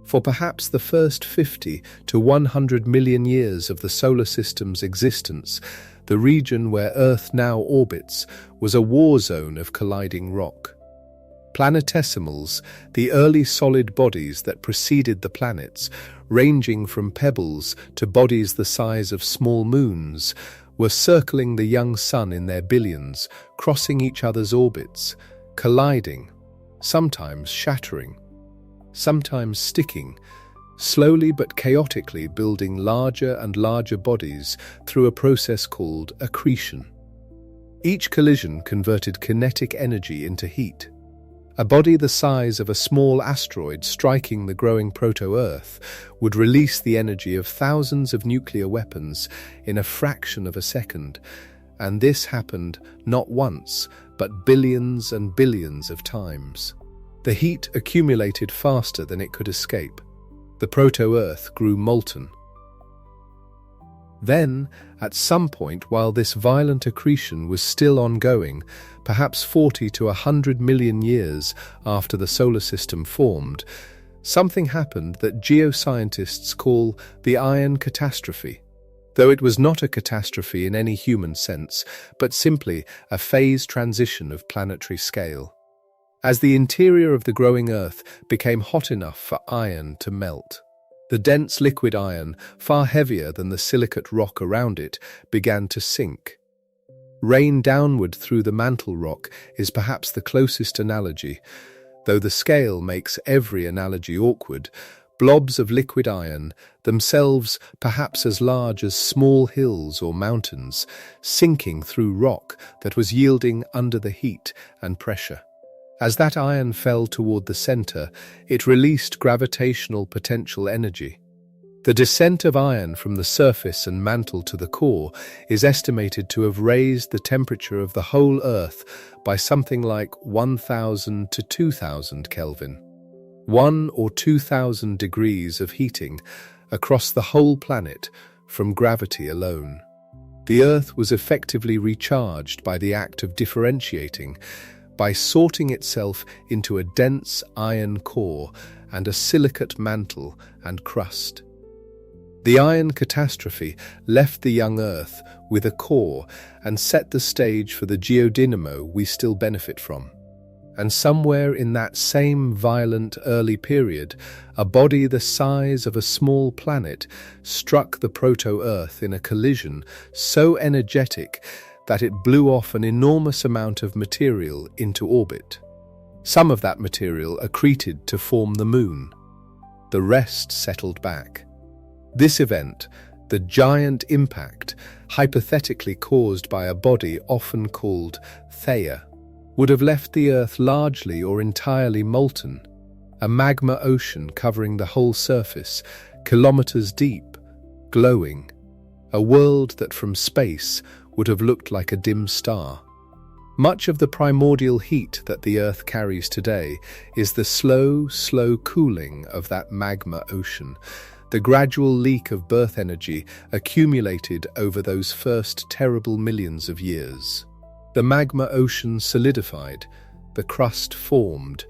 Speaker 1: For perhaps the first 50 to 100 million years of the solar system's existence, the region where Earth now orbits was a war zone of colliding rock. Planetesimals, the early solid bodies that preceded the planets, ranging from pebbles to bodies the size of small moons, were circling the young sun in their billions, crossing each other's orbits, colliding, sometimes shattering, sometimes sticking, slowly but chaotically building larger and larger bodies through a process called accretion. Each collision converted kinetic energy into heat. A body the size of a small asteroid striking the growing proto-Earth would release the energy of thousands of nuclear weapons in a fraction of a second, and this happened not once, but billions and billions of times. The heat accumulated faster than it could escape. The proto-Earth grew molten. Then, at some point while this violent accretion was still ongoing, perhaps 40 to 100 million years after the solar system formed, something happened that geoscientists call the iron catastrophe. Though it was not a catastrophe in any human sense, but simply a phase transition of planetary scale. As the interior of the growing Earth became hot enough for iron to melt, the dense liquid iron, far heavier than the silicate rock around it, began to sink. Rain downward through the mantle rock is perhaps the closest analogy, though the scale makes every analogy awkward. Blobs of liquid iron, themselves perhaps as large as small hills or mountains, sinking through rock that was yielding under the heat and pressure. As that iron fell toward the center, it released gravitational potential energy. The descent of iron from the surface and mantle to the core is estimated to have raised the temperature of the whole Earth by something like 1,000 to 2,000 Kelvin. 1 or 2,000 degrees of heating across the whole planet from gravity alone. The Earth was effectively recharged by the act of differentiating, by sorting itself into a dense iron core and a silicate mantle and crust. The iron catastrophe left the young Earth with a core and set the stage for the geodynamo we still benefit from. And somewhere in that same violent early period, a body the size of a small planet struck the proto-Earth in a collision so energetic that it blew off an enormous amount of material into orbit. Some of that material accreted to form the Moon. The rest settled back. This event, the giant impact, hypothetically caused by a body often called Theia, would have left the Earth largely or entirely molten, a magma ocean covering the whole surface, kilometers deep, glowing, a world that from space would have looked like a dim star. Much of the primordial heat that the Earth carries today is the slow cooling of that magma ocean, the gradual leak of birth energy accumulated over those first terrible millions of years. The magma ocean solidified, the crust formed,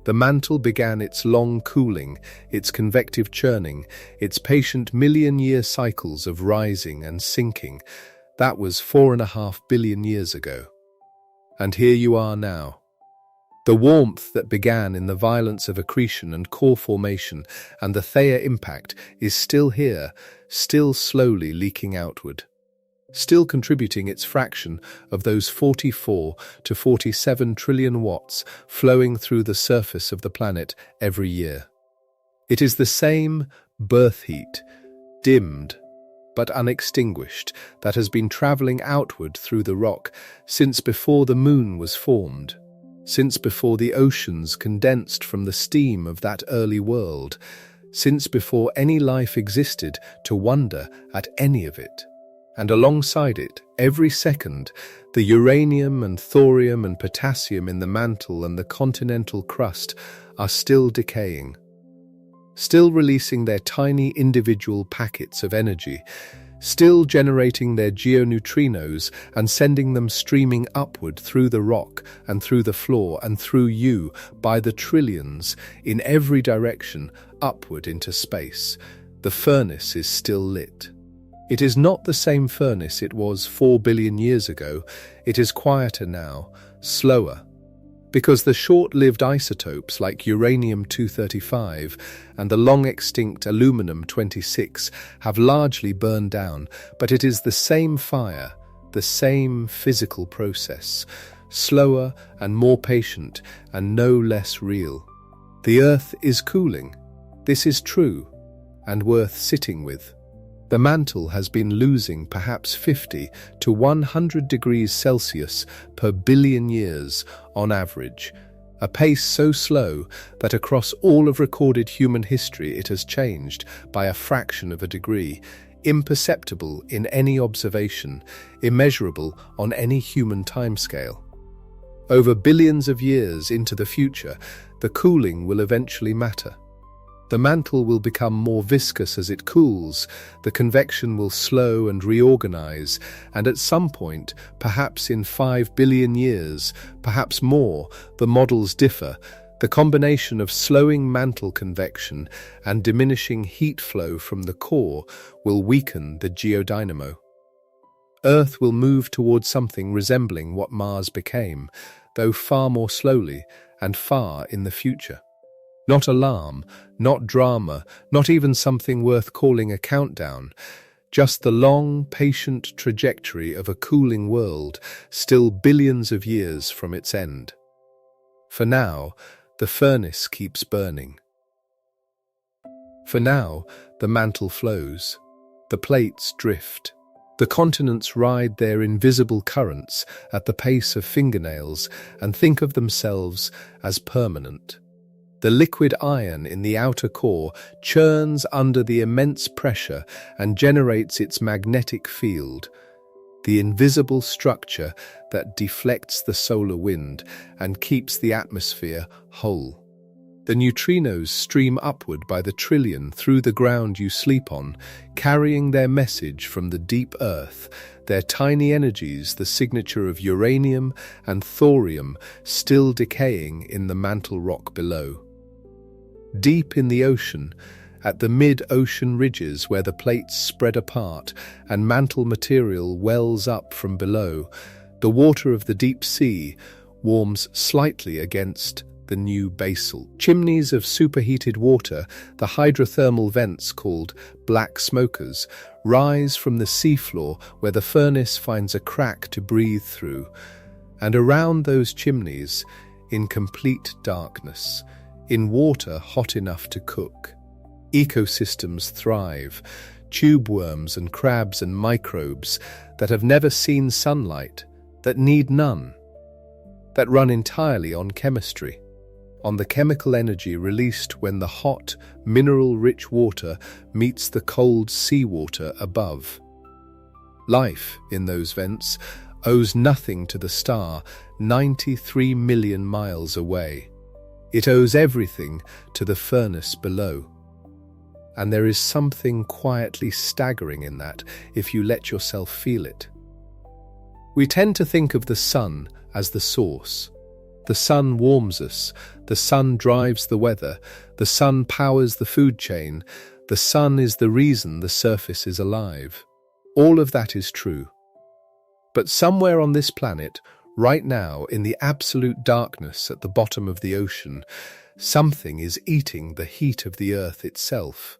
Speaker 1: the mantle began its long cooling, its convective churning, its patient million-year cycles of rising and sinking. That was 4.5 billion years ago. And here you are now. The warmth that began in the violence of accretion and core formation and the Theia impact is still here, still slowly leaking outward, still contributing its fraction of those 44 to 47 trillion watts flowing through the surface of the planet every year. It is the same birth heat, dimmed but unextinguished, that has been travelling outward through the rock since before the Moon was formed, since before the oceans condensed from the steam of that early world, since before any life existed, to wonder at any of it. And alongside it, every second, the uranium and thorium and potassium in the mantle and the continental crust are still decaying, still releasing their tiny individual packets of energy, still generating their geoneutrinos and sending them streaming upward through the rock and through the floor and through you by the trillions in every direction upward into space. The furnace is still lit. It is not the same furnace it was 4 billion years ago. It is quieter now, slower, because the short-lived isotopes like uranium-235 and the long-extinct aluminum-26 have largely burned down, but it is the same fire, the same physical process, slower and more patient and no less real. The Earth is cooling. This is true and worth sitting with. The mantle has been losing perhaps 50 to 100 degrees Celsius per billion years on average, a pace so slow that across all of recorded human history it has changed by a fraction of a degree, imperceptible in any observation, immeasurable on any human timescale. Over billions of years into the future, the cooling will eventually matter. The mantle will become more viscous as it cools, the convection will slow and reorganize, and at some point, perhaps in 5 billion years, perhaps more, the models differ, the combination of slowing mantle convection and diminishing heat flow from the core will weaken the geodynamo. Earth will move towards something resembling what Mars became, though far more slowly and far in the future. Not alarm, not drama, not even something worth calling a countdown, just the long, patient trajectory of a cooling world, still billions of years from its end. For now, the furnace keeps burning. For now, the mantle flows, the plates drift, the continents ride their invisible currents at the pace of fingernails and think of themselves as permanent. The liquid iron in the outer core churns under the immense pressure and generates its magnetic field, the invisible structure that deflects the solar wind and keeps the atmosphere whole. The neutrinos stream upward by the trillion through the ground you sleep on, carrying their message from the deep earth, their tiny energies the signature of uranium and thorium still decaying in the mantle rock below. Deep in the ocean, at the mid-ocean ridges where the plates spread apart and mantle material wells up from below, the water of the deep sea warms slightly against the new basalt. Chimneys of superheated water, the hydrothermal vents called black smokers, rise from the seafloor where the furnace finds a crack to breathe through, and around those chimneys, in complete darkness, in water hot enough to cook, ecosystems thrive, tube worms and crabs and microbes that have never seen sunlight, that need none, that run entirely on chemistry, on the chemical energy released when the hot, mineral-rich water meets the cold seawater above. Life in those vents owes nothing to the star 93 million miles away. It owes everything to the furnace below. And there is something quietly staggering in that if you let yourself feel it. We tend to think of the sun as the source. The sun warms us, the sun drives the weather, the sun powers the food chain, the sun is the reason the surface is alive. All of that is true. But somewhere on this planet, right now, in the absolute darkness at the bottom of the ocean, something is eating the heat of the Earth itself.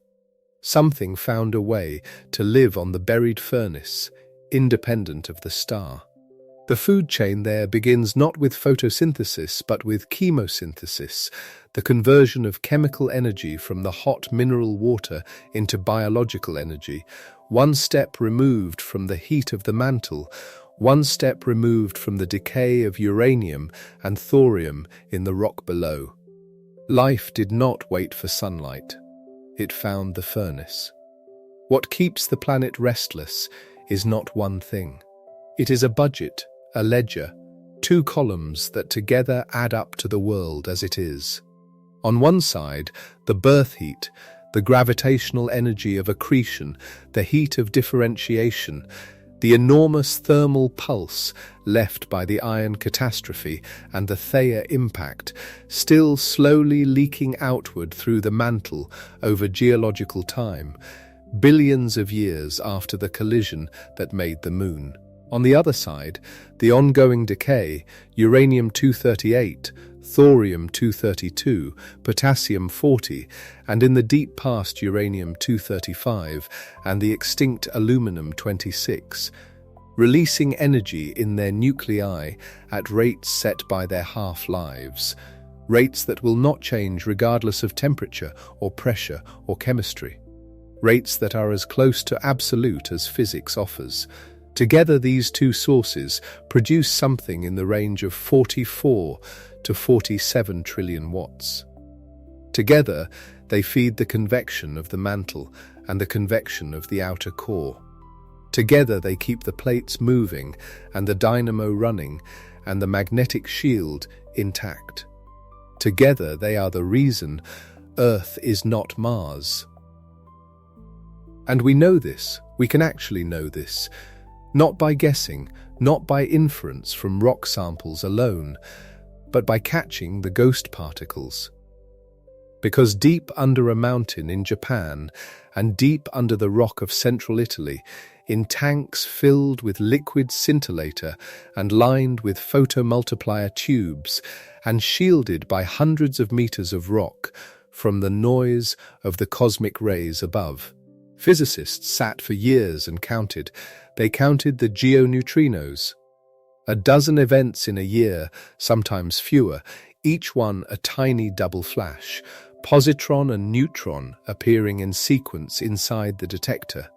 Speaker 1: Something found a way to live on the buried furnace, independent of the star. The food chain there begins not with photosynthesis but with chemosynthesis, the conversion of chemical energy from the hot mineral water into biological energy, one step removed from the heat of the mantle, one step removed from the decay of uranium and thorium in the rock below. Life did not wait for sunlight. it found the furnace. What keeps the planet restless is not one thing. It is a budget, a ledger, two columns that together add up to the world as it is. On one side, the birth heat, the gravitational energy of accretion, the heat of differentiation, the enormous thermal pulse left by the iron catastrophe and the Theia impact, still slowly leaking outward through the mantle over geological time, billions of years after the collision that made the Moon. On the other side, the ongoing decay, uranium-238, thorium-232, potassium-40, and in the deep past uranium-235 and the extinct aluminum-26, releasing energy in their nuclei at rates set by their half-lives, rates that will not change regardless of temperature or pressure or chemistry, rates that are as close to absolute as physics offers. Together, these two sources produce something in the range of 44 to 47 trillion watts. Together, they feed the convection of the mantle and the convection of the outer core. Together, they keep the plates moving and the dynamo running and the magnetic shield intact. Together, they are the reason Earth is not Mars. And we know this, we can actually know this, not by guessing, not by inference from rock samples alone, but by catching the ghost particles. Because deep under a mountain in Japan and deep under the rock of central Italy, in tanks filled with liquid scintillator and lined with photomultiplier tubes and shielded by hundreds of meters of rock from the noise of the cosmic rays above, physicists sat for years and counted. They counted the geoneutrinos. A dozen events in a year, sometimes fewer, each one a tiny double flash, positron and neutron appearing in sequence inside the detector.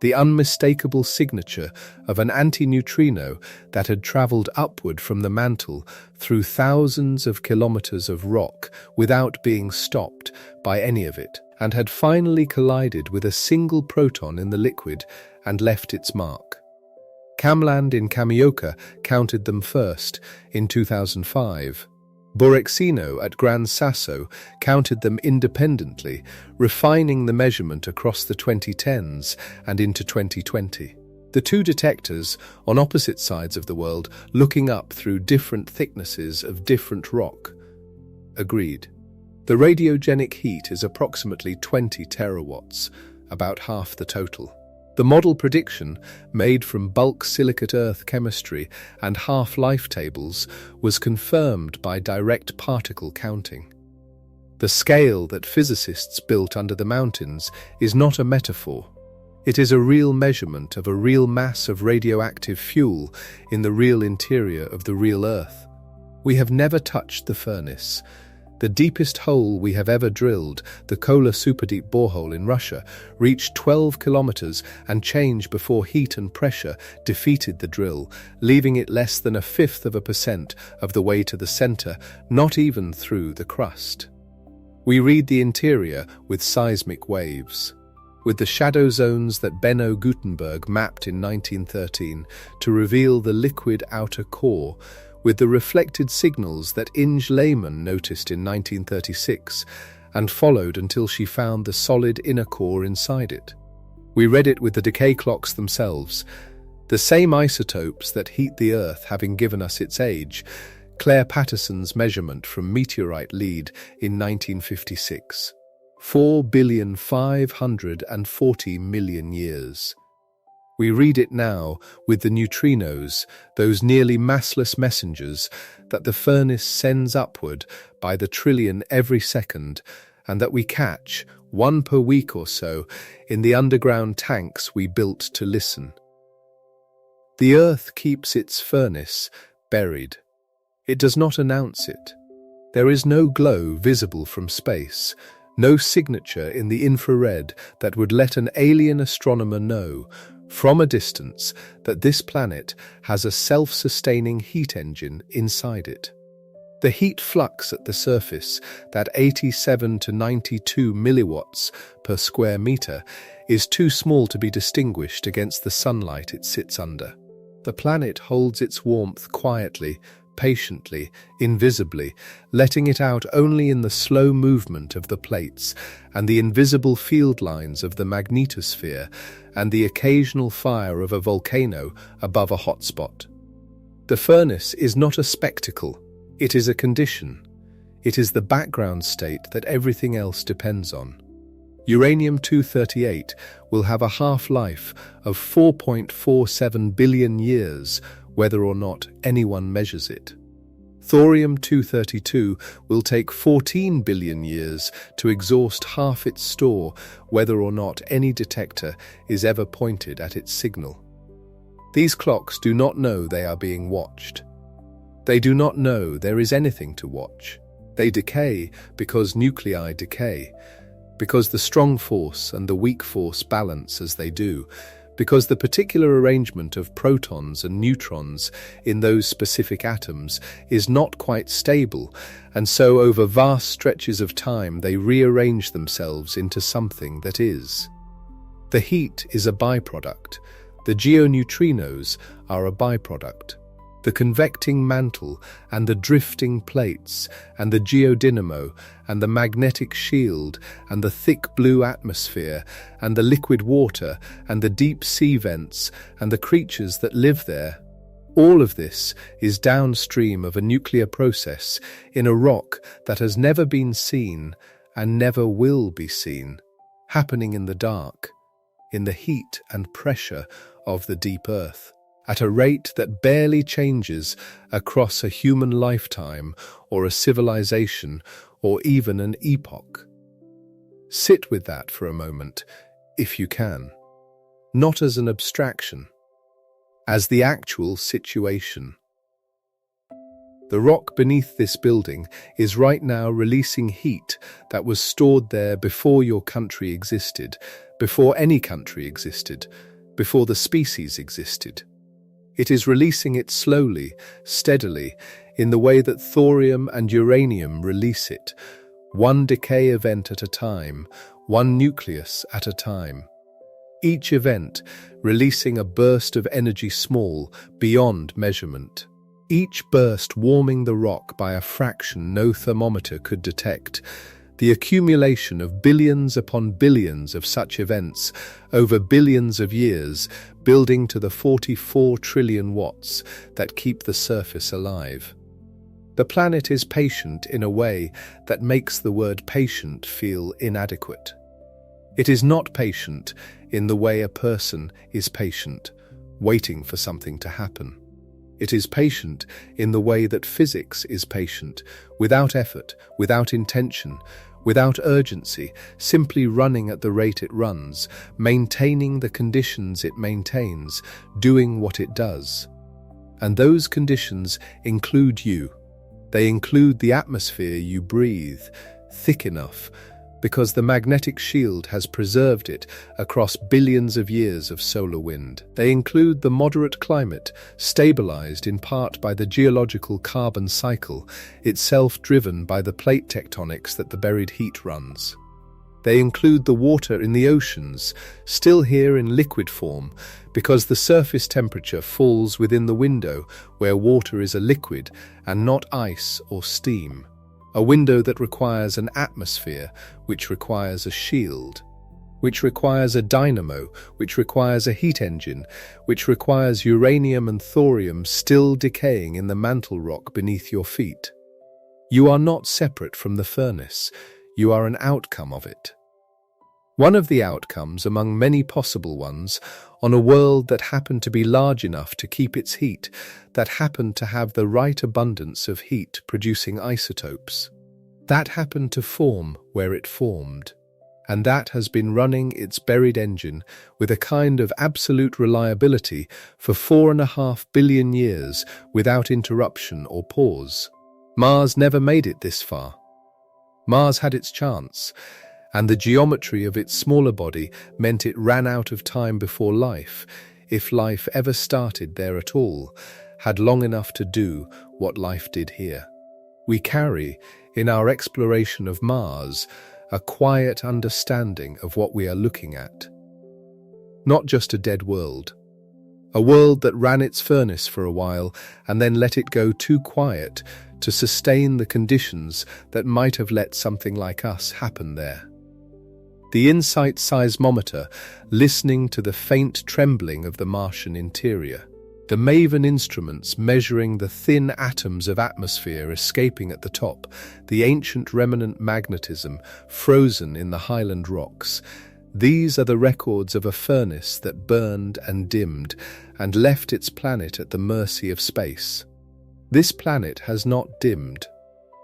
Speaker 1: The unmistakable signature of an antineutrino that had travelled upward from the mantle through thousands of kilometres of rock without being stopped by any of it, and had finally collided with a single proton in the liquid and left its mark. KamLAND in Kamioka counted them first in 2005. Borexino at Gran Sasso counted them independently, refining the measurement across the 2010s and into 2020. The two detectors, on opposite sides of the world, looking up through different thicknesses of different rock, agreed. The radiogenic heat is approximately 20 terawatts, about half the total. The model prediction, made from bulk-silicate-Earth chemistry and half-life tables, was confirmed by direct particle counting. The scale that physicists built under the mountains is not a metaphor. It is a real measurement of a real mass of radioactive fuel in the real interior of the real Earth. We have never touched the furnace. The deepest hole we have ever drilled, the Kola superdeep borehole in Russia, reached 12 kilometers and change before heat and pressure defeated the drill, leaving it less than 0.1% of the way to the center, not even through the crust. We read the interior with seismic waves, with the shadow zones that Benno Gutenberg mapped in 1913 to reveal the liquid outer core, with the reflected signals that Inge Lehmann noticed in 1936 and followed until she found the solid inner core inside it. We read it with the decay clocks themselves, the same isotopes that heat the Earth having given us its age, Clair Patterson's measurement from meteorite lead in 1956. 4,540,000,000 years. We read it now with the neutrinos, those nearly massless messengers that the furnace sends upward by the trillion every second, and that we catch, one per week or so, in the underground tanks we built to listen. The Earth keeps its furnace buried. It does not announce it. There is no glow visible from space, no signature in the infrared that would let an alien astronomer know, from a distance, that this planet has a self-sustaining heat engine inside it. The heat flux at the surface, that 87 to 92 milliwatts per square meter, is too small to be distinguished against the sunlight it sits under. The planet holds its warmth quietly, patiently, invisibly, letting it out only in the slow movement of the plates and the invisible field lines of the magnetosphere and the occasional fire of a volcano above a hotspot. The furnace is not a spectacle, it is a condition. It is the background state that everything else depends on. Uranium-238 will have a half-life of 4.47 billion years, whether or not anyone measures it. Thorium-232 will take 14 billion years to exhaust half its store, whether or not any detector is ever pointed at its signal. These clocks do not know they are being watched. They do not know there is anything to watch. They decay because nuclei decay, because the strong force and the weak force balance as they do, because the particular arrangement of protons and neutrons in those specific atoms is not quite stable, and so over vast stretches of time they rearrange themselves into something that is. The heat is a byproduct. The geoneutrinos are a byproduct. The convecting mantle and the drifting plates and the geodynamo and the magnetic shield and the thick blue atmosphere and the liquid water and the deep sea vents and the creatures that live there, all of this is downstream of a nuclear process in a rock that has never been seen and never will be seen, happening in the dark, in the heat and pressure of the deep earth, at a rate that barely changes across a human lifetime or a civilization or even an epoch. Sit with that for a moment, if you can, not as an abstraction, as the actual situation. The rock beneath this building is right now releasing heat that was stored there before your country existed, before any country existed, before the species existed. It is releasing it slowly, steadily, in the way that thorium and uranium release it, one decay event at a time, one nucleus at a time. Each event releasing a burst of energy small, beyond measurement. Each burst warming the rock by a fraction no thermometer could detect. The accumulation of billions upon billions of such events over billions of years, building to the 44 trillion watts that keep the surface alive. The planet is patient in a way that makes the word patient feel inadequate. It is not patient in the way a person is patient, waiting for something to happen. It is patient in the way that physics is patient, without effort, without intention, without urgency, simply running at the rate it runs, maintaining the conditions it maintains, doing what it does. And those conditions include you. They include the atmosphere you breathe, thick enough, because the magnetic shield has preserved it across billions of years of solar wind. They include the moderate climate, stabilized in part by the geological carbon cycle, itself driven by the plate tectonics that the buried heat runs. They include the water in the oceans, still here in liquid form, because the surface temperature falls within the window where water is a liquid and not ice or steam. A window that requires an atmosphere, which requires a shield, which requires a dynamo, which requires a heat engine, which requires uranium and thorium still decaying in the mantle rock beneath your feet. You are not separate from the furnace, you are an outcome of it. One of the outcomes among many possible ones on a world that happened to be large enough to keep its heat, that happened to have the right abundance of heat producing isotopes. That happened to form where it formed, and that has been running its buried engine with a kind of absolute reliability for 4.5 billion years without interruption or pause. Mars never made it this far. Mars had its chance, and the geometry of its smaller body meant it ran out of time before life, if life ever started there at all, had long enough to do what life did here. We carry, in our exploration of Mars, a quiet understanding of what we are looking at. Not just a dead world. A world that ran its furnace for a while and then let it go too quiet to sustain the conditions that might have let something like us happen there. The InSight seismometer, listening to the faint trembling of the Martian interior. The MAVEN instruments measuring the thin atoms of atmosphere escaping at the top, the ancient remnant magnetism frozen in the highland rocks. These are the records of a furnace that burned and dimmed and left its planet at the mercy of space. This planet has not dimmed.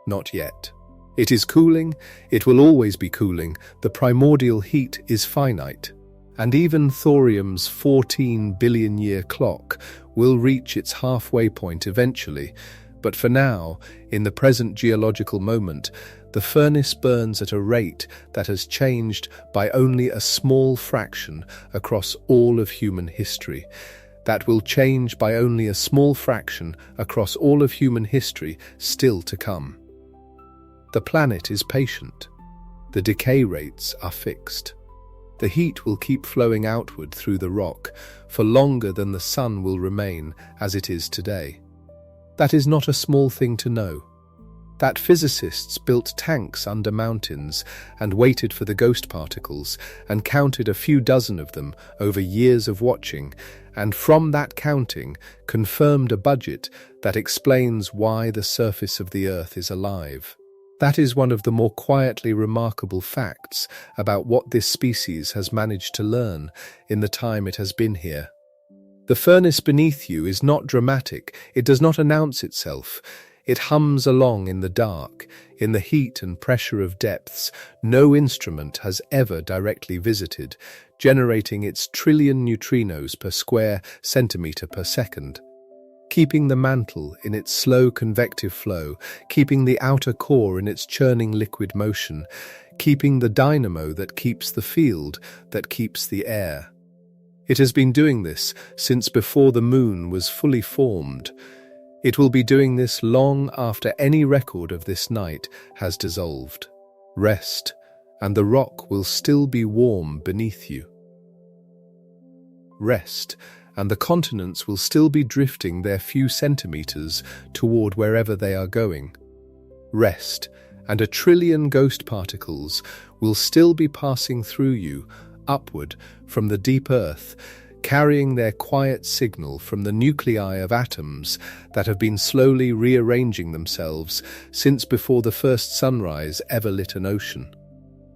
Speaker 1: Not yet. It is cooling, it will always be cooling, the primordial heat is finite, and even thorium's 14-billion-year clock will reach its halfway point eventually, but for now, in the present geological moment, the furnace burns at a rate that has changed by only a small fraction across all of human history. That will change by only a small fraction across all of human history still to come. The planet is patient. The decay rates are fixed. The heat will keep flowing outward through the rock for longer than the sun will remain as it is today. That is not a small thing to know. That physicists built tanks under mountains and waited for the ghost particles and counted a few dozen of them over years of watching, and from that counting confirmed a budget that explains why the surface of the Earth is alive. That is one of the more quietly remarkable facts about what this species has managed to learn in the time it has been here. The furnace beneath you is not dramatic, it does not announce itself. It hums along in the dark, in the heat and pressure of depths no instrument has ever directly visited, generating its trillion neutrinos per square centimeter per second. Keeping the mantle in its slow convective flow, keeping the outer core in its churning liquid motion, keeping the dynamo that keeps the field, that keeps the air. It has been doing this since before the moon was fully formed. It will be doing this long after any record of this night has dissolved. Rest, and the rock will still be warm beneath you. Rest, and the continents will still be drifting their few centimeters toward wherever they are going. Rest, and a trillion ghost particles will still be passing through you, upward from the deep earth, carrying their quiet signal from the nuclei of atoms that have been slowly rearranging themselves since before the first sunrise ever lit an ocean.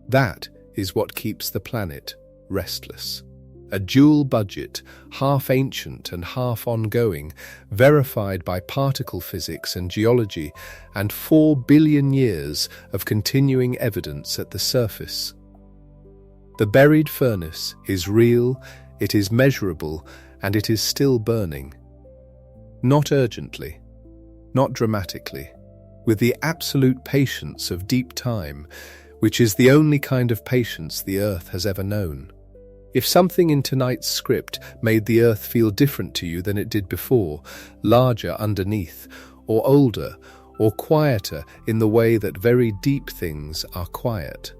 Speaker 1: That is what keeps the planet restless. A dual budget, half ancient and half ongoing, verified by particle physics and geology, and 4 billion years of continuing evidence at the surface. The buried furnace is real, it is measurable, and it is still burning. Not urgently, not dramatically, with the absolute patience of deep time, which is the only kind of patience the Earth has ever known. If something in tonight's script made the Earth feel different to you than it did before, larger underneath, or older, or quieter in the way that very deep things are quiet,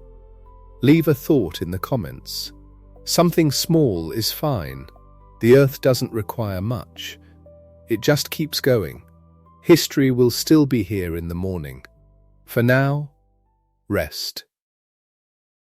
Speaker 1: leave a thought in the comments. Something small is fine. The Earth doesn't require much. It just keeps going. History will still be here in the morning. For now, rest.